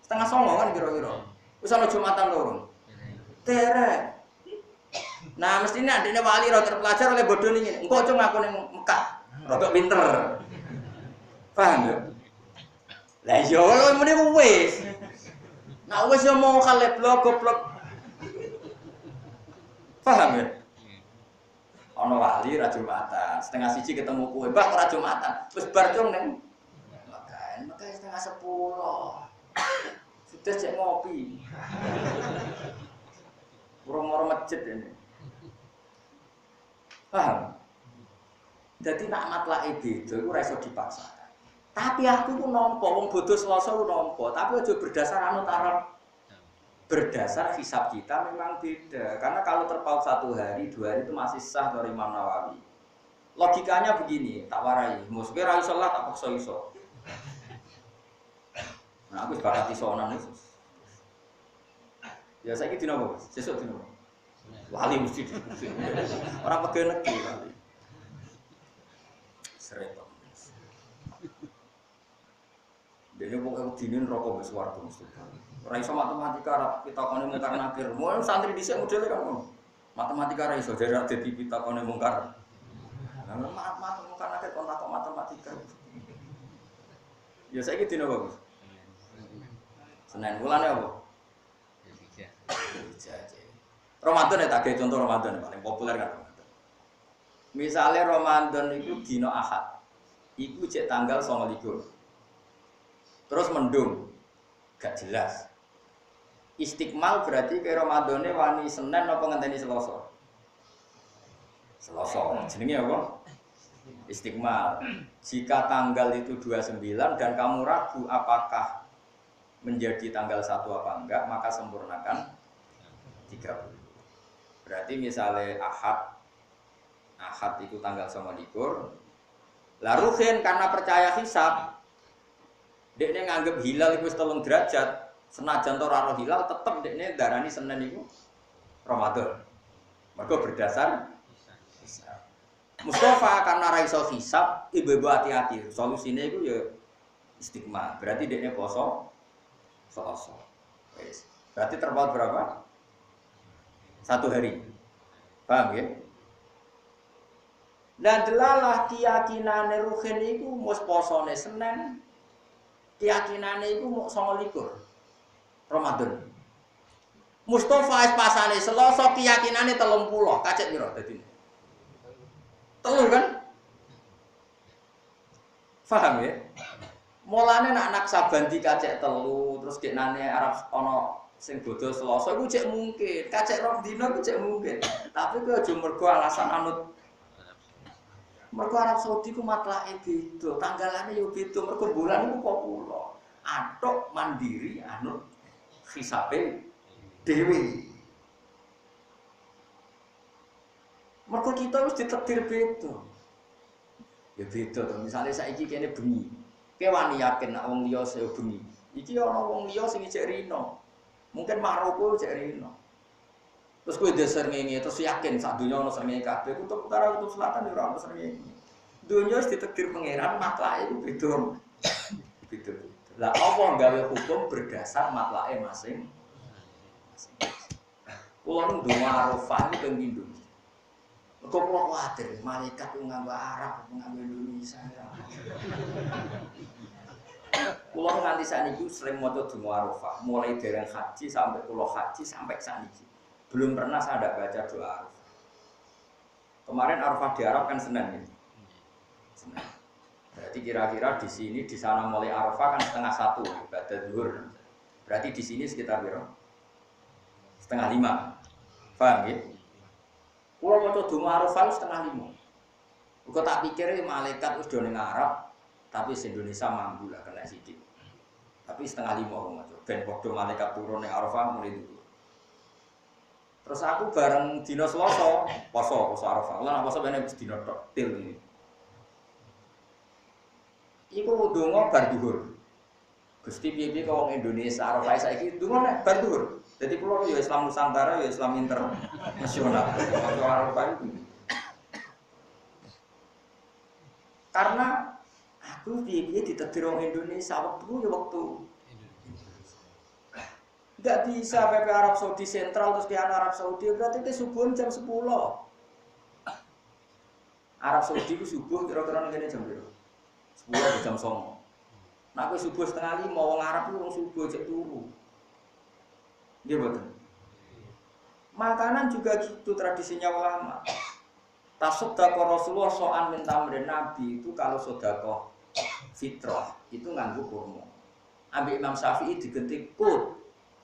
8:30 kan kira-kira. Wis ana Jumatan loro. Derek. Nah, mestinya adiknya wali rada terpelajar oleh bodoh ini. Engko cung aku ning Mekah, rada pinter. Paham ya? Lah yo lho muni wis. Nah wis yo mau kale goblok. Paham ya? Ana wali ra Jumatan, 1:30 ketemu kowe, Mbah ora Jumatan. Wis bar cung ning Mekah 9:30. Sudah cek ngopi. Urung-urung masjid ini. Paham? Jadi nak matlake beda iku ora iso dipaksakan. Tapi aku ku nampa wong bodoh Selasa ku nampa, tapi aja berdasar anut Arab. Berdasar hisab kita memang beda. Karena kalau terpaut 1 hari, 2 hari itu masih sah dari Imam Nawawi. Logikanya begini, tak warai. Musuhe ra iso lah tak paksa iso. Nah, aku sepakat isonan itu. Ya saiki dina apa? Sesuk dina apa? Wali mesti. Ora pegawai negeri wali. Serempet. Dene pokoke dinin rokok wis warga mesti. Ora iso matematika pitakone mungkar nakir. Mau santri dhisik modele kan ngono. Matematika ora iso jare dadi pitakone mungkar Maaf, kan ada kontak matematika. Ya saya gitu nopo. Senin bulan apa? Ramadan ya tak contoh Ramadan paling populer kan Ramadan. Misalnya Ramadan itu dino Ahad, itu cek tanggal 29. Terus mendung, gak jelas. Istiqmal berarti ke Ramadannya wani Senin apa ngenteni Selasa? Selasa, jenenge apa? Istiqmal. Jika tanggal itu 29 dan kamu ragu apakah menjadi tanggal 1 apa enggak, maka sempurnakan 30. Berarti misalnya Ahad itu tanggal 29. Lah ruhin karena percaya hisab, dekne nganggep hilal itu 3 derajat, senajan to ora hilal tetep dekne darani Senin itu Ramadan. Mergo berdasar hisab. Mustafa karena ra iso hisab, ibu-ibu hati-hati. Solusine iku ya istiqmal. Berarti dekne poso Selasa. Wis. Berarti terpaut berapa? 1 hari. Paham ya? Dan delalah keyakinane ruhin iku mus posone Senin. Keyakinane iku mok 29 Ramadan. Mustafa es pasane Selasa keyakinane 30. Kacek piro dadi? 3 kan? Paham ya? Mulane nak saban dikacek 3 terus deknane Arab ana sing bodho Selasa iku cek mungkin. Kacek rong dina iku cek mungkin. Tapi ku aja mergo alasan anut. Mergo Arab Saudi ku matlake beda, tanggalane yo beda, mergo bulan iku kok kula. Atok mandiri anut hisabe dhewe. Mergo kita wis ditakdir beda. Ya beda to, misale saiki kene bengi. Kowe wani yakin nek wong liya saya bengi. Iki ana wong liya sing ijek rino. Mungkin Maroko ijek rino. Terus kowe deser ngene terus yakin sak donya ana srengenge kabeh, kutub utara kutub selatan ya ora ana srengenge. Donya wis ditakdir pangeran matlake iku beda. Beda. Lah apa gawe hukum berdasar matlake masing. Kulo nu donga Arafah iki ping pindho. Kok kok kuwatir malaikat ku nganggo Arab, nganggo Indonesia. Kulo nganti saniki sering maca donga Arafah, mulai dereng haji sampai kulo haji sampai saniki. Belum pernah saya ada baca doa Arafah. Kemarin Arafah di Arab kan Senin ya. Senin. Berarti kira-kira di sini di sana mulai Arafah kan 1:30 ibadah zuhur. Berarti di sini sekitar berapa? 4:30. Paham ya? Kulo maca donga Arafah 4:30. Kok tak pikir malaikat wis do ning Arab, tapi di Indonesia mampu lah kena sithik. Tapi 4:30 kok maca. Ben padha malaikat turun ning Arafah mulai itu. Terus aku bareng dina Selasa, poso Arafah. Lah poso ben wis dina tok til iki. Iku donga bar zuhur. Gusti piye-piye kok wong Indonesia Arafah saiki donga nek bar zuhur. Dadi kula ya Islam Nusantara ya Islam internasional. Arafah itu. Karena aku piye-piye ditakdir wong Indonesia waktu ya waktu. Enggak bisa PP Arab Saudi sentral terus ke Arab Saudi berarti itu subuh jam 10. Arab Saudi itu subuh kira-kira ngene jam berapa? 10 jam 09. Nah aku subuh 4:30 wong Arab itu wong subuh cek turu. Nggih mboten. Makanan juga gitu tradisinya ulama. Tasaddaqa Rasulullah so'an min tamrin Nabi itu kalau sedekah fitrah itu nganggo kurma. Ambil Imam Syafi'i diganti kut.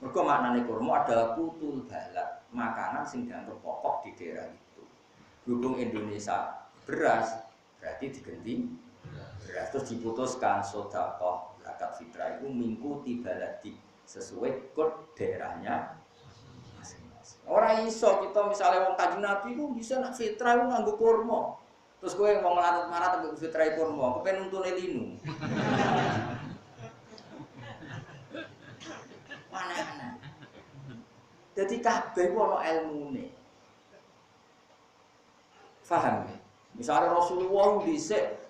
Mergo maknane kurma adalah kutul balad, makanan sing dianggap pokok di daerah itu. Berhubung Indonesia beras, berarti diganti beras terus diputuskan sedekah zakat fitrah itu mingkuti baladi sesuai kod daerahnya. Orang iso kita misalnya wong Kanjeng Nabi ku bisa nak fitrah ku nganggo kurma. Terus kowe wong melarat-melarat nganggo fitrah kurma, kepen untune linu. Mana-mana. Dadi kabeh ku ana ilmune. Paham ya? Misalnya Rasulullah dhisik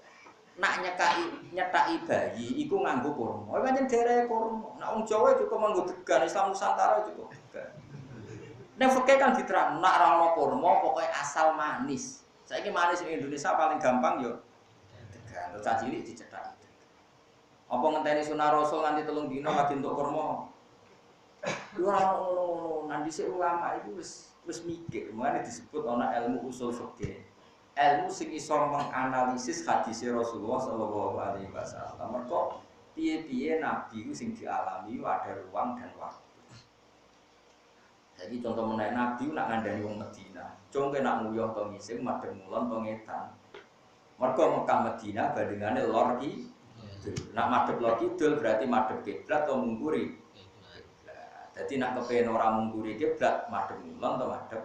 nak nyetaki bayi iku nganggo kurma. Pancen derek kurma. Nak wong Jawa cukup nganggo degan, Islam Nusantara cukup degan. Nek fikih kan diterang nak ra ono kurma pokoke asal manis. Saiki manis ning Indonesia paling gampang yo degan, terus cilik dicetak. Apa ngenteni sunah Rasul nganti 3 dina lagi entuk kurma. Yo ora ngono, nanti sik ulama iku wis mikir, mulane disebut ana ilmu usul fikih. Ilmu sing iso menganalisis hadis Rasulullah sallallahu alaihi wasallam. Mergo piye-piye nabi ku sing dialami ada ruang dan waktu. Jadi contoh menaik nabi nak ngandani wong Medina. Contoh nak nguyuh to ngising madhep ngulon to ngetan. Mergo Mekah Medina bandingane lor ki. Nak madhep lor kidul berarti madhep kiblat atau mungguri. Jadi nak kepen ora mungguri kiblat madhep ngulon to madhep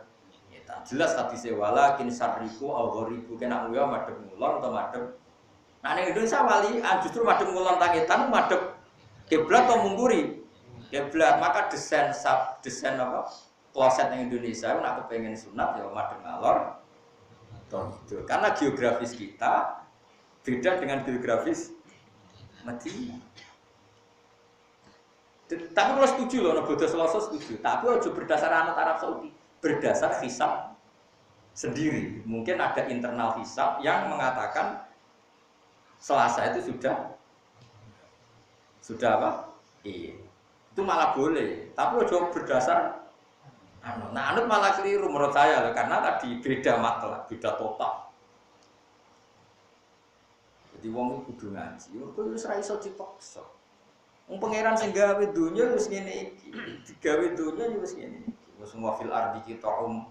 ngetan. Jelas hadise walakin sarriku au gharibu kena nguyuh madhep ngulon to madhep. Nah ning Indonesia wali justru madhep ngulon ta ngetan madhep kiblat atau mungguri. Kiblat maka desain apa? Kloset yang Indonesia nak kepengen sunat ya madem ngalor gitu. Karena geografis kita beda dengan geografis Medina. Tapi kalau setuju loh, Bodo Selasa setuju. Tapi ojo berdasar anut Arab Saudi, berdasar hisab sendiri. Mungkin ada internal hisab yang mengatakan Selasa itu sudah apa? Iya. Itu malah boleh. Tapi ojo berdasar nah anut malah keliru menurut saya loh, karena tadi beda matlab, beda total. Jadi wong kudu ngaji, kok wis ra iso dipaksa. Wong pangeran sing gawe donya wis ngene iki, digawe donya wis ngene iki. Wis semua fil ardi qita'um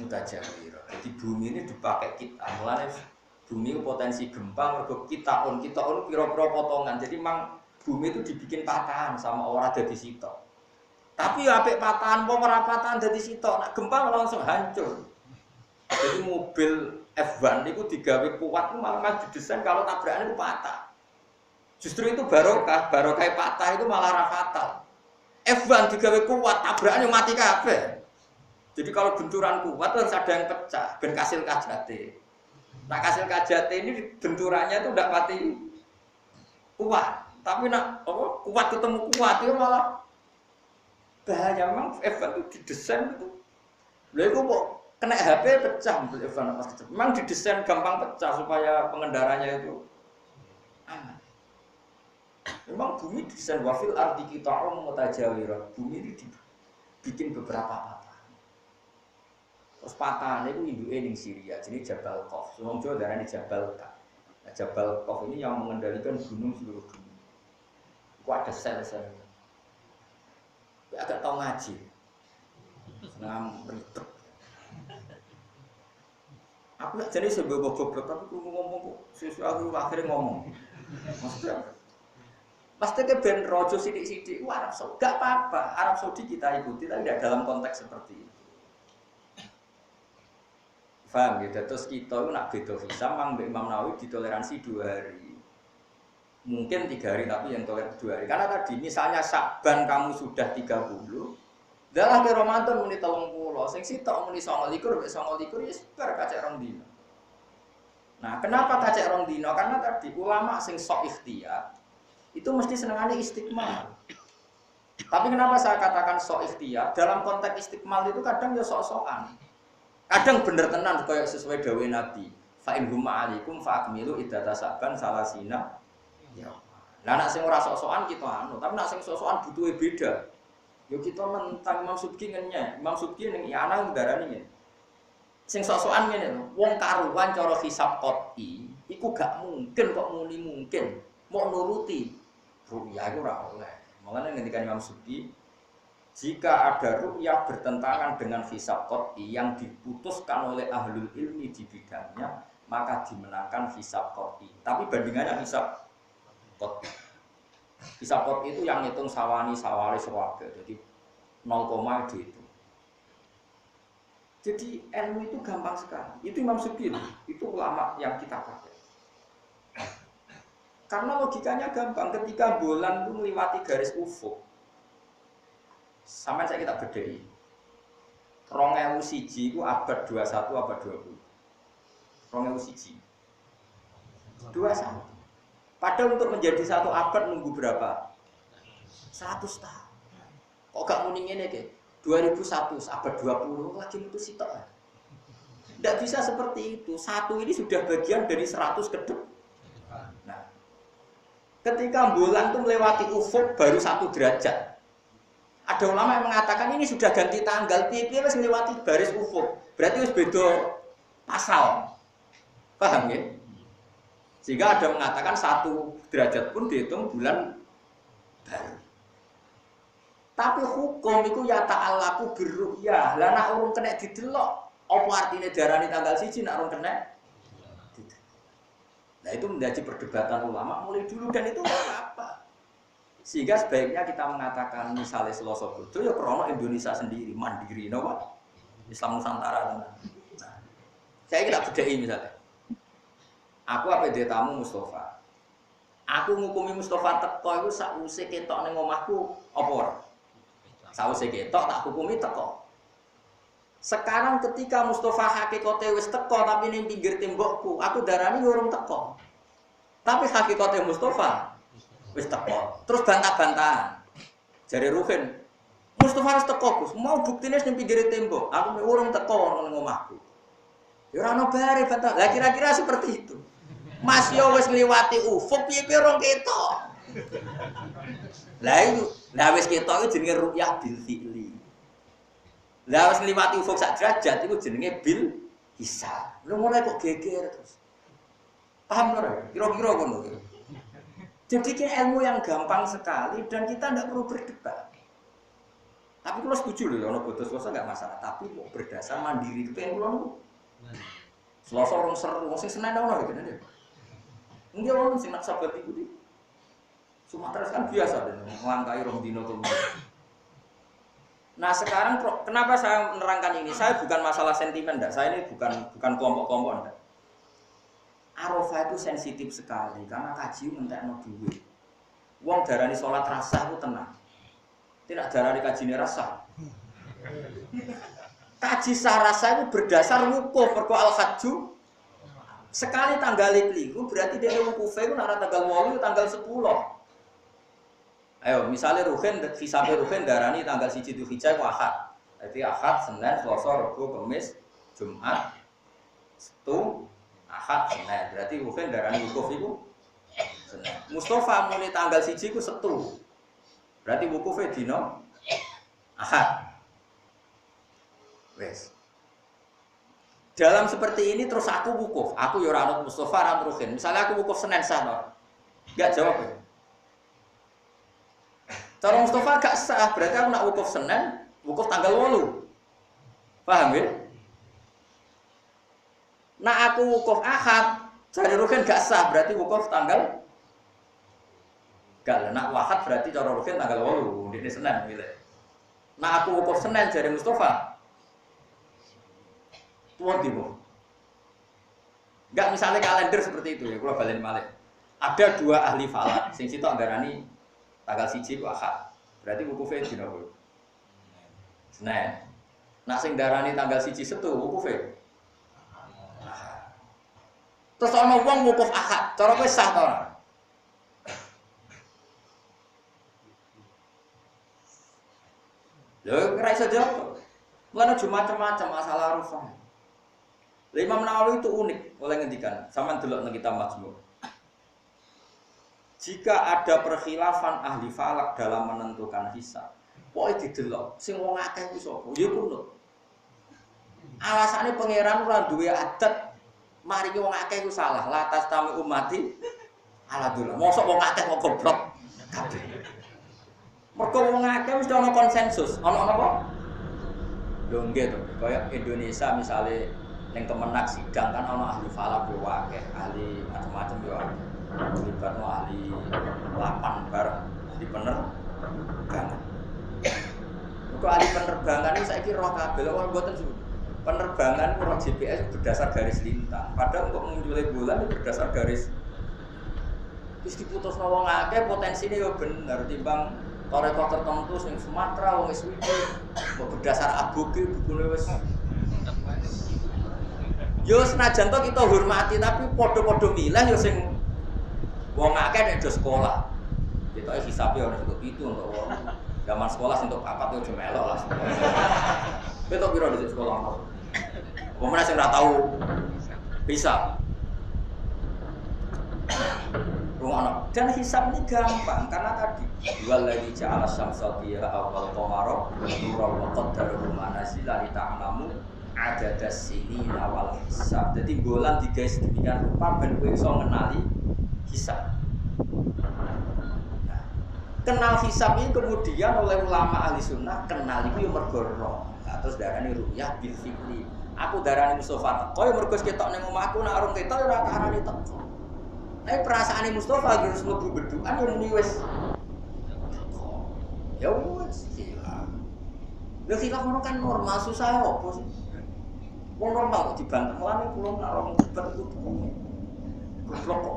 mutajawir. Jadi bumi ini dipakai kita. Mulane bumi potensi gempa mergo qita'un pira-pira potongan. Jadi mang bumi itu dibikin patahan sama orang dadi sitok. Tapi apik patahan, apa ora patahan dadi sitok, nek gempa langsung hancur. Jadi mobil F1 itu digawe kuat malah didesain kalau tabrakan itu patah. Justru itu barokah patah itu malah ra fatal. F1 digawe kuat, tabrakan mati kabeh. Jadi kalau benturan kuat harus ada yang pecah, ben kasil kajate. Nah kasil kajate ini benturannya itu ndak pati kuat. Tapi nak kuat ketemu kuat itu malah bahaya. Memang F1 itu didesain itu. Lha iku kok kena HP pecah mobil F1 pas kecil. Memang didesain gampang pecah supaya pengendaranya itu aman. Memang bumi desain wafil ardi qita'um mutajawirah. Bumi ini dibikin beberapa patahan. Terus patahan itu induke ning Syria, jadi Jabal Qaf. Wong Jawa darani Jabal Qaf. Nah, Jabal Qaf ini yang mengendalikan gunung seluruh dunia. Kok ada sel-sel. Agak tahu ngaji, ribet. Aku nggak jadi sebab goblok, tapi aku ngomong kok, sesuatu akhirnya ngomong. Maksudnya, pasti ke ben rojo sidik-sidik, Arab Saudi, nggak apa-apa. Arab Saudi kita ikuti, tapi tidak dalam konteks seperti itu. Paham ya? Terus kita itu nak beda hisab, Imam Nawawi ditoleransi 2 hari. Mungkin 3 hari tapi yang toleran 2 hari. Karena tadi misalnya Sya'ban kamu sudah 30, dalam ke Ramadan muni 30, sing sitok muni 29 ya sebar kacek rong dino. Nah, kenapa kacek rong dino? Karena tadi ulama sing sok ikhtiyar itu mesti senengane istiqmal. Tapi kenapa saya katakan sok ikhtiyar? Dalam konteks istiqmal itu kadang ya sok-sokan. Kadang bener tenan kayak sesuai dawuh Nabi. Fa in hum alaikum fa akmilu iddata Sya'ban salasina. Ya. Nah, nak sing ora sok-sokan kita tapi nak sing sok-sokan butuhe beda. Yo kita mentang Imam Subki ngenyek. Imam Subki ning ana ndarani ngene. Sing sok-sokan ngene lho, wong karuan cara hisab qot'i, iku gak mungkin kok muni mungkin. Mau nuruti ru'yah iku ora oleh. Makanya ngendikan Imam Subki, jika ada ru'yah bertentangan dengan hisab qot'i yang diputuskan oleh ahlul ilmi di bidangnya, maka dimenangkan hisab qot'i. Tapi bandingannya hisab qot'i. Hisab qot'i itu yang ngitung sawani sawari swarga. Jadi 0, itu. Jadi ilmu itu gampang sekali. Itu Imam Subki itu ulama yang kita pakai. Karena logikanya gampang. Ketika bulan itu melewati garis ufuk, sampai saya kita bedai. 2001 itu abad 21 abad 20. 2001. 21. Padahal untuk menjadi satu abad nunggu berapa? 100 tahun. Kok gak muni ngene ke? 2001 abad 20 lagi mutu sitok. Tidak bisa seperti itu. Satu ini sudah bagian dari 100 ke depan. Nah, ketika bulan itu melewati ufuk baru 1 derajat. Ada ulama yang mengatakan ini sudah ganti tanggal, piye-piye wis melewati baris ufuk. Berarti wis beda pasal. Paham ya? Sehingga ada mengatakan 1 derajat pun dihitung bulan baru. Tapi hukum itu ya ta'alaku birru'yah. Lah nak urung kena didelok. Apa artinya darani tanggal 1 nak urung kena? Nah itu menjadi perdebatan ulama mulai dulu dan itu apa? Sehingga sebaiknya kita mengatakan misalnya Selasa Bodo ya krono Indonesia sendiri mandiri, napa? Islam Nusantara. Nah, saya kira bedai misalnya. Aku apa dia tamu Mustafa. Aku ngukumi Mustafa teko itu sakwise ketok ning omahku apa ora? Sakwise ketok tak hukumi teko. Sekarang ketika Mustafa hakikate wis teko tapi ning pinggir tembokku, aku darani urung teko. Tapi hakikate Mustafa wis teko. Terus bantah-bantahan. Jare Ruhin, Mustafa wis teko, Gus. Mau buktine ning pinggir tembok, aku urung teko ning omahku. Ya ora ono bare bantah. Lah kira-kira seperti itu. Mas yo wis ngliwati ufuk piye-piye rong ketok. Lah itu, lah wis ketok iku jenenge ru'yah bil fi'li. Lah wis ngliwati ufuk sak derajat iku jenenge bil hisab. Lho mulai kok geger terus. Paham ora? Kira-kira ngono iki. Jadi ini ilmu yang gampang sekali dan kita tidak perlu berdebat. Tapi kalau setuju loh, ono bodos Selasa enggak masalah, tapi mau berdasar mandiri itu yang kulo. Selasa orang seru, wong sing Senin ono gitu nih. Enggak ono sing nak sabat iku di. Sumatera kan biasa dan nglangkai rong dino to. Nah, sekarang kenapa saya menerangkan ini? Saya bukan masalah sentimen enggak. Saya ini bukan kelompok-kelompok enggak. Arafah itu sensitif sekali karena kaji ngentekno duit. Wong darani salat rasah itu tenang. Tidak darani kajine rasah. Kaji sarasa itu berdasar wukuf perko al-hajju. Sekali tanggal keliru berarti dia wukufe itu nara tanggal 8 tanggal 10. Ayo, misalnya Ruhin hisabe Ruhin darani tanggal 1 Dzulhijjah ku Ahad. Jadi Ahad, Senin, Selasa, Rabu, Kamis, Jumat, Sabtu, Ahad, Senin. Berarti Ruhin darani wukuf itu Senin. Mustafa mulai tanggal 1 ku Setu. Berarti wukufe dino Ahad. Wes. Dalam seperti ini terus aku wukuf. Aku ya ora anut Mustafa, ora anut Ruhin. Misalnya aku wukuf Senin sah to. Enggak jawab ya. Cara Mustafa gak sah, berarti aku nak wukuf Senin, wukuf tanggal 8. Paham ya? Nah aku wukuf Ahad, cari Ruhin gak sah, berarti wukuf tanggal gak, nak Ahad berarti cara Ruhin tanggal 8, ini Senin milih. Nah aku wukuf Senin cari Mustafa tuan tiba. Gak misalnya kalender seperti itu ya, kalau balen malik. Ada 2 ahli falak, sing sitok ngarani tanggal 1 ku Ahad. Berarti wukufe dina apa? Senin. Nak sing darani tanggal 1 Setu wukufe. Terus ana wong wukuf Ahad, cara kowe sah ta ora? Lho, ora iso jawab. Mulane macam-macam masalah Arafah. Imam Nawawi itu unik oleh ngendikan, sampean delok nang kitab Majmu'. Jika ada perkhilafan ahli falak dalam menentukan hisab, pokoke didelok sing wong akeh ku sapa? Ya kunut. Alasane pangeran ora duwe adat maringi wong akeh ku salah. Latas tami umati aladullah. Mosok wong akeh kok goblok kabeh. Mergo wong akeh mesti ana konsensus. Ana apa? Lho nggih to, kaya Indonesia misale ning Kemenak sidang kan ana ahli falak yo akeh, ahli macam-macam yo akeh. Libatno ahli lapan bareng, ahli penerbangan. Kok ahli penerbangan ini saiki roh kabeh kok mboten penerbangan roh GPS berdasar garis lintang. Padahal untuk munculnya bulan itu berdasar garis. Terus diputusno wong akeh potensine yo bener timbang toreko tertentu sing Sumatera wong Sweden kok berdasar aboge bukune wis. Yo senajan to kita hormati tapi padha-padha milih yo sing wong akeh nek do sekolah. Ketoke hisabe ora untuk itu untuk wong. Zaman sekolah untuk papat yo melok lah. Beto piro di sekolah. Pemenang sing ora tau bisa. Rumono. Dan hisab ini gampang karena tadi wallahi ja'ala syamsa biha awal qamara nuran wa qaddarahu manazila li ta'lamu adadas sini awal hisab. Jadi bolan digawe sedemikian rupa ben kowe iso ngenali hisab. Nah, kenal hisab ini kemudian oleh ulama ahli sunnah kenal itu yo mergo roh. Nah, terus darani ru'yah bil fikri. Aku darani Mustofa teko yo mergo ketok ning omahku nek arung ketok ora arani teko. Tapi perasaan Mustafa harus mlebu bedukan yang muni wis. Ya wis gila. Lha khilaf ngono kan normal susah opo sih? Wong normal kok dibantah lan kula nek ora debat itu. Goblok kok.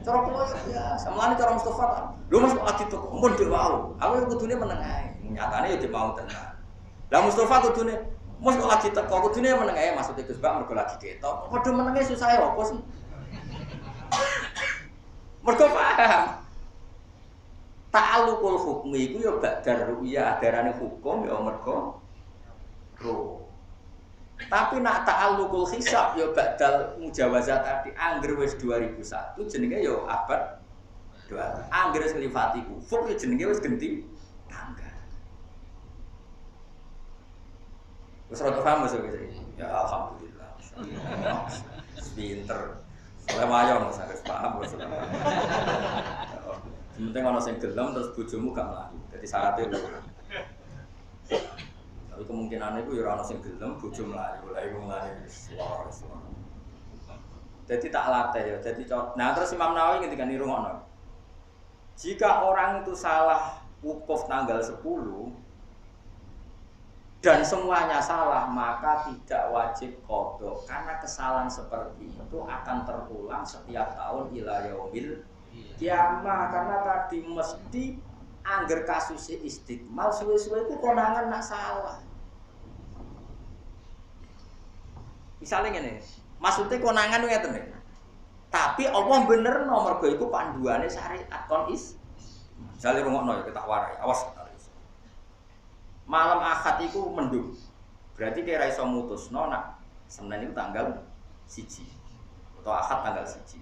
Cara kula ya samlane cara Mustafa ta. Lho Mas kok ati teko mun dhek wau. Aku kudune meneng ae. Nyatane ya dhek mau tenan. Lah Mustafa kudune Mas kok lagi teko kudune meneng ae maksud Gus Bak mergo lagi ketok. Padha menenge susah opo sih? Mergo paham. Ta'alluqul hukmi iku ya badar ru'ya adarane hukum ya mergo roh. Tapi nak ta'alluqul hisab ya badal mujawazat tadi angger wis 2001 jenenge ya abad 2. Angger wis nglifati ufuk ya jenenge wis genti tangga. Wis ora paham Mas ya alhamdulillah. Pinter. Oleh wayang Mas harus paham Mas. Penting ana sing gelem terus bojomu gak mlayu. Dadi syaratnya lho. Tapi kemungkinan itu ya ora ana sing gelem bojo mlayu. Lah iku mlayu wis. Dadi tak latih ya. Dadi nah terus Imam Nawawi ngendikan niru ngono. Jika orang itu salah wukuf tanggal 10 dan semuanya salah, maka tidak wajib qadha karena kesalahan seperti itu akan terulang setiap tahun ila yaumil kiamah. Karena tadi mesti angger kasus istiqmal suwe-suwe itu konangan nak salah. Misalnya ngene, maksudnya konangan ngeten nih. Tapi Allah bener nomor go iku panduane syariat kon is. Misale rungokno ya kita warai, awas. Malam Ahad itu mendung. Berarti kira iso mutusno nak Senin itu tanggal 1 atau Ahad tanggal 1.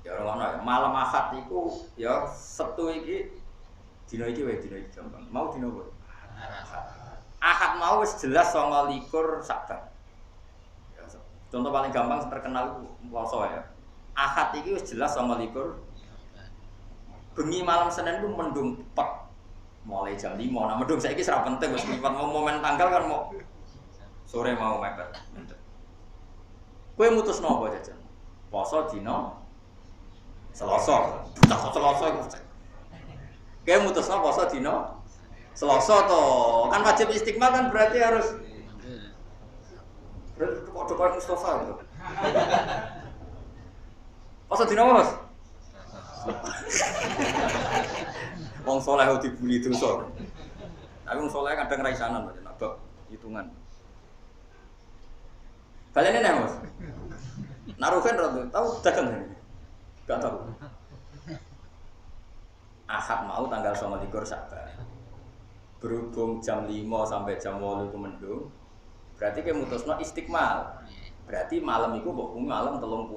Ya ngono ya. Malam Ahad itu ya Sabtu iki dina iki wae dina iki gampang. Mau dina apa? Ahad mau wis jelas 29 Saban. Ya, contoh paling gampang terkenal puasa ya. Ahad iki wis jelas 29. Bengi malam Senin itu mendung pet. Mulai jam 5, nah mendung saiki ora penting wis mau momen tanggal kan mau sore mau mepet. Kowe mutusno apa jajan? Poso dina Selasa. Tak Selasa iku. Kowe mutusno poso dina Selasa to. Kan wajib istiqmal kan berarti harus kok depan Mustafa gitu. Poso dina Mas. Wong soleh dibuli dosa. Tapi wong soleh kadang ra isanan Mas, nabak hitungan. Balene nek Mas. Naruhen ra tau dagang ini. Gak tahu. Ahad mau tanggal 29 Saban. Berhubung jam 5 sampai jam 8 itu mendung. Berarti ke mutusno istiqmal. Berarti malam iku mbok malam 30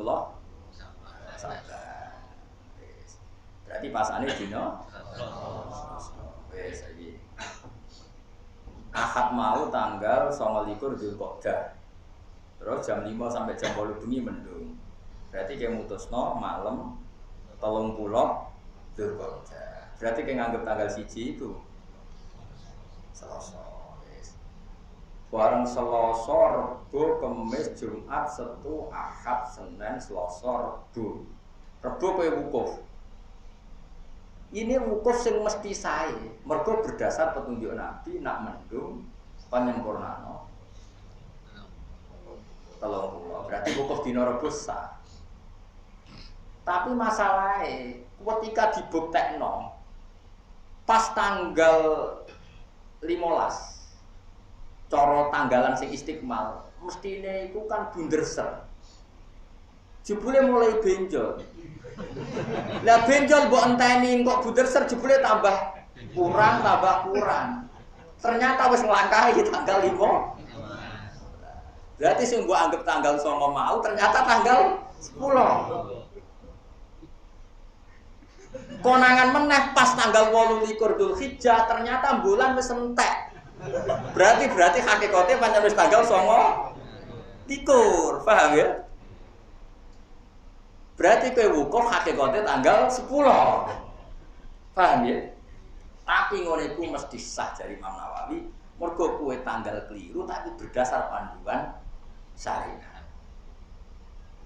Saban. Berarti pasane dina wis iki. Ahad mau tanggal 29 Dzulqa'dah. Terus jam 5 sampai jam 8 bengi mendung. Berarti kayak mutusno malam 30 Dzulqa'dah. Berarti kayak nganggep tanggal 1 itu Selasa. Bareng Selasa, Rebo, Kamis, Jumat, Sabtu, Ahad, Senin, Selasa, Rebo. Rebo kowe wukuf. Ini wukuf sing mesti sae, mergo berdasar petunjuk Nabi nak mendung penyempurnano. Tolong berarti wukuf dina Rebo sah. Tapi masalahnya ketika dibuktekno pas tanggal 15 cara tanggalan sing istiqmal mestine iku kan bunderser. Jebule mulai benjol. Lah benjol mbok enteni kok bunderser jebule tambah kurang. Ternyata wis nglangkahi tanggal 5. Berarti sing mbok anggap tanggal 9 mau ternyata tanggal 10. Konangan meneh pas tanggal 28 Dzulhijjah ternyata bulan wis entek. Berarti hakikate pancen wis tanggal 9. Paham ya? Berarti kowe wukuf hakikate tanggal 10. Paham ya? Tapi ngono iku mesti sah dari Imam Nawawi, mergo kowe tanggal keliru tapi berdasar panduan syariat.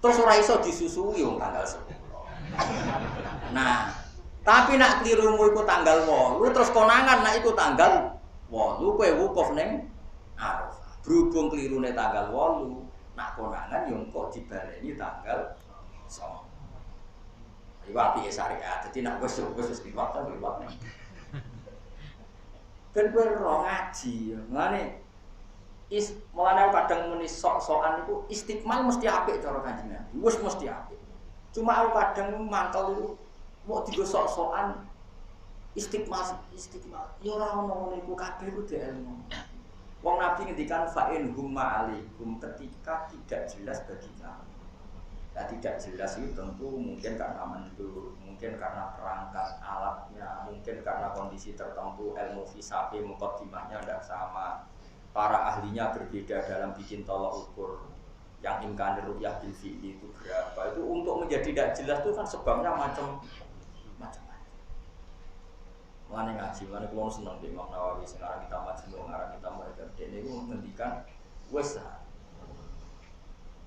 Terus ora iso disusui wong tanggal 10. Nah, tapi nak kelirumu iku tanggal 8, terus konangan nak iku tanggal 8, kowe wukuf ning Arafah. Berhubung kelirune tanggal 8, nak konangan yo kok dibaleni tanggal 9. Iku apike syariat. Dadi nak wis liwat ta liwat. Ben kowe ora ngaji, mulane kadang muni sok-sokan iku istiqmal mesti apik cara Kanjeng Nabi. Wis mesti apik. Cuma aku kadang mantel itu mau digo sok-sokan istiqmal. Ya ora ono ngene iku kabeh ku ilmu. Wong Nabi ngendikan fa'in humma alaikum ketika tidak jelas bagi kamu. Nah, tidak jelas itu tentu mungkin karena mendul, mungkin karena perangkat alatnya, mungkin karena kondisi tertentu, ilmu fisafi muqaddimahnya tidak sama. Para ahlinya berbeda dalam bikin tolak ukur. Yang imkan ru'yah bil fi'li itu berapa? Itu untuk menjadi tidak jelas itu kan sebabnya macam-macam. Mulane ngaji, mulane kula seneng di Imam Nawawi sekarang kita majmu, ngarang kita mereka dene iku ngendikan wis.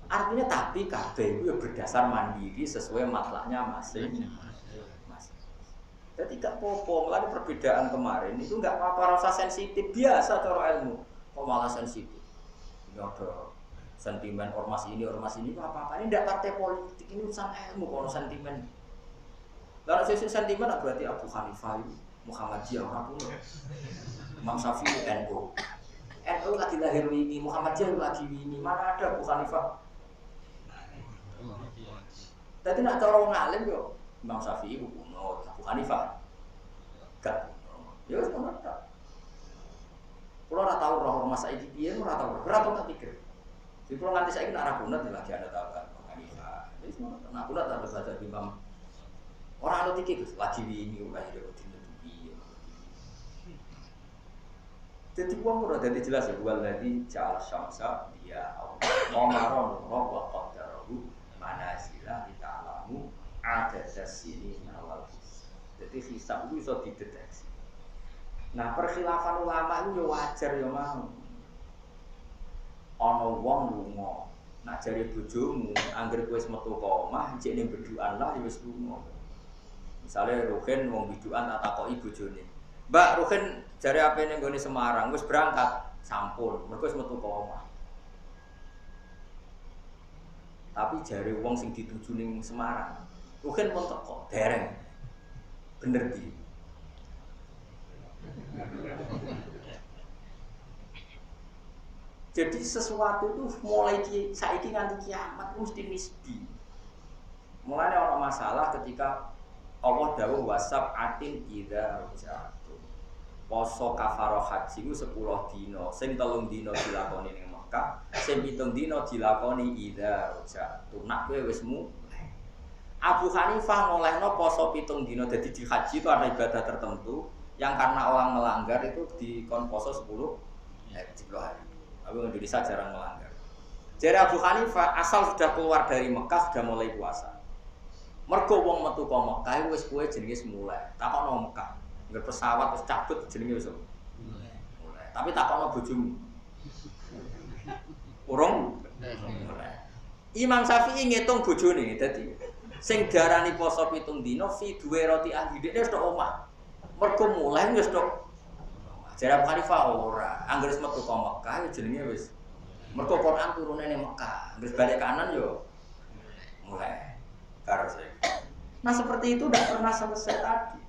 Artinya tapi kabeh itu ya berdasar mandiri sesuai matlahnya masing-masing. Jadi gak apa-apa, mulane perbedaan kemarin itu enggak apa-apa rasa sensitif biasa cara ilmu. Kok malah sensitif? Ini ada sentimen ormas ini apa-apa. Ini tidak partai politik, ini urusan ilmu kalau sentimen. Lalu sisi sentimen berarti Abu Hanifah, Muhammadiyah, Imam Syafi'i, NU. NU lagi lahir ini, Muhammadiyah lagi ini. Mana ada Abu Hanifah? Jadi nak cara orang alim yo, Imam Syafi'i kuno, Abu Hanifah gak kuno. Ya wis ngono ta. Kulo ora tau roh masa iki piye, ora tau. Ora tau tak pikir. Jadi kalau nanti saya kena ragunat lagi ada tawaran Hanifah. Jadi semua nak ragunat ada baca Imam. Orang anu tikik lagi ini lagi ada begini. Jadi uang udah jadi jelas ya. Wal ladzi ja'al syamsa dia Omaron wa qadarahu manazila ta'lamu adada sini awal. Jadi hisab itu bisa dideteksi. Nah perkhilafan ulama itu ya wajar ya mau. Ana wong lunga nak jare bojomu anggere kowe wis metu ka omah jek ning bedukan lah ya wis lunga. Misale Ruhin wong bidukan tak takoki bojone. Mbak Ruhin jare ape ning gone Semarang wis berangkat sampun mergo wis metu ka omah. Tapi jare wong sing dituju ning Semarang Ruhin mun teko dereng. Bener iki. Jadi sesuatu itu mulai saiki nganti kiamat mesti nisbi. Mulane ana masalah ketika Allah dawuh wasab atin idza rujatu. Poso kafarah haji ku 10 dina, sing 3 dina dilakoni ning Mekah, sing 7 dina dilakoni idza rujatu. Nak kowe wis mulai. Abu Hanifah ngolehno poso 7 dina. Jadi di haji itu ada ibadah tertentu yang karena orang melanggar itu dikon poso 10 hari. Aku Indonesia jarang melanggar. Jadi Abu Hanifah asal sudah keluar dari Mekah sudah mulai puasa. Mergo wong metu ka Mekah wis kowe jenenge mulai. Takokno Mekah. Ngger pesawat wis cabut jenenge wis mulai. Tapi takokno bojomu. Urung mulai. Imam Syafi'i ngitung bojone. Dadi sing diarani poso 7 dina fi duwe roti ahli dhek wis tok omah. Mergo mulai wis tok. Jare Abu Hanifah ora, anggere wis metu ka Mekah jenenge wis. Mergo Quran turune ning Mekah, wis balik kanan yo mulai. Karo saya. Nah seperti itu tidak pernah selesai tadi.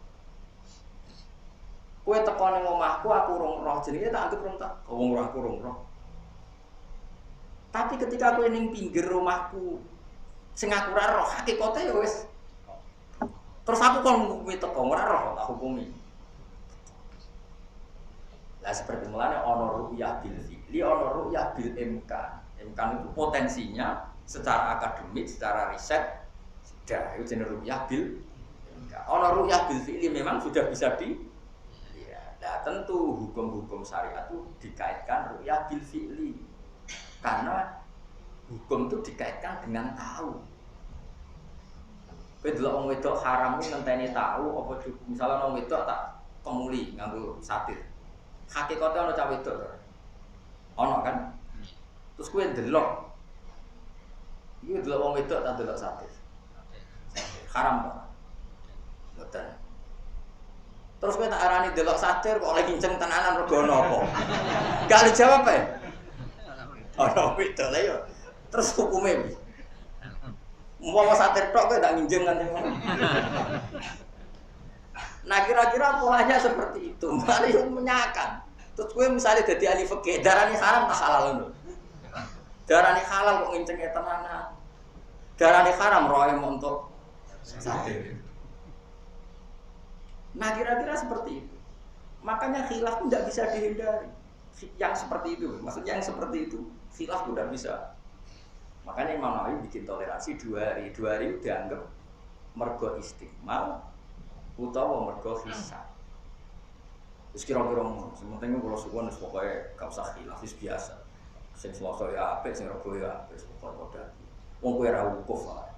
Kowe teko ning omahku aku urung roh jenenge tak anggap urung tak wong roh aku urung roh. Tapi ketika kowe ning pinggir rumahku sing aku ora roh hakikate ya wis. Terus aku kon ngukumi teko ora roh tak hukumi. Lah seperti mulane ana ru'yah bil fi'li, ana ru'yah bil imkan. Imkan itu potensinya secara akademik, secara riset sudah itu jenis ru'yah bil imkan. Ana ru'yah bil fi'li memang sudah bisa di ya. Nah, tentu hukum-hukum syariat itu dikaitkan ru'yah bil fi'li. Karena hukum itu dikaitkan dengan tahu. Kowe delok wong wedok haram ku ngenteni tahu apa cukup. Misalnya wong wedok tak kemuli nganggo satir. Hakikate ana cah wedok to. Ana kan? Terus kowe ndelok. Iki delok wong wedok tak delok satir. Haram to. Mboten. Terus kowe tak arani delok satir kok oleh kinceng tenanan regono apa? Gak ada jawab ya? Ana wedok lha yo. Terus hukume piye? Mau satir tok kowe tak nginjeng kan. Nah kira-kira polanya seperti itu, malah yang menyakan. Terus gue misalnya jadi ahli fikih, darahnya haram tak halal loh. Darahnya halal kok ngincengnya tenanan. Darahnya haram roh untuk satir. Nah kira-kira seperti itu. Makanya khilaf itu tidak bisa dihindari. Yang seperti itu, maksudnya yang seperti itu, khilaf itu tidak bisa. Makanya Imam Nawawi bikin toleransi 2 hari. 2 hari itu dianggap mergo istiqmal utawa mergo hisab. Wis kira-kira ngono. Sementing kula suwun wis pokoke gak usah khilaf, wis biasa. Sing Selasa ya apik, sing Rebo ya apik, pokoke padha. Wong kowe ra wukuf wae.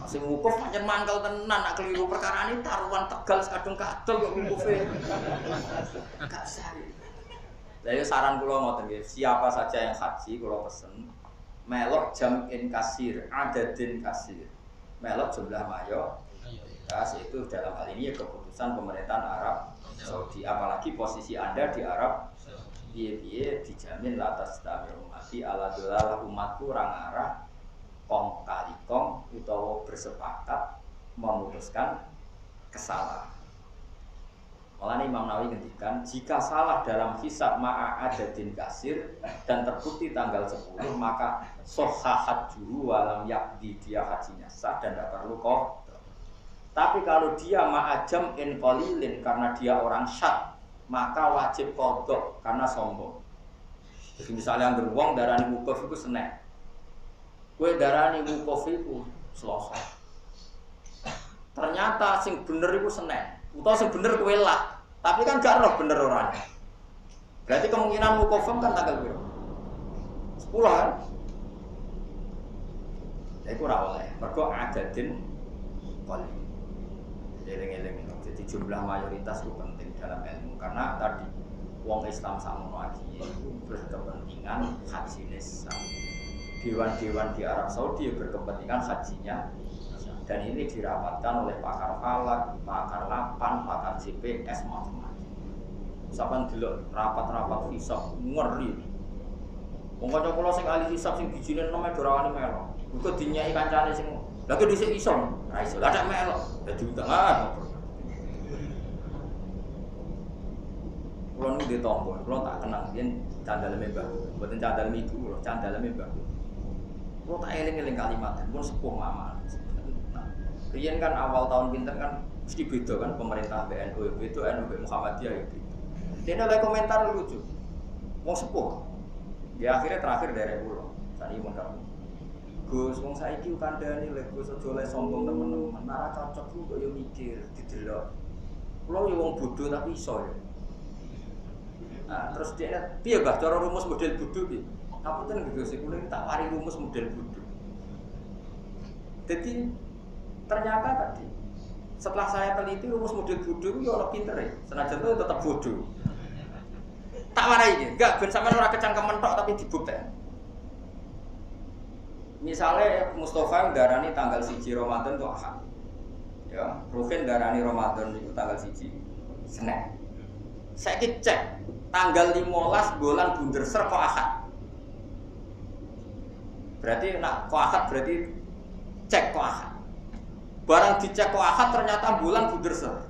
Sing wukuf pancen mangkel tenan, nak keliru perkarane taruhan Tegal kadung kadol kok wukufe. Gak sari. Lah yo saran kula ngoten nggih, siapa saja yang haji kula pesen melok jam'in kasir, adadin kasir. Melok jumlah mayo. Itu dalam hal ini keputusan pemerintahan Arab Saudi, apalagi posisi Anda di Arab piye-piye dijamin latas tamir umati ala dolala umatku orang arah kong kali kong utawa bersepakat memutuskan kesalahan. Malah Imam Nawawi ngendikan jika salah dalam hisab ma'a adadin kasir dan terbukti tanggal 10 maka sohahat juru walam yakdi dia hajinya sah dan tidak perlu kok. Tapi kalau dia ma'ajam in qalilin karena dia orang syad, maka wajib qadha karena sombong. Jadi misalnya anggar wong darani wukuf iku Senin. Kowe darani wukuf iku Selasa. Ternyata sing bener iku Senin, utawa sing bener kowe lah. Tapi kan gak roh bener orangnya. Berarti kemungkinan wukuf kan tanggal piro? 10 kan? Ya iku ora oleh. Mergo adadin qalil. Eleng-eleng. Jadi jumlah mayoritas itu penting dalam ilmu karena tadi wong Islam sakmono aji itu berkepentingan haji nisab. Dewan-dewan di Arab Saudi berkepentingan hajinya dan ini dirapatkan oleh pakar falak, pakar lapan, pakar GPS macam-macam. Sampeyan delok rapat-rapat hisab ngeri. Wong kanca kula sing ahli hisab sing bijine neme ora wani melo. Iku dinyai kancane sing lha kok dhisik iso, ra iso. Lah nek melok, dadi utangan. Kulo nu di tombo, kulo tak kenang yen candaleme Mbah. Mboten candaleme ibu, kulo candaleme Mbah. Kulo tak eling-eling kalimat, pun sepuh mama. Riyen kan awal tahun pinten kan mesti beda kan pemerintah BNU, itu NU Muhammadiyah itu. Dene oleh komentar lucu. Wong sepuh. Ya akhirnya terakhir dari kulo. Sani mun kamu. Gus, wong saiki kandhani lek Gus aja oleh sombong temen-temen. Ora cocok ku kok yo mikir didelok. Kulo yo wong bodoh tapi iso ya. Nah, terus dia piye Mbah cara rumus model bodho piye? Ngapunten Gus, kulo tak wari rumus model bodho. Jadi ternyata tadi setelah saya teliti rumus model bodho itu yo ana pintere. Senajan itu tetap bodoh. Tak warai iki, enggak ben sampean ora kecangkemen tok tapi dibuktekno. Misalnya Mustafa darani tanggal 1 Ramadan itu Ahad. Ya, Ruhin darani Ramadan itu tanggal 1 Senin. Saya cek tanggal 15 bulan Bunderser kok Ahad. Berarti nak kok Ahad berarti cek kok Ahad. Barang dicek kok Ahad ternyata bulan Bunderser.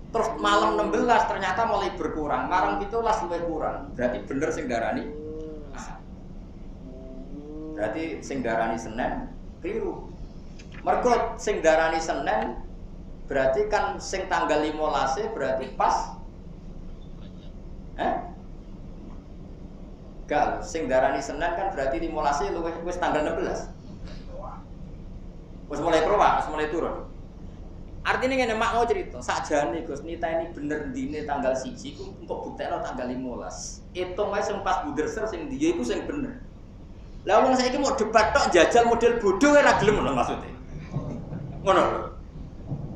Terus malam 16 ternyata mulai berkurang, malam 17 lebih kurang. Berarti bener sing darani Ahad. Berarti sing darani Senin keliru. Mergo sing darani Senin berarti kan sing tanggal 15 berarti pas Eh? Gak, sing darani Senin kan berarti 15 luwih wis tanggal 16. Wis mulai keluar, wis mulai turun. Artinya ngene mak mau cerita, sakjane Gus Nita ini bener dine tanggal 1 ku engko buktekno tanggal 15. Hitung ae sing pas buderser sing dia iku sing bener. Lah wong saiki mau debat tok jajal model bodoh ora gelem ngono maksudnya. Ngono lho.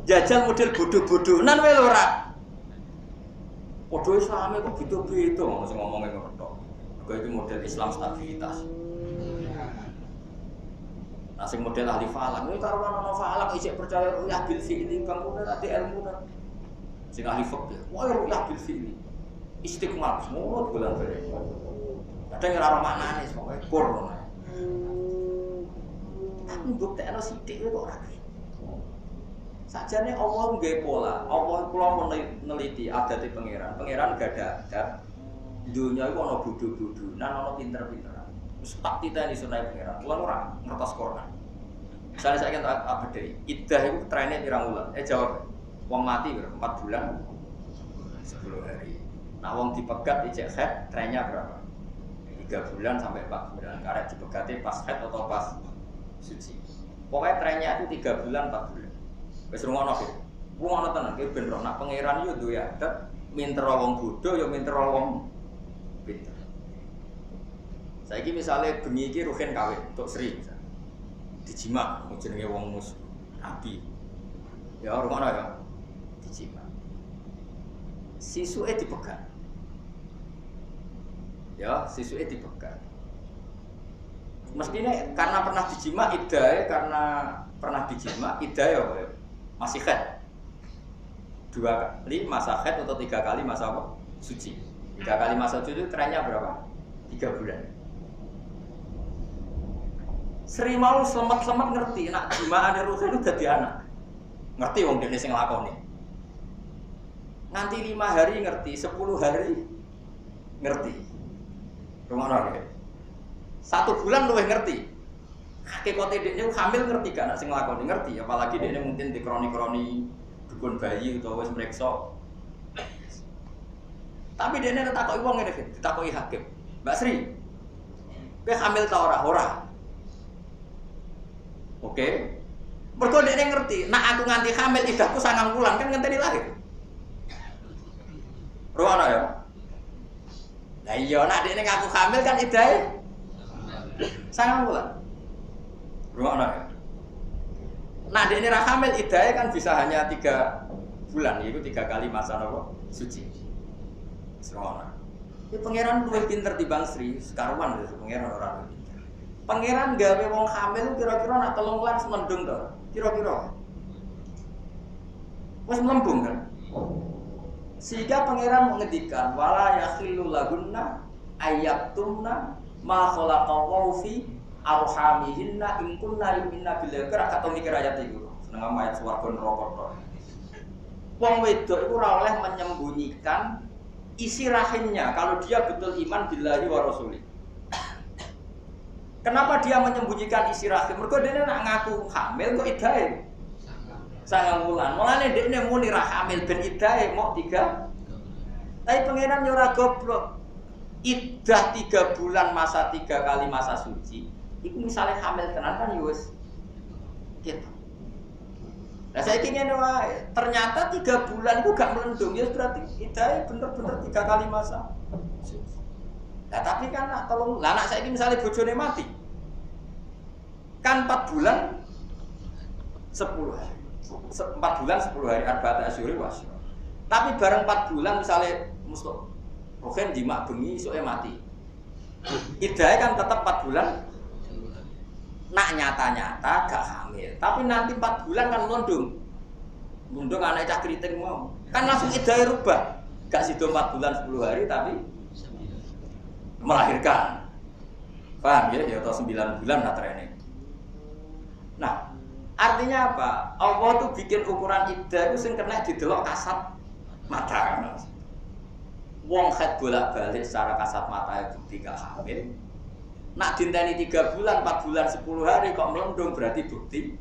Jajal model bodoh-bodohan wae lho ora. Padha Islame kok beda-beda ngono sing ngomongke ngono tok. Mergo iki model Islam stabilitas. Nah sing model ahli falak, ini karo ana falak isih percaya ru'yah bil fi'li kang kuwi ati ilmu kan. Sing ahli fikih, wah ru'yah bil fi'li. Istiqmal semua bulan bareng. Kadang ora maknane pokoke kur ngono. Tapi buktekno sithik kok ora. Sajane Allah nggawe pola. Allah kula meneliti adate pangeran. Pangeran gak ada adat. Dunya iku ana bodho-bodho, nang ana pinter-pinteran. Wis tak titeni sunah pangeran. Kula ora ngertos Quran. Misalnya saya kan apa deh, iddah itu trennya pirang bulan. Jawab, wong mati 4 bulan, 10 hari. Nah, wong dipegat ijek head, trennya berapa? 3 bulan sampai 4 bulan. Karena dipegati pas head atau pas suci. Pokoknya trennya itu 3 bulan, 4 bulan. Wis rungono iki. Wong ana tenan iki ben ro nak pangeran yo duwe adat minter wong bodho yo minter wong pinter. Saiki misale bengi iki ruhen kawin untuk Sri misale. Dijima jenenge wong mus nabi. Ya rungono ya. Dijima. Sisuke dipegat. Ya, sisuke dipegat. Mestinya karena pernah dijima iddae karena pernah dijima iddae ya masih haid. 2 kali masa haid atau 3 kali masa apa? Suci. 3 kali masa suci itu trennya berapa? 3 bulan. Sri mau selamat-selamat ngerti nak jimaan ruh itu dadi anak. Ngerti wong dene sing nglakoni. Nganti 5 hari ngerti, 10 hari ngerti. Rumono ya. 1 bulan luwih ngerti. Hakikate dekne hamil ngerti gak nak sing nglakoni ngerti, apalagi dekne mungkin di kroni-kroni dukun bayi utawa wis mreksa. Tapi dekne takoki wong ngene, ditakoki hakim. Mbak Sri, kowe hamil ta ora? Ora. Oke. Mergo dekne ngerti, nak aku nganti hamil idahku 9 bulan kan ngenteni lahir. Rono ya. Lah iya nak dekne ngaku hamil kan idahe 9 bulan. Rono ya. Nah dekne ra hamil idahe kan bisa hanya 3 bulan, yaitu 3 kali masa apa? Suci. Rono. Ini pangeran luwih pinter timbang Sri, sekaruan lho pangeran ora pinter. Pangeran gawe wong hamil kira-kira nak 3 bulan semendung to. Kira-kira. Wis melembung kan? Sehingga pangeran mengendikan wala yakhillu lahunna ayyaktumna ma khalaqallahu fi arhamihinna in kunna yu'minna billahi. Kira kata mikir ayat iku. Seneng ayat swarga neraka tok. Wong wedok iku ora oleh menyembunyikan isi rahimnya kalau dia betul iman billahi wa rasuli. Kenapa dia menyembunyikan isi rahim? Mergo dene nak ngaku hamil kok idahe 9 bulan. Mulane dekne muni ra hamil ben idahe mok 3. Tapi pangeran yo ora goblok. Iddah 3 bulan masa 3 kali masa suci. Iku misale hamil tenan kan yo wis gitu. Lah saiki ngene wae, ternyata 3 bulan iku gak melendung ya berarti idahe bener-bener 3 kali masa suci. Lah tapi kan nak tolong, lah anak saiki misale bojone mati. Kan 4 bulan 10 hari. 4 bulan 10 hari arba'ata asyhur was. Tapi bareng 4 bulan misalnya musto rohen jima bengi isoke mati. Idahe kan tetap 4 bulan. Nak nyata-nyata gak hamil. Tapi nanti 4 bulan kan melundung. Melundung anak cah kriting mau. Kan langsung idahe rubah. Gak sido 4 bulan 10 hari tapi melahirkan. Paham ya? Ya atau 9 bulan lah training. Nah, artinya apa? Allah tuh bikin ukuran iddah itu sing kena didelok kasat mata. Wong haid bolak-balik secara kasat mata bukti gak hamil. Nak dinteni 3 bulan, 4 bulan, 10 hari kok melendung berarti bukti.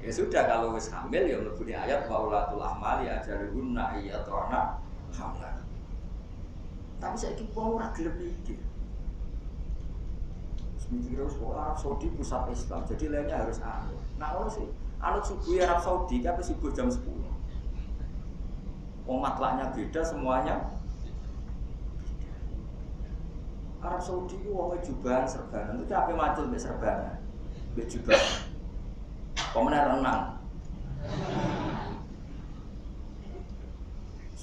Ya sudah kalau wis hamil ya mlebu ayat wa ulatul ahmali ajaluhunna ayatrona hamlan. Tapi saiki wong ora gelem mikir. Mikir Arab Saudi pusat Islam, jadi lainnya harus anut. Nah kalau sih anut subuh Arab Saudi, tapi subuh jam 10. Matlaknya beda semuanya. Arab Saudi itu wongnya jubahan serbanan, itu capek macul mbek serbanan, mbek jubah. Pemenang renang.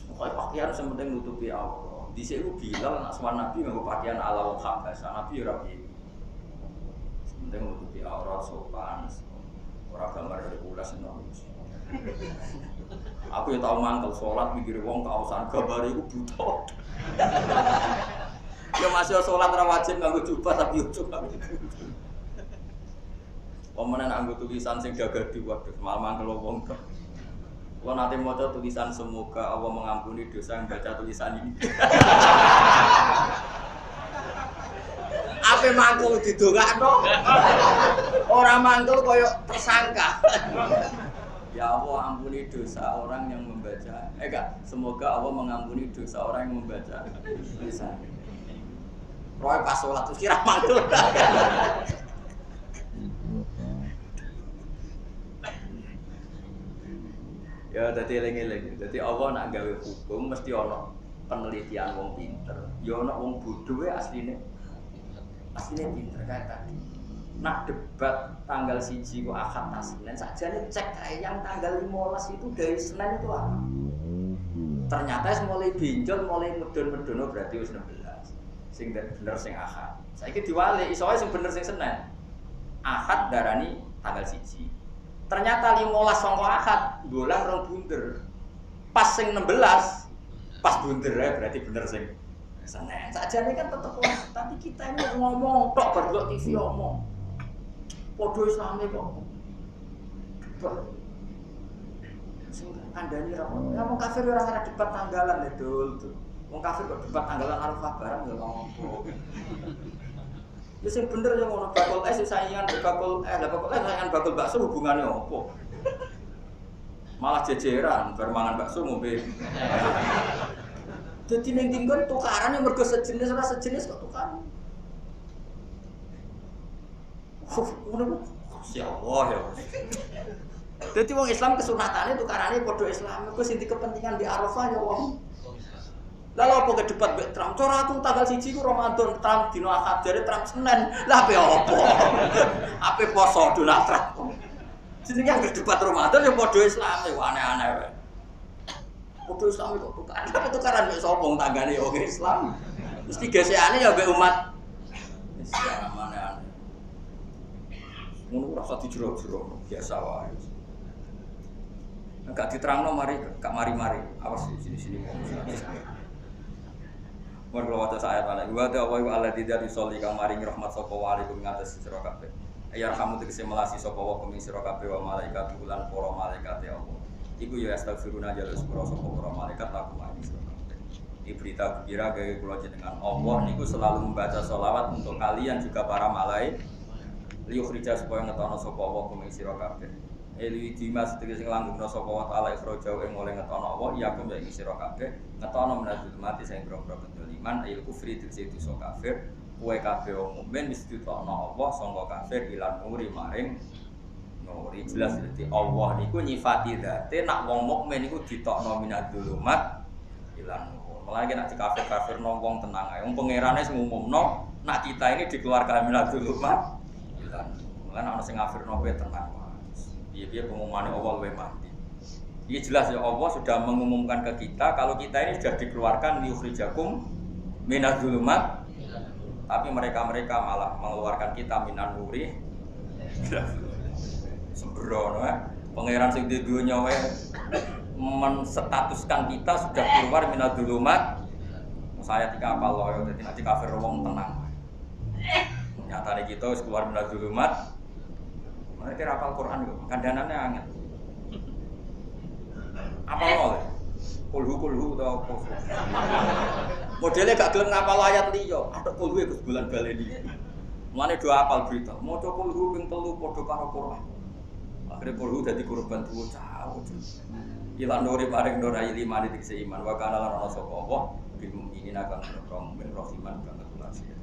Pokoknya pakaian sementing nutupi Allah. Di sini Bilal nak sowan Nabi nganggo pakaian ala wong Habasah, Nabi ora piye. Penting nutupi aurat sopan, orang gambar Hercules senang. Aku yang tahu mangkel sholat mikir wong kausan gambar itu butuh. Ya masih sholat rawajib nganggo jubah tapi ujung tapi. Pemenan nganggo tulisan sing gagah waduh malah mangkel wong kok. Kalau nanti mau tulisan semoga Allah mengampuni dosa yang baca tulisan ini. Apa mangkul didongakno? Orang mangkul koyo tersangka. Ya Allah ampuni dosa orang yang membaca. Enggak, semoga Allah mengampuni dosa orang yang membaca tulisan. Roy pas sholat terus kira mangkul. Ya dadi eling-eling. Dadi Allah nak gawe hukum mesti ana penelitian wong pinter. Ya ana wong bodho asline. Aslinya pinter kayak tadi. Nak debat tanggal 1 kok Ahad ta Senin sajane cek kayak yang tanggal 15 itu dari Senin itu apa? Ternyata mulai binjol, mulai medon-medono berarti wis 16. Sing bener sing Ahad. Saiki diwali iso wae sing bener sing Senin. Ahad darani tanggal 1. Ternyata 15 sangko Ahad bolang rong bunder. Pas sing 16 pas bunder berarti bener sing Senin. Sajane kan tetep tapi kita ini ngomong tok bar TV omong. Padha Islame kok. Sing kandhani ra ngomong kafir ora ora debat tanggalan ya dul. Wong kafir kok debat tanggalan Arafah barang ya ngomong. Ya sing bener yang ngono bakul saingan bakul lah bakul saingan bakul bakso hubungane opo? Malah jejeran bar mangan bakso ngombe. Jadi ning tinggon tukaran yang mergo sejenis ora sejenis kok tukaran. Ngono ya Allah ya. Dadi wong Islam kesunatane tukarane padha Islam, iku sing kepentingan di Arafah ya wong. Lalu apa ke debat mbek Trump? Cara aku tanggal 1 ku Ramadan, Trump dino Ahad, jare Trump Senin. Lah ape apa? Ape poso Donald Trump. Jenenge yang debat Ramadan ya padha Islame, aneh-aneh wae. Padha Islam kok tukaran. Tapi tukaran mbek sapa wong tanggane ya wong Islam. Mesti gesekane ya mbek umat Islam aneh-aneh. Ngono rasa dijero-jero biasa wae. Enggak diterangno mari gak mari-mari. Awas sini-sini wong. Warga wajah saya mana? Iwa ta wa Allah tidak disolli kang maring rahmat sapa wa alaikum ngatas sira kabeh. Ya rahmu tegese melasi sapa wa kumi sira kabeh wa malaikat bulan para malaikat ya Allah. Iku ya astagfiruna jalus para sapa para malaikat laku mari sira kabeh. Ini berita gembira gawe kula jenengan Allah niku selalu membaca sholawat untuk kalian juga para malaikat. Liyukhrija supaya ngetono sapa wa kumi sira kabeh. Eli dimas tegese langgengno sapa wa taala ikhraja ing oleh ngetono Allah ya kum ing sira kabeh ngetono menajud mati sing boro-boro kedoliman ayil kufri tegese dosa kafir kowe kabeh wong mukmin mesti ditokno Allah sangka kafir ilang nuri maring nuri jelas dadi Allah niku nyifati zate nak wong mukmin niku ditokno minadzulumat ilang nur malah nek kafir-kafir wong tenang ae wong pangerane sing ngumumno nak kita ini dikeluarkan minadzulumat ilang malah ana sing ngafirno kowe tenang. Dia pengumuman Allah luwih mati. Ini jelas ya Allah sudah mengumumkan ke kita kalau kita ini sudah dikeluarkan liyukhrijakum minadz-dzulumat. Tapi mereka malah mengeluarkan kita minan nuri. Sembrono ya. Pangeran sing di dunya wae menstatuskan kita sudah keluar minadz-dzulumat. Saya tika apal loyo dadi nek kafir wong tenang. Nyatane kita wis keluar minadz-dzulumat. Mereka hafal Quran itu, kandanannya angin. Apa oleh? Kulhu atau apa? Modelnya gak gelem ngapal ayat liya, ada kulhu itu bulan baleni. Mulane do hafal berita, maca kulhu ping 3 padha karo Quran. Akhire kulhu dadi korban tuwa cah. Ilan nuri paring nura ilman iki iman wa kana lan ana sapa Allah bil mukminin akan berkrom min rohiman banget ulah sih.